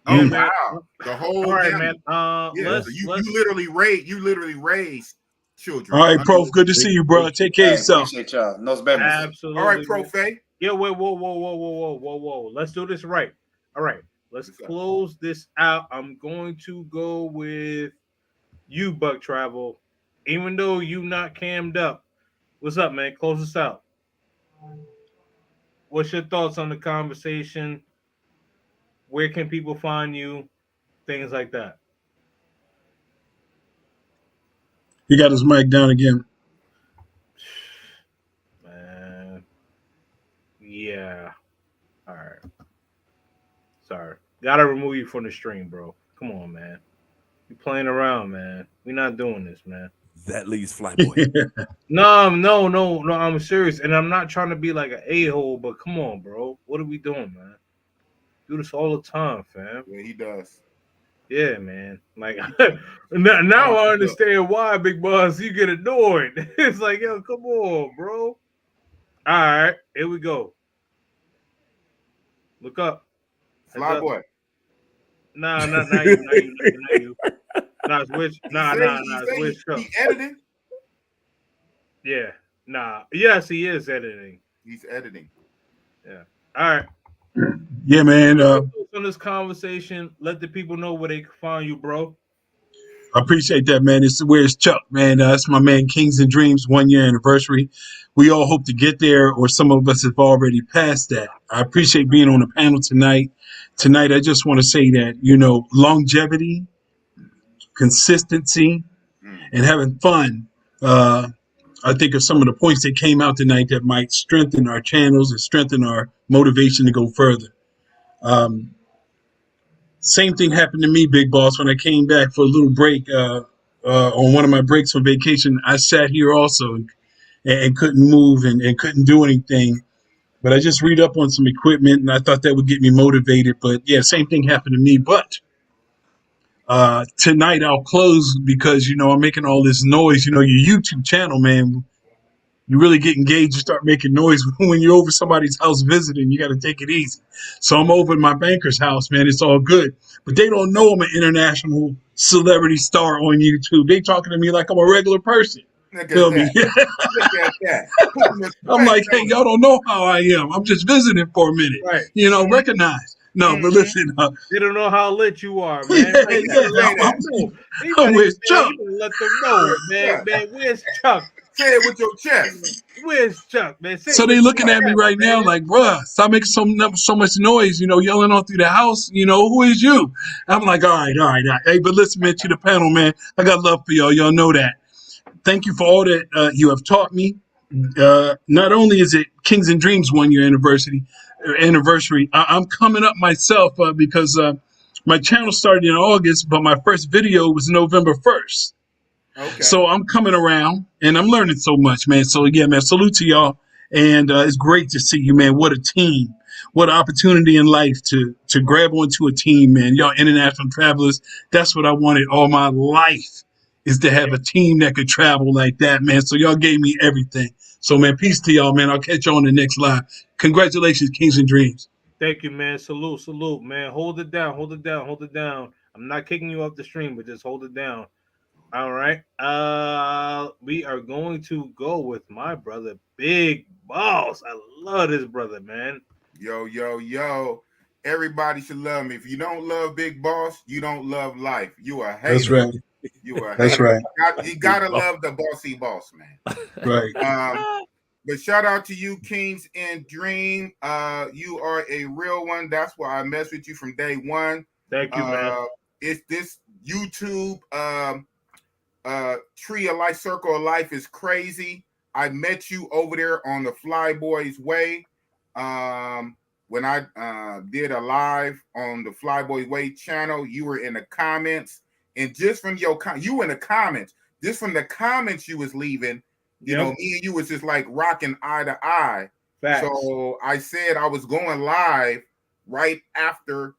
Oh wow, the whole. All right, family. man. So you literally raised children. All right, Prof. Good to see you, bro. Take care of yourself. Appreciate y'all. Nos vemos. Absolutely. All right, Prof. Yeah, wait, whoa. Let's do this right. All right, let's close this out. I'm going to go with you, Buck Travel. Even though you not cammed up. What's up, man? Close us out. What's your thoughts on the conversation? Where can people find you? Things like that. He got his mic down again. Man. Yeah. All right. Sorry. Gotta remove you from the stream, bro. Come on, man. You playing around, man. We're not doing this, man. That leaves Flyboy. No, I'm serious. And I'm not trying to be like an a-hole, but come on, bro. What are we doing, man? Do this all the time, fam. Yeah, he does. Yeah, man. Like now I understand why, Big Boss, you get annoyed. It's like, yo, come on, bro. All right, here we go. Look up. Flyboy. Nah, not you. Nah, switch. Nah, switch. He editing? Yeah. Nah. Yes, he is editing. He's editing. Yeah. All right. Yeah, man. On this conversation, let the people know where they can find you, bro. I appreciate that, man. Where's Chuck, man? That's my man, Kings and Dreams 1 year anniversary. We all hope to get there, or some of us have already passed that. I appreciate being on the panel tonight. Tonight, I just want to say that, longevity, consistency, and having fun. I think of some of the points that came out tonight that might strengthen our channels and strengthen our motivation to go further. Same thing happened to me, Big Boss, when I came back for a little break. On one of my breaks from vacation, I sat here also and couldn't move and couldn't do anything. But I just read up on some equipment, and I thought that would get me motivated. But yeah, same thing happened to me. But tonight I'll close because, I'm making all this noise. Your YouTube channel, man, you really get engaged. You start making noise when you're over somebody's house visiting. You got to take it easy. So I'm over at my banker's house, man. It's all good. But they don't know I'm an international celebrity star on YouTube. They talking to me like I'm a regular person. Feel me? Look at that. I'm like, hey, y'all don't know how I am. I'm just visiting for a minute. Right. Recognize. No, but listen. They don't know how lit you are, man. I'm with Chuck. Let them know, man. Man, where's Chuck? Say it with your chest. Where's Chuck, man? So they looking at me right now like, bruh, stop making so much noise, yelling all through the house. Who is you? I'm like, all right. Hey, but listen, man, to the panel, man, I got love for y'all. Y'all know that. Thank you for all that you have taught me. Not only is it Kings and Dreams 1 year anniversary, I'm coming up myself because my channel started in August, but my first video was November 1st. Okay. So I'm coming around and I'm learning so much, man. So yeah, man, salute to y'all. And it's great to see you, man. What a team. What an opportunity in life to grab onto a team, man. Y'all international travelers. That's what I wanted all my life, is to have a team that could travel like that, man. So y'all gave me everything. So, man, peace to y'all, man. I'll catch you on the next live. Congratulations, Kings and Dreams. Thank you, man. Salute, man. Hold it down, hold it down, hold it down. I'm not kicking you off the stream, but just hold it down. All right. We are going to go with my brother, Big Boss. I love this brother, man. Yo. Everybody should love me. If you don't love Big Boss, you don't love life. You a hater. That's right. You a That's hater. right. You gotta love the bossy boss, man. Right. But shout out to you, Kings and Dream. You are a real one. That's why I mess with you from day one. Thank you, man. It's this YouTube tree of life, circle of life is crazy. I met you over there on the Flyboys Way. When I did a live on the Flyboy Way channel, you were in the comments, and just from you were in the comments, just from the comments you was leaving, you know, me and you was just like rocking eye to eye. Facts. So I said I was going live right after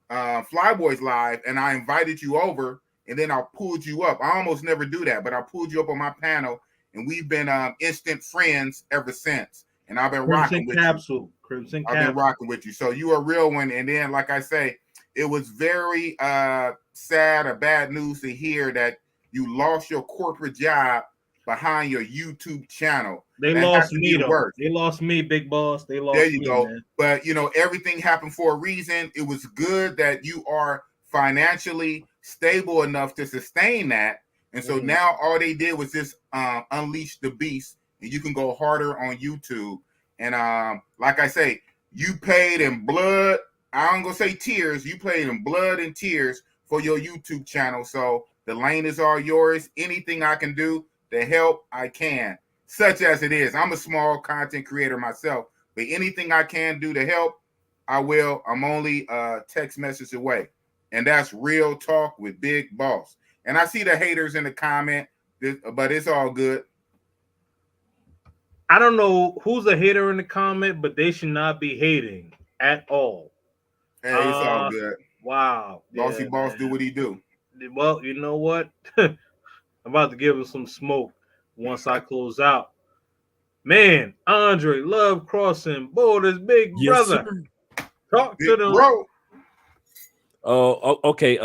Flyboys live, and I invited you over, and then I pulled you up. I almost never do that, but I pulled you up on my panel, and we've been instant friends ever since. And I've been rocking with you. Crimson I've been rocking with you. So you are a real one. And then, like I say, it was very sad or bad news to hear that you lost your corporate job behind your YouTube channel. They lost me, though. They lost me, Big Boss. They lost me. There you go. Man. But, you know, everything happened for a reason. It was good that you are financially stable enough to sustain that. And so now all they did was just unleash the beast, and you can go harder on YouTube. And like I say, you paid in blood. I ain't gonna say tears. You paid in blood and tears for your YouTube channel. So the lane is all yours. Anything I can do to help, I can. Such as it is. I'm a small content creator myself, but anything I can do to help, I will. I'm only a text message away. And that's Real Talk with Big Boss. And I see the haters in the comment, but it's all good. I don't know who's a hater in the comment, but they should not be hating at all. Hey, it's all good. Wow. Bossy Boss, man. Do what he do. Well, you know what? I'm about to give him some smoke once I close out. Man, Andre, Love Crossing, Borders, big brother. Sir. Talk big to them. Bro. Oh, okay.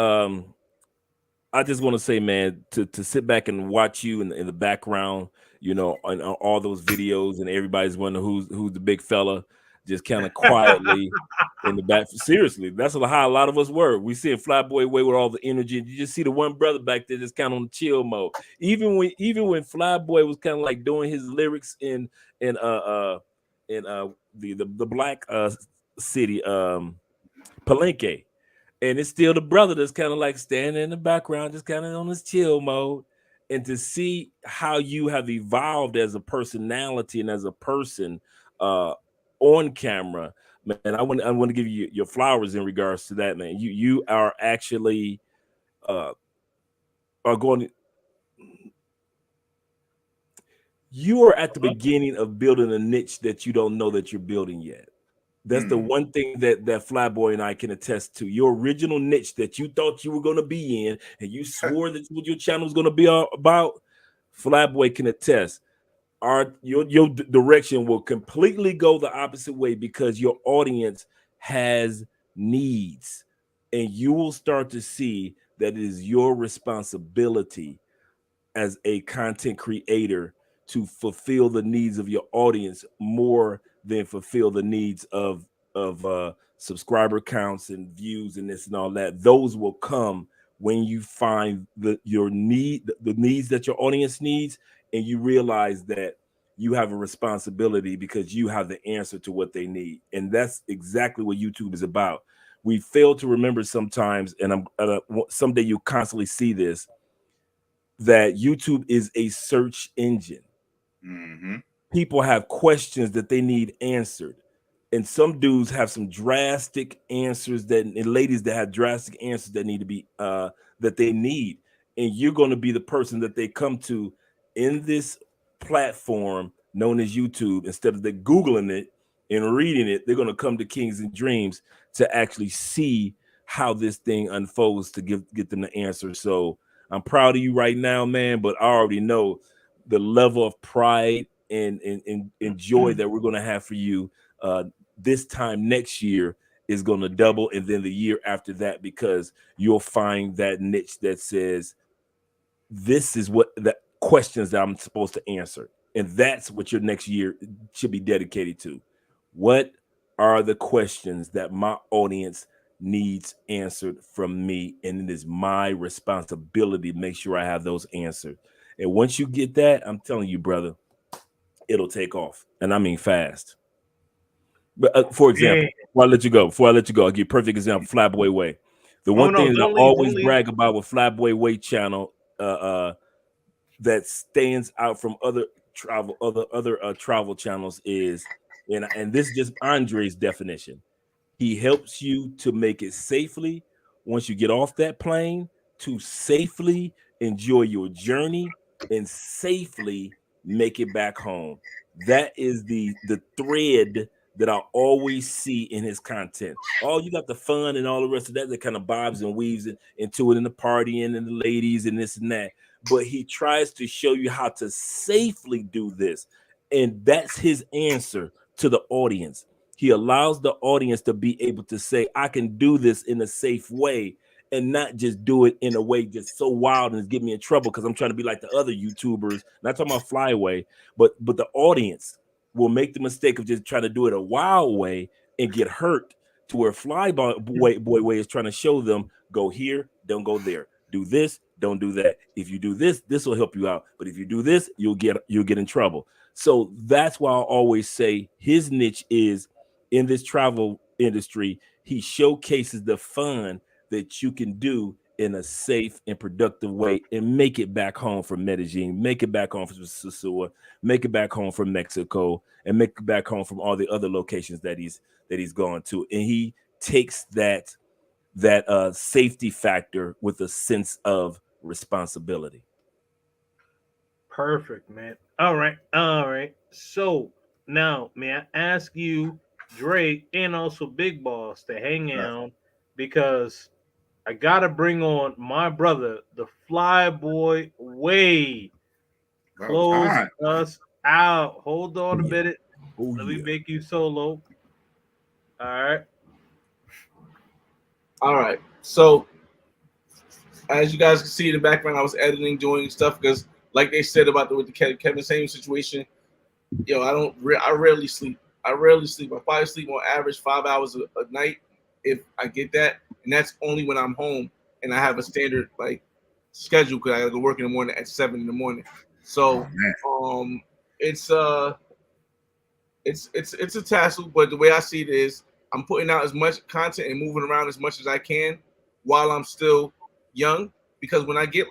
I just want to say, man, to sit back and watch you in the background, you know, on all those videos, and everybody's wondering who's the big fella, just kind of quietly in the back. Seriously, that's how a lot of us were. We see a Flyboy Way with all the energy. You just see the one brother back there just kind of on the chill mode. Even when Flyboy was kind of like doing his lyrics in the black city Palenque. And it's still the brother that's kind of like standing in the background, just kind of on this chill mode. And to see how you have evolved as a personality and as a person on camera, man, I want to give you your flowers in regards to that, man. You are actually are going. You are at the beginning of building a niche that you don't know that you're building yet. That's the one thing that Flyboy and I can attest to. Your original niche that you thought you were going to be in, and you swore that what your channel was going to be about, Flyboy can attest. Your direction will completely go the opposite way because your audience has needs, and you will start to see that it is your responsibility as a content creator to fulfill the needs of your audience more than fulfill the needs of subscriber counts and views and this and all that. Those will come when you find the needs that your audience needs, and you realize that you have a responsibility because you have the answer to what they need. And that's exactly what YouTube is about. We fail to remember sometimes, and someday you'll constantly see this, that YouTube is a search engine. Mm-hmm. People have questions that they need answered, and some dudes have some drastic answers and ladies that have drastic answers that need to be that they need, and you're going to be the person that they come to in this platform known as YouTube. Instead of they Googling it and reading it, they're going to come to Kings and Dreams to actually see how this thing unfolds to get them the answer. So I'm proud of you right now, man, but I already know the level of pride and joy that we're going to have for you this time next year is going to double, and then the year after that, because you'll find that niche that says, this is what the questions that I'm supposed to answer. And that's what your next year should be dedicated to. What are the questions that my audience needs answered from me? And it is my responsibility to make sure I have those answered. And once you get that, I'm telling you, brother, it'll take off. And I mean fast. But for example, before I let you go, I'll give you a perfect example, Flyboy Way. The one thing that I always brag about with Flyboy Way channel, that stands out from other travel channels is, and this is just Andre's definition. He helps you to make it safely once you get off that plane, to safely enjoy your journey and safely make it back home. That is the thread that I always see in his content. Oh, you got the fun and all the rest of that kind of bobs and weaves into it, and the partying and the ladies and this and that. But he tries to show you how to safely do this. And that's his answer to the audience. He allows the audience to be able to say, I can do this in a safe way, and not just do it in a way just so wild and get me in trouble because I'm trying to be like the other YouTubers. Not talking about Flyway, but the audience will make the mistake of just trying to do it a wild way and get hurt, to where Flyboy Way is trying to show them, go here, don't go there. Do this, don't do that. If you do this, this will help you out. But if you do this, you'll get in trouble. So that's why I always say his niche is in this travel industry. He showcases the fun that you can do in a safe and productive way and make it back home from Medellin, make it back home from Sosua, make it back home from Mexico, and make it back home from all the other locations that he's gone to. And he takes that safety factor with a sense of responsibility. Perfect, man. All right. So now, may I ask you, Dre, and also Big Boss, to hang out, because I gotta bring on my brother, the Flyboy Way. Close us out. Hold on a minute. Let me make you solo. All right. So as you guys can see in the background, I was editing, doing stuff because, like they said about with the Kevin Samuels situation, I rarely sleep. I probably sleep on average 5 hours a night if I get that, and that's only when I'm home and I have a standard schedule because I gotta go work in the morning at 7 in the morning. So it's a tassel, but the way I see it is I'm putting out as much content and moving around as much as I can while I'm still young, because when I get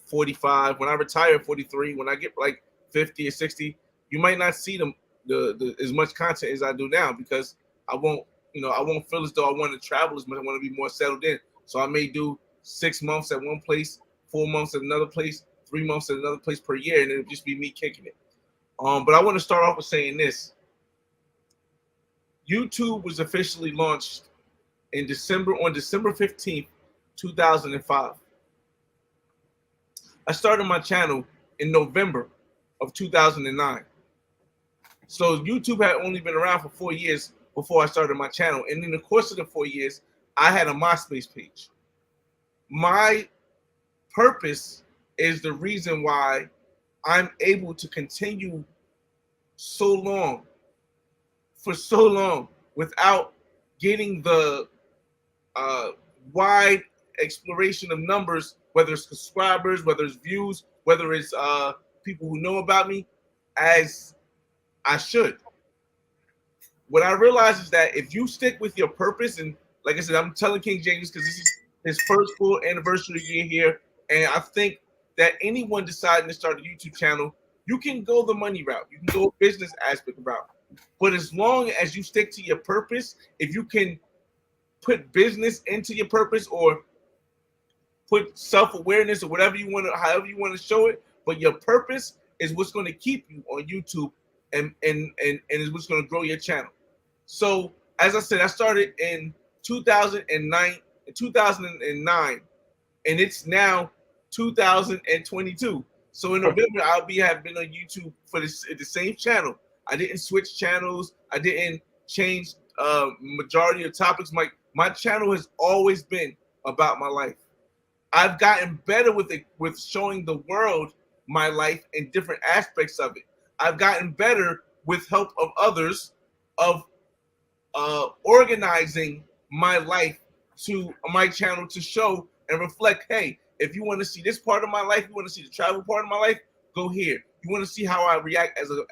45, when I retire 43, when I get 50 or 60, you might not see the as much content as I do now, because I won't feel as though I want to travel as much. I want to be more settled in. So I may do 6 months at one place, 4 months at another place, 3 months at another place per year, and it'll just be me kicking it. But I want to start off with saying this. YouTube was officially launched on December 15th, 2005. I started my channel in November of 2009. So YouTube had only been around for 4 years before I started my channel. And in the course of the 4 years, I had a MySpace page. My purpose is the reason why I'm able to continue for so long without getting the wide exploration of numbers, whether it's subscribers, whether it's views, whether it's people who know about me, as I should. What I realize is that if you stick with your purpose, and like I said, I'm telling King James because this is his first full anniversary year here, and I think that anyone deciding to start a YouTube channel, you can go the money route, you can go business aspect route, but as long as you stick to your purpose, if you can put business into your purpose or put self-awareness or whatever you want to, however you want to show it, but your purpose is what's going to keep you on YouTube and is what's going to grow your channel. So as I said, I started in 2009, and it's now 2022. So in November, have been on YouTube for the same channel. I didn't switch channels. I didn't change majority of topics. My channel has always been about my life. I've gotten better with showing the world my life and different aspects of it. I've gotten better with help of others of organizing my life to my channel to show and reflect, hey, if you want to see this part of my life, you want to see the travel part of my life, go here. You want to see how I react as a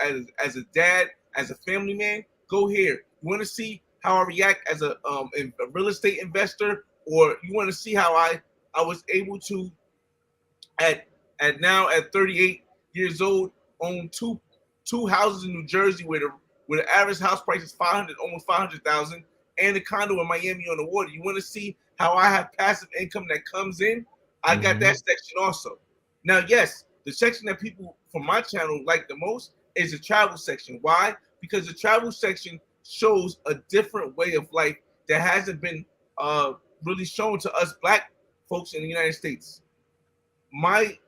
dad, as a family man, go here. You want to see how I react as a real estate investor, or you want to see how I was able to at 38 years old own two houses in New Jersey where the average house price is almost 500,000, and a condo in Miami on the water. You want to see how I have passive income that comes in? I got that section also. Now, yes, the section that people from my channel like the most is the travel section. Why? Because the travel section shows a different way of life that hasn't been really shown to us Black folks in the United States. My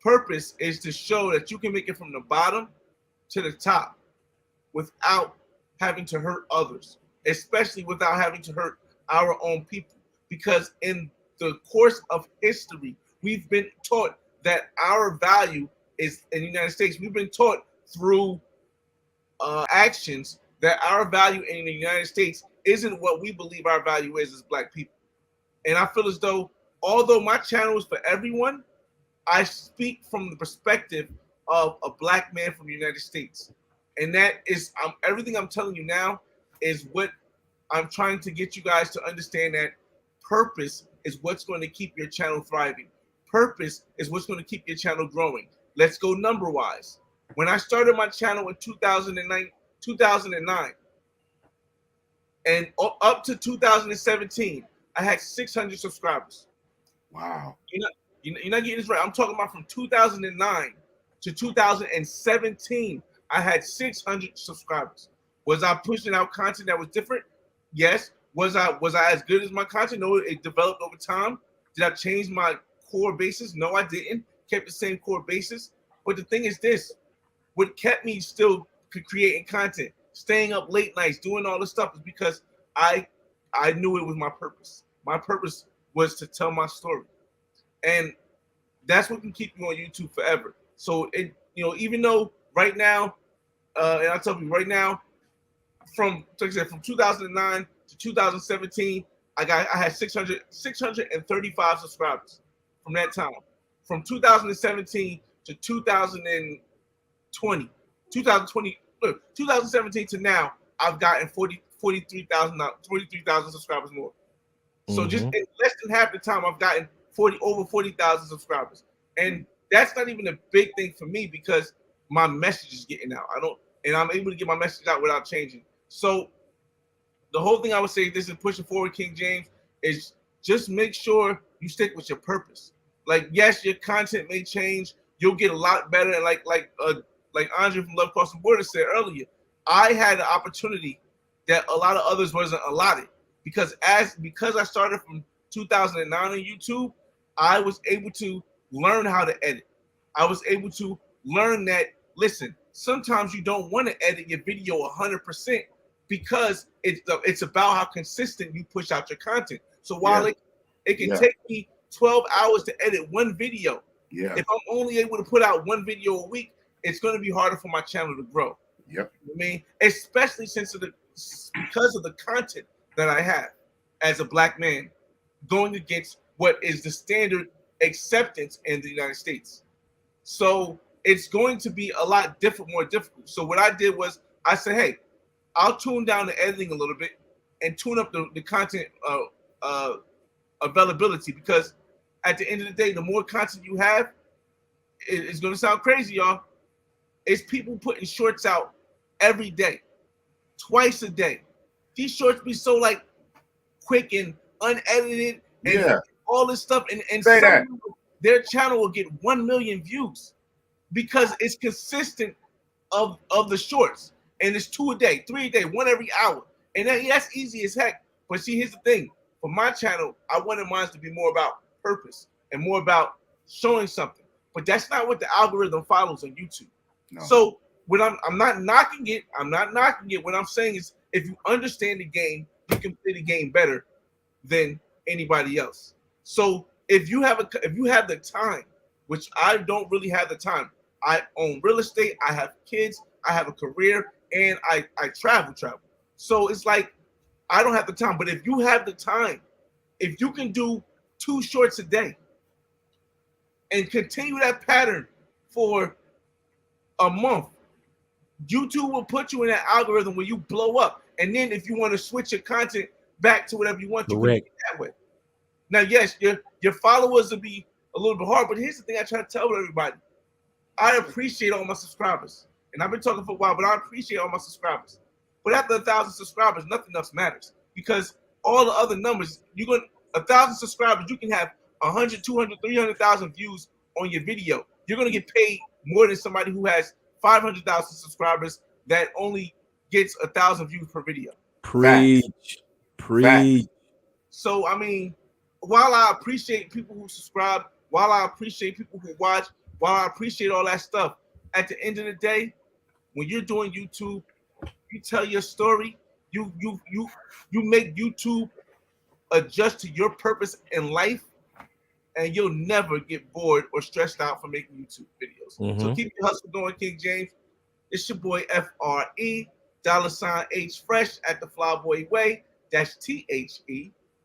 purpose is to show that you can make it from the bottom to the top without having to hurt others, especially without having to hurt our own people. Because in the course of history, we've been taught that our value is in the United States. We've been taught through actions that our value in the United States isn't what we believe our value is as Black people. And I feel as though, although my channel is for everyone, I speak from the perspective of a Black man from the United States. And that is everything I'm telling you now is what I'm trying to get you guys to understand, that purpose is what's going to keep your channel thriving. Purpose is what's going to keep your channel growing. Let's go number wise. When I started my channel in 2009 and up to 2017, I had 600 subscribers. Wow. You're not getting this right. I'm talking about from 2009 to 2017. I had 600 subscribers. Was I pushing out content that was different? Yes. Was I as good as my content? No, it developed over time. Did I change my core basis? No, I didn't. Kept the same core basis. But the thing is this, what kept me still creating content, staying up late nights, doing all this stuff, is because I knew it was my purpose. My purpose was to tell my story. And that's what can keep you on YouTube forever. So even though right now, and I'll tell you right now, from 2009 to 2017, I had 635 subscribers from that time. From 2017 to 2017 to now, I've gotten 43,000 subscribers more. So just in less than half the time, I've gotten over 40,000 subscribers. And that's not even a big thing for me because my message is getting out. I'm able to get my message out without changing. So the whole thing I would say, this is pushing forward, King James, is just make sure you stick with your purpose. Like, yes, your content may change. You'll get a lot better. And like Andre from Love Crossing Borders said earlier, I had an opportunity that a lot of others wasn't allotted because I started from 2009 on YouTube, I was able to learn how to edit. I was able to learn that, listen, sometimes you don't want to edit your video 100% because it's about how consistent you push out your content. So while it can take me 12 hours to edit one video, if I'm only able to put out one video a week, it's going to be harder for my channel to grow. Yep. You know what I mean, especially because of the content that I have as a Black man going against what is the standard acceptance in the United States. So it's going to be a lot more difficult. So what I did was I said, hey, I'll tune down the editing a little bit and tune up the content availability, because at the end of the day, the more content you have, it's going to sound crazy, y'all. It's people putting shorts out every day, twice a day. These shorts be so like quick and unedited and all this stuff. And their channel will get 1 million views because it's consistent of the shorts. And it's 2 a day, 3 a day, 1 every hour. And that's easy as heck. But see, here's the thing. For my channel, I wanted mine to be more about purpose and more about showing something. but that's not what the algorithm follows on YouTube. No. So when I'm not knocking it. I'm not knocking it. What I'm saying is, if you understand the game, you can play the game better than anybody else. So if you have the time, which I don't really have the time. I own real estate. I have kids. I have a career, and I travel. So it's like I don't have the time. But if you have the time, if you can do 2 shorts a day and continue that pattern for a month, YouTube will put you in that algorithm where you blow up. And then if you want to switch your content back to whatever you want, you can do it that way. Now, yes, your followers will be a little bit hard, but here's the thing I try to tell everybody. I appreciate all my subscribers. And I've been talking for a while, but I appreciate all my subscribers. But after 1,000 subscribers, nothing else matters, because all the other numbers, 1,000 subscribers, you can have 100, 200, 300,000 views on your video. You're going to get paid more than somebody who has 500,000 subscribers that only gets 1,000 views per video. Preach. So, I mean, while I appreciate people who subscribe, while I appreciate people who watch, while I appreciate all that stuff, at the end of the day, when you're doing YouTube, you tell your story, you make YouTube adjust to your purpose in life, and you'll never get bored or stressed out from making YouTube videos. Mm-hmm. So keep your hustle going, King James. It's your boy FRE $H Fresh at the Flyboy Way. That's THE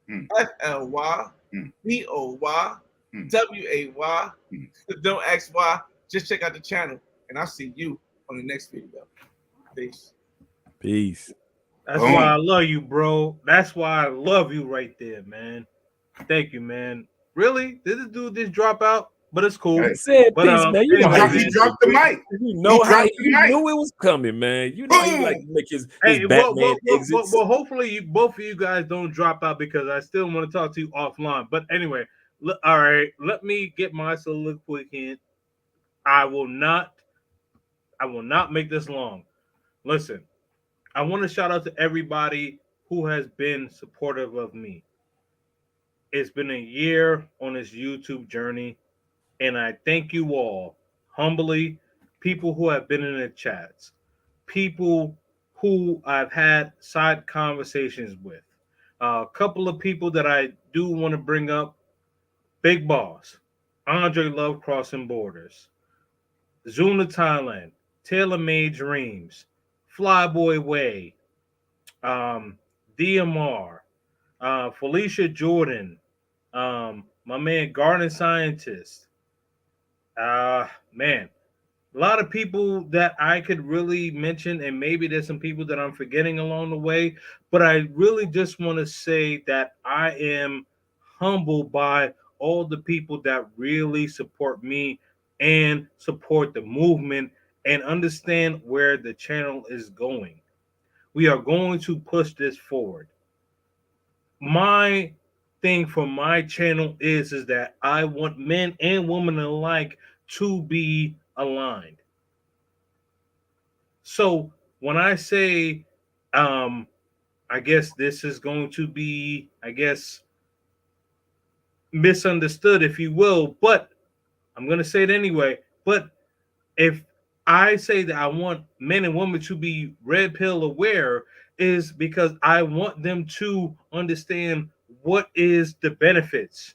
FLY BOY WAY. Don't ask why. Just check out the channel, and I'll see you on the next video. Peace. That's why I love you, bro. That's why I love you right there, man. Thank you, man. Really? Did this dude just drop out? But it's cool. I said, but peace, man. You know how he dropped the mic. You know how he knew it was coming, man. You know he like to make his Batman exits. Well, hopefully both of you guys don't drop out, because I still want to talk to you offline. But anyway, all right, let me get my soliloquy in. I will not make this long. Listen, I want to shout out to everybody who has been supportive of me. It's been a year on this YouTube journey, and I thank you all humbly. People who have been in the chats, people who I've had side conversations with, a couple of people that I do want to bring up: Big Boss, Andre Love Crossing Borders, Zuna Thailand, Taylor Made Dreams, Flyboy Way, DMR, Felicia Jordan, my man Garden Scientist. Man, a lot of people that I could really mention, and maybe there's some people that I'm forgetting along the way, but I really just want to say that I am humbled by all the people that really support me and support the movement and understand where the channel is going. We are going to push this forward. My thing for my channel is that I want men and women alike to be aligned. So when I say, I guess this is going to be, misunderstood, if you will, but I'm going to say it anyway. But if I say that I want men and women to be red pill aware, is because I want them to understand what is the benefits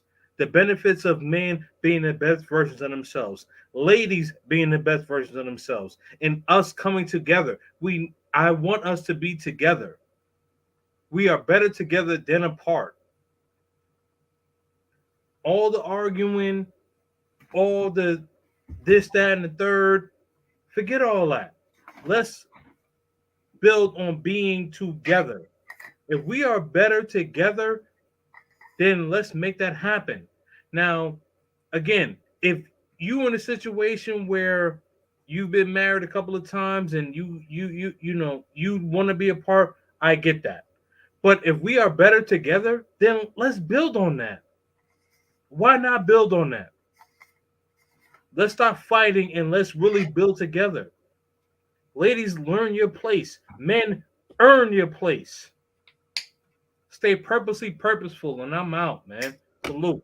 of men being the best versions of themselves, ladies being the best versions of themselves, and us coming together. I want us to be together. We are better together than apart. All the arguing, all the this, that, and the third, forget all that. Let's build on being together. If we are better together, then let's make that happen. Now, again, if you in a situation where you've been married a couple of times and you want to be apart, I get that. But if we are better together, then let's build on that. Why not build on that? Let's stop fighting and let's really build together. Ladies, learn your place. Men, earn your place. Stay purposeful, and I'm out, man. Salute.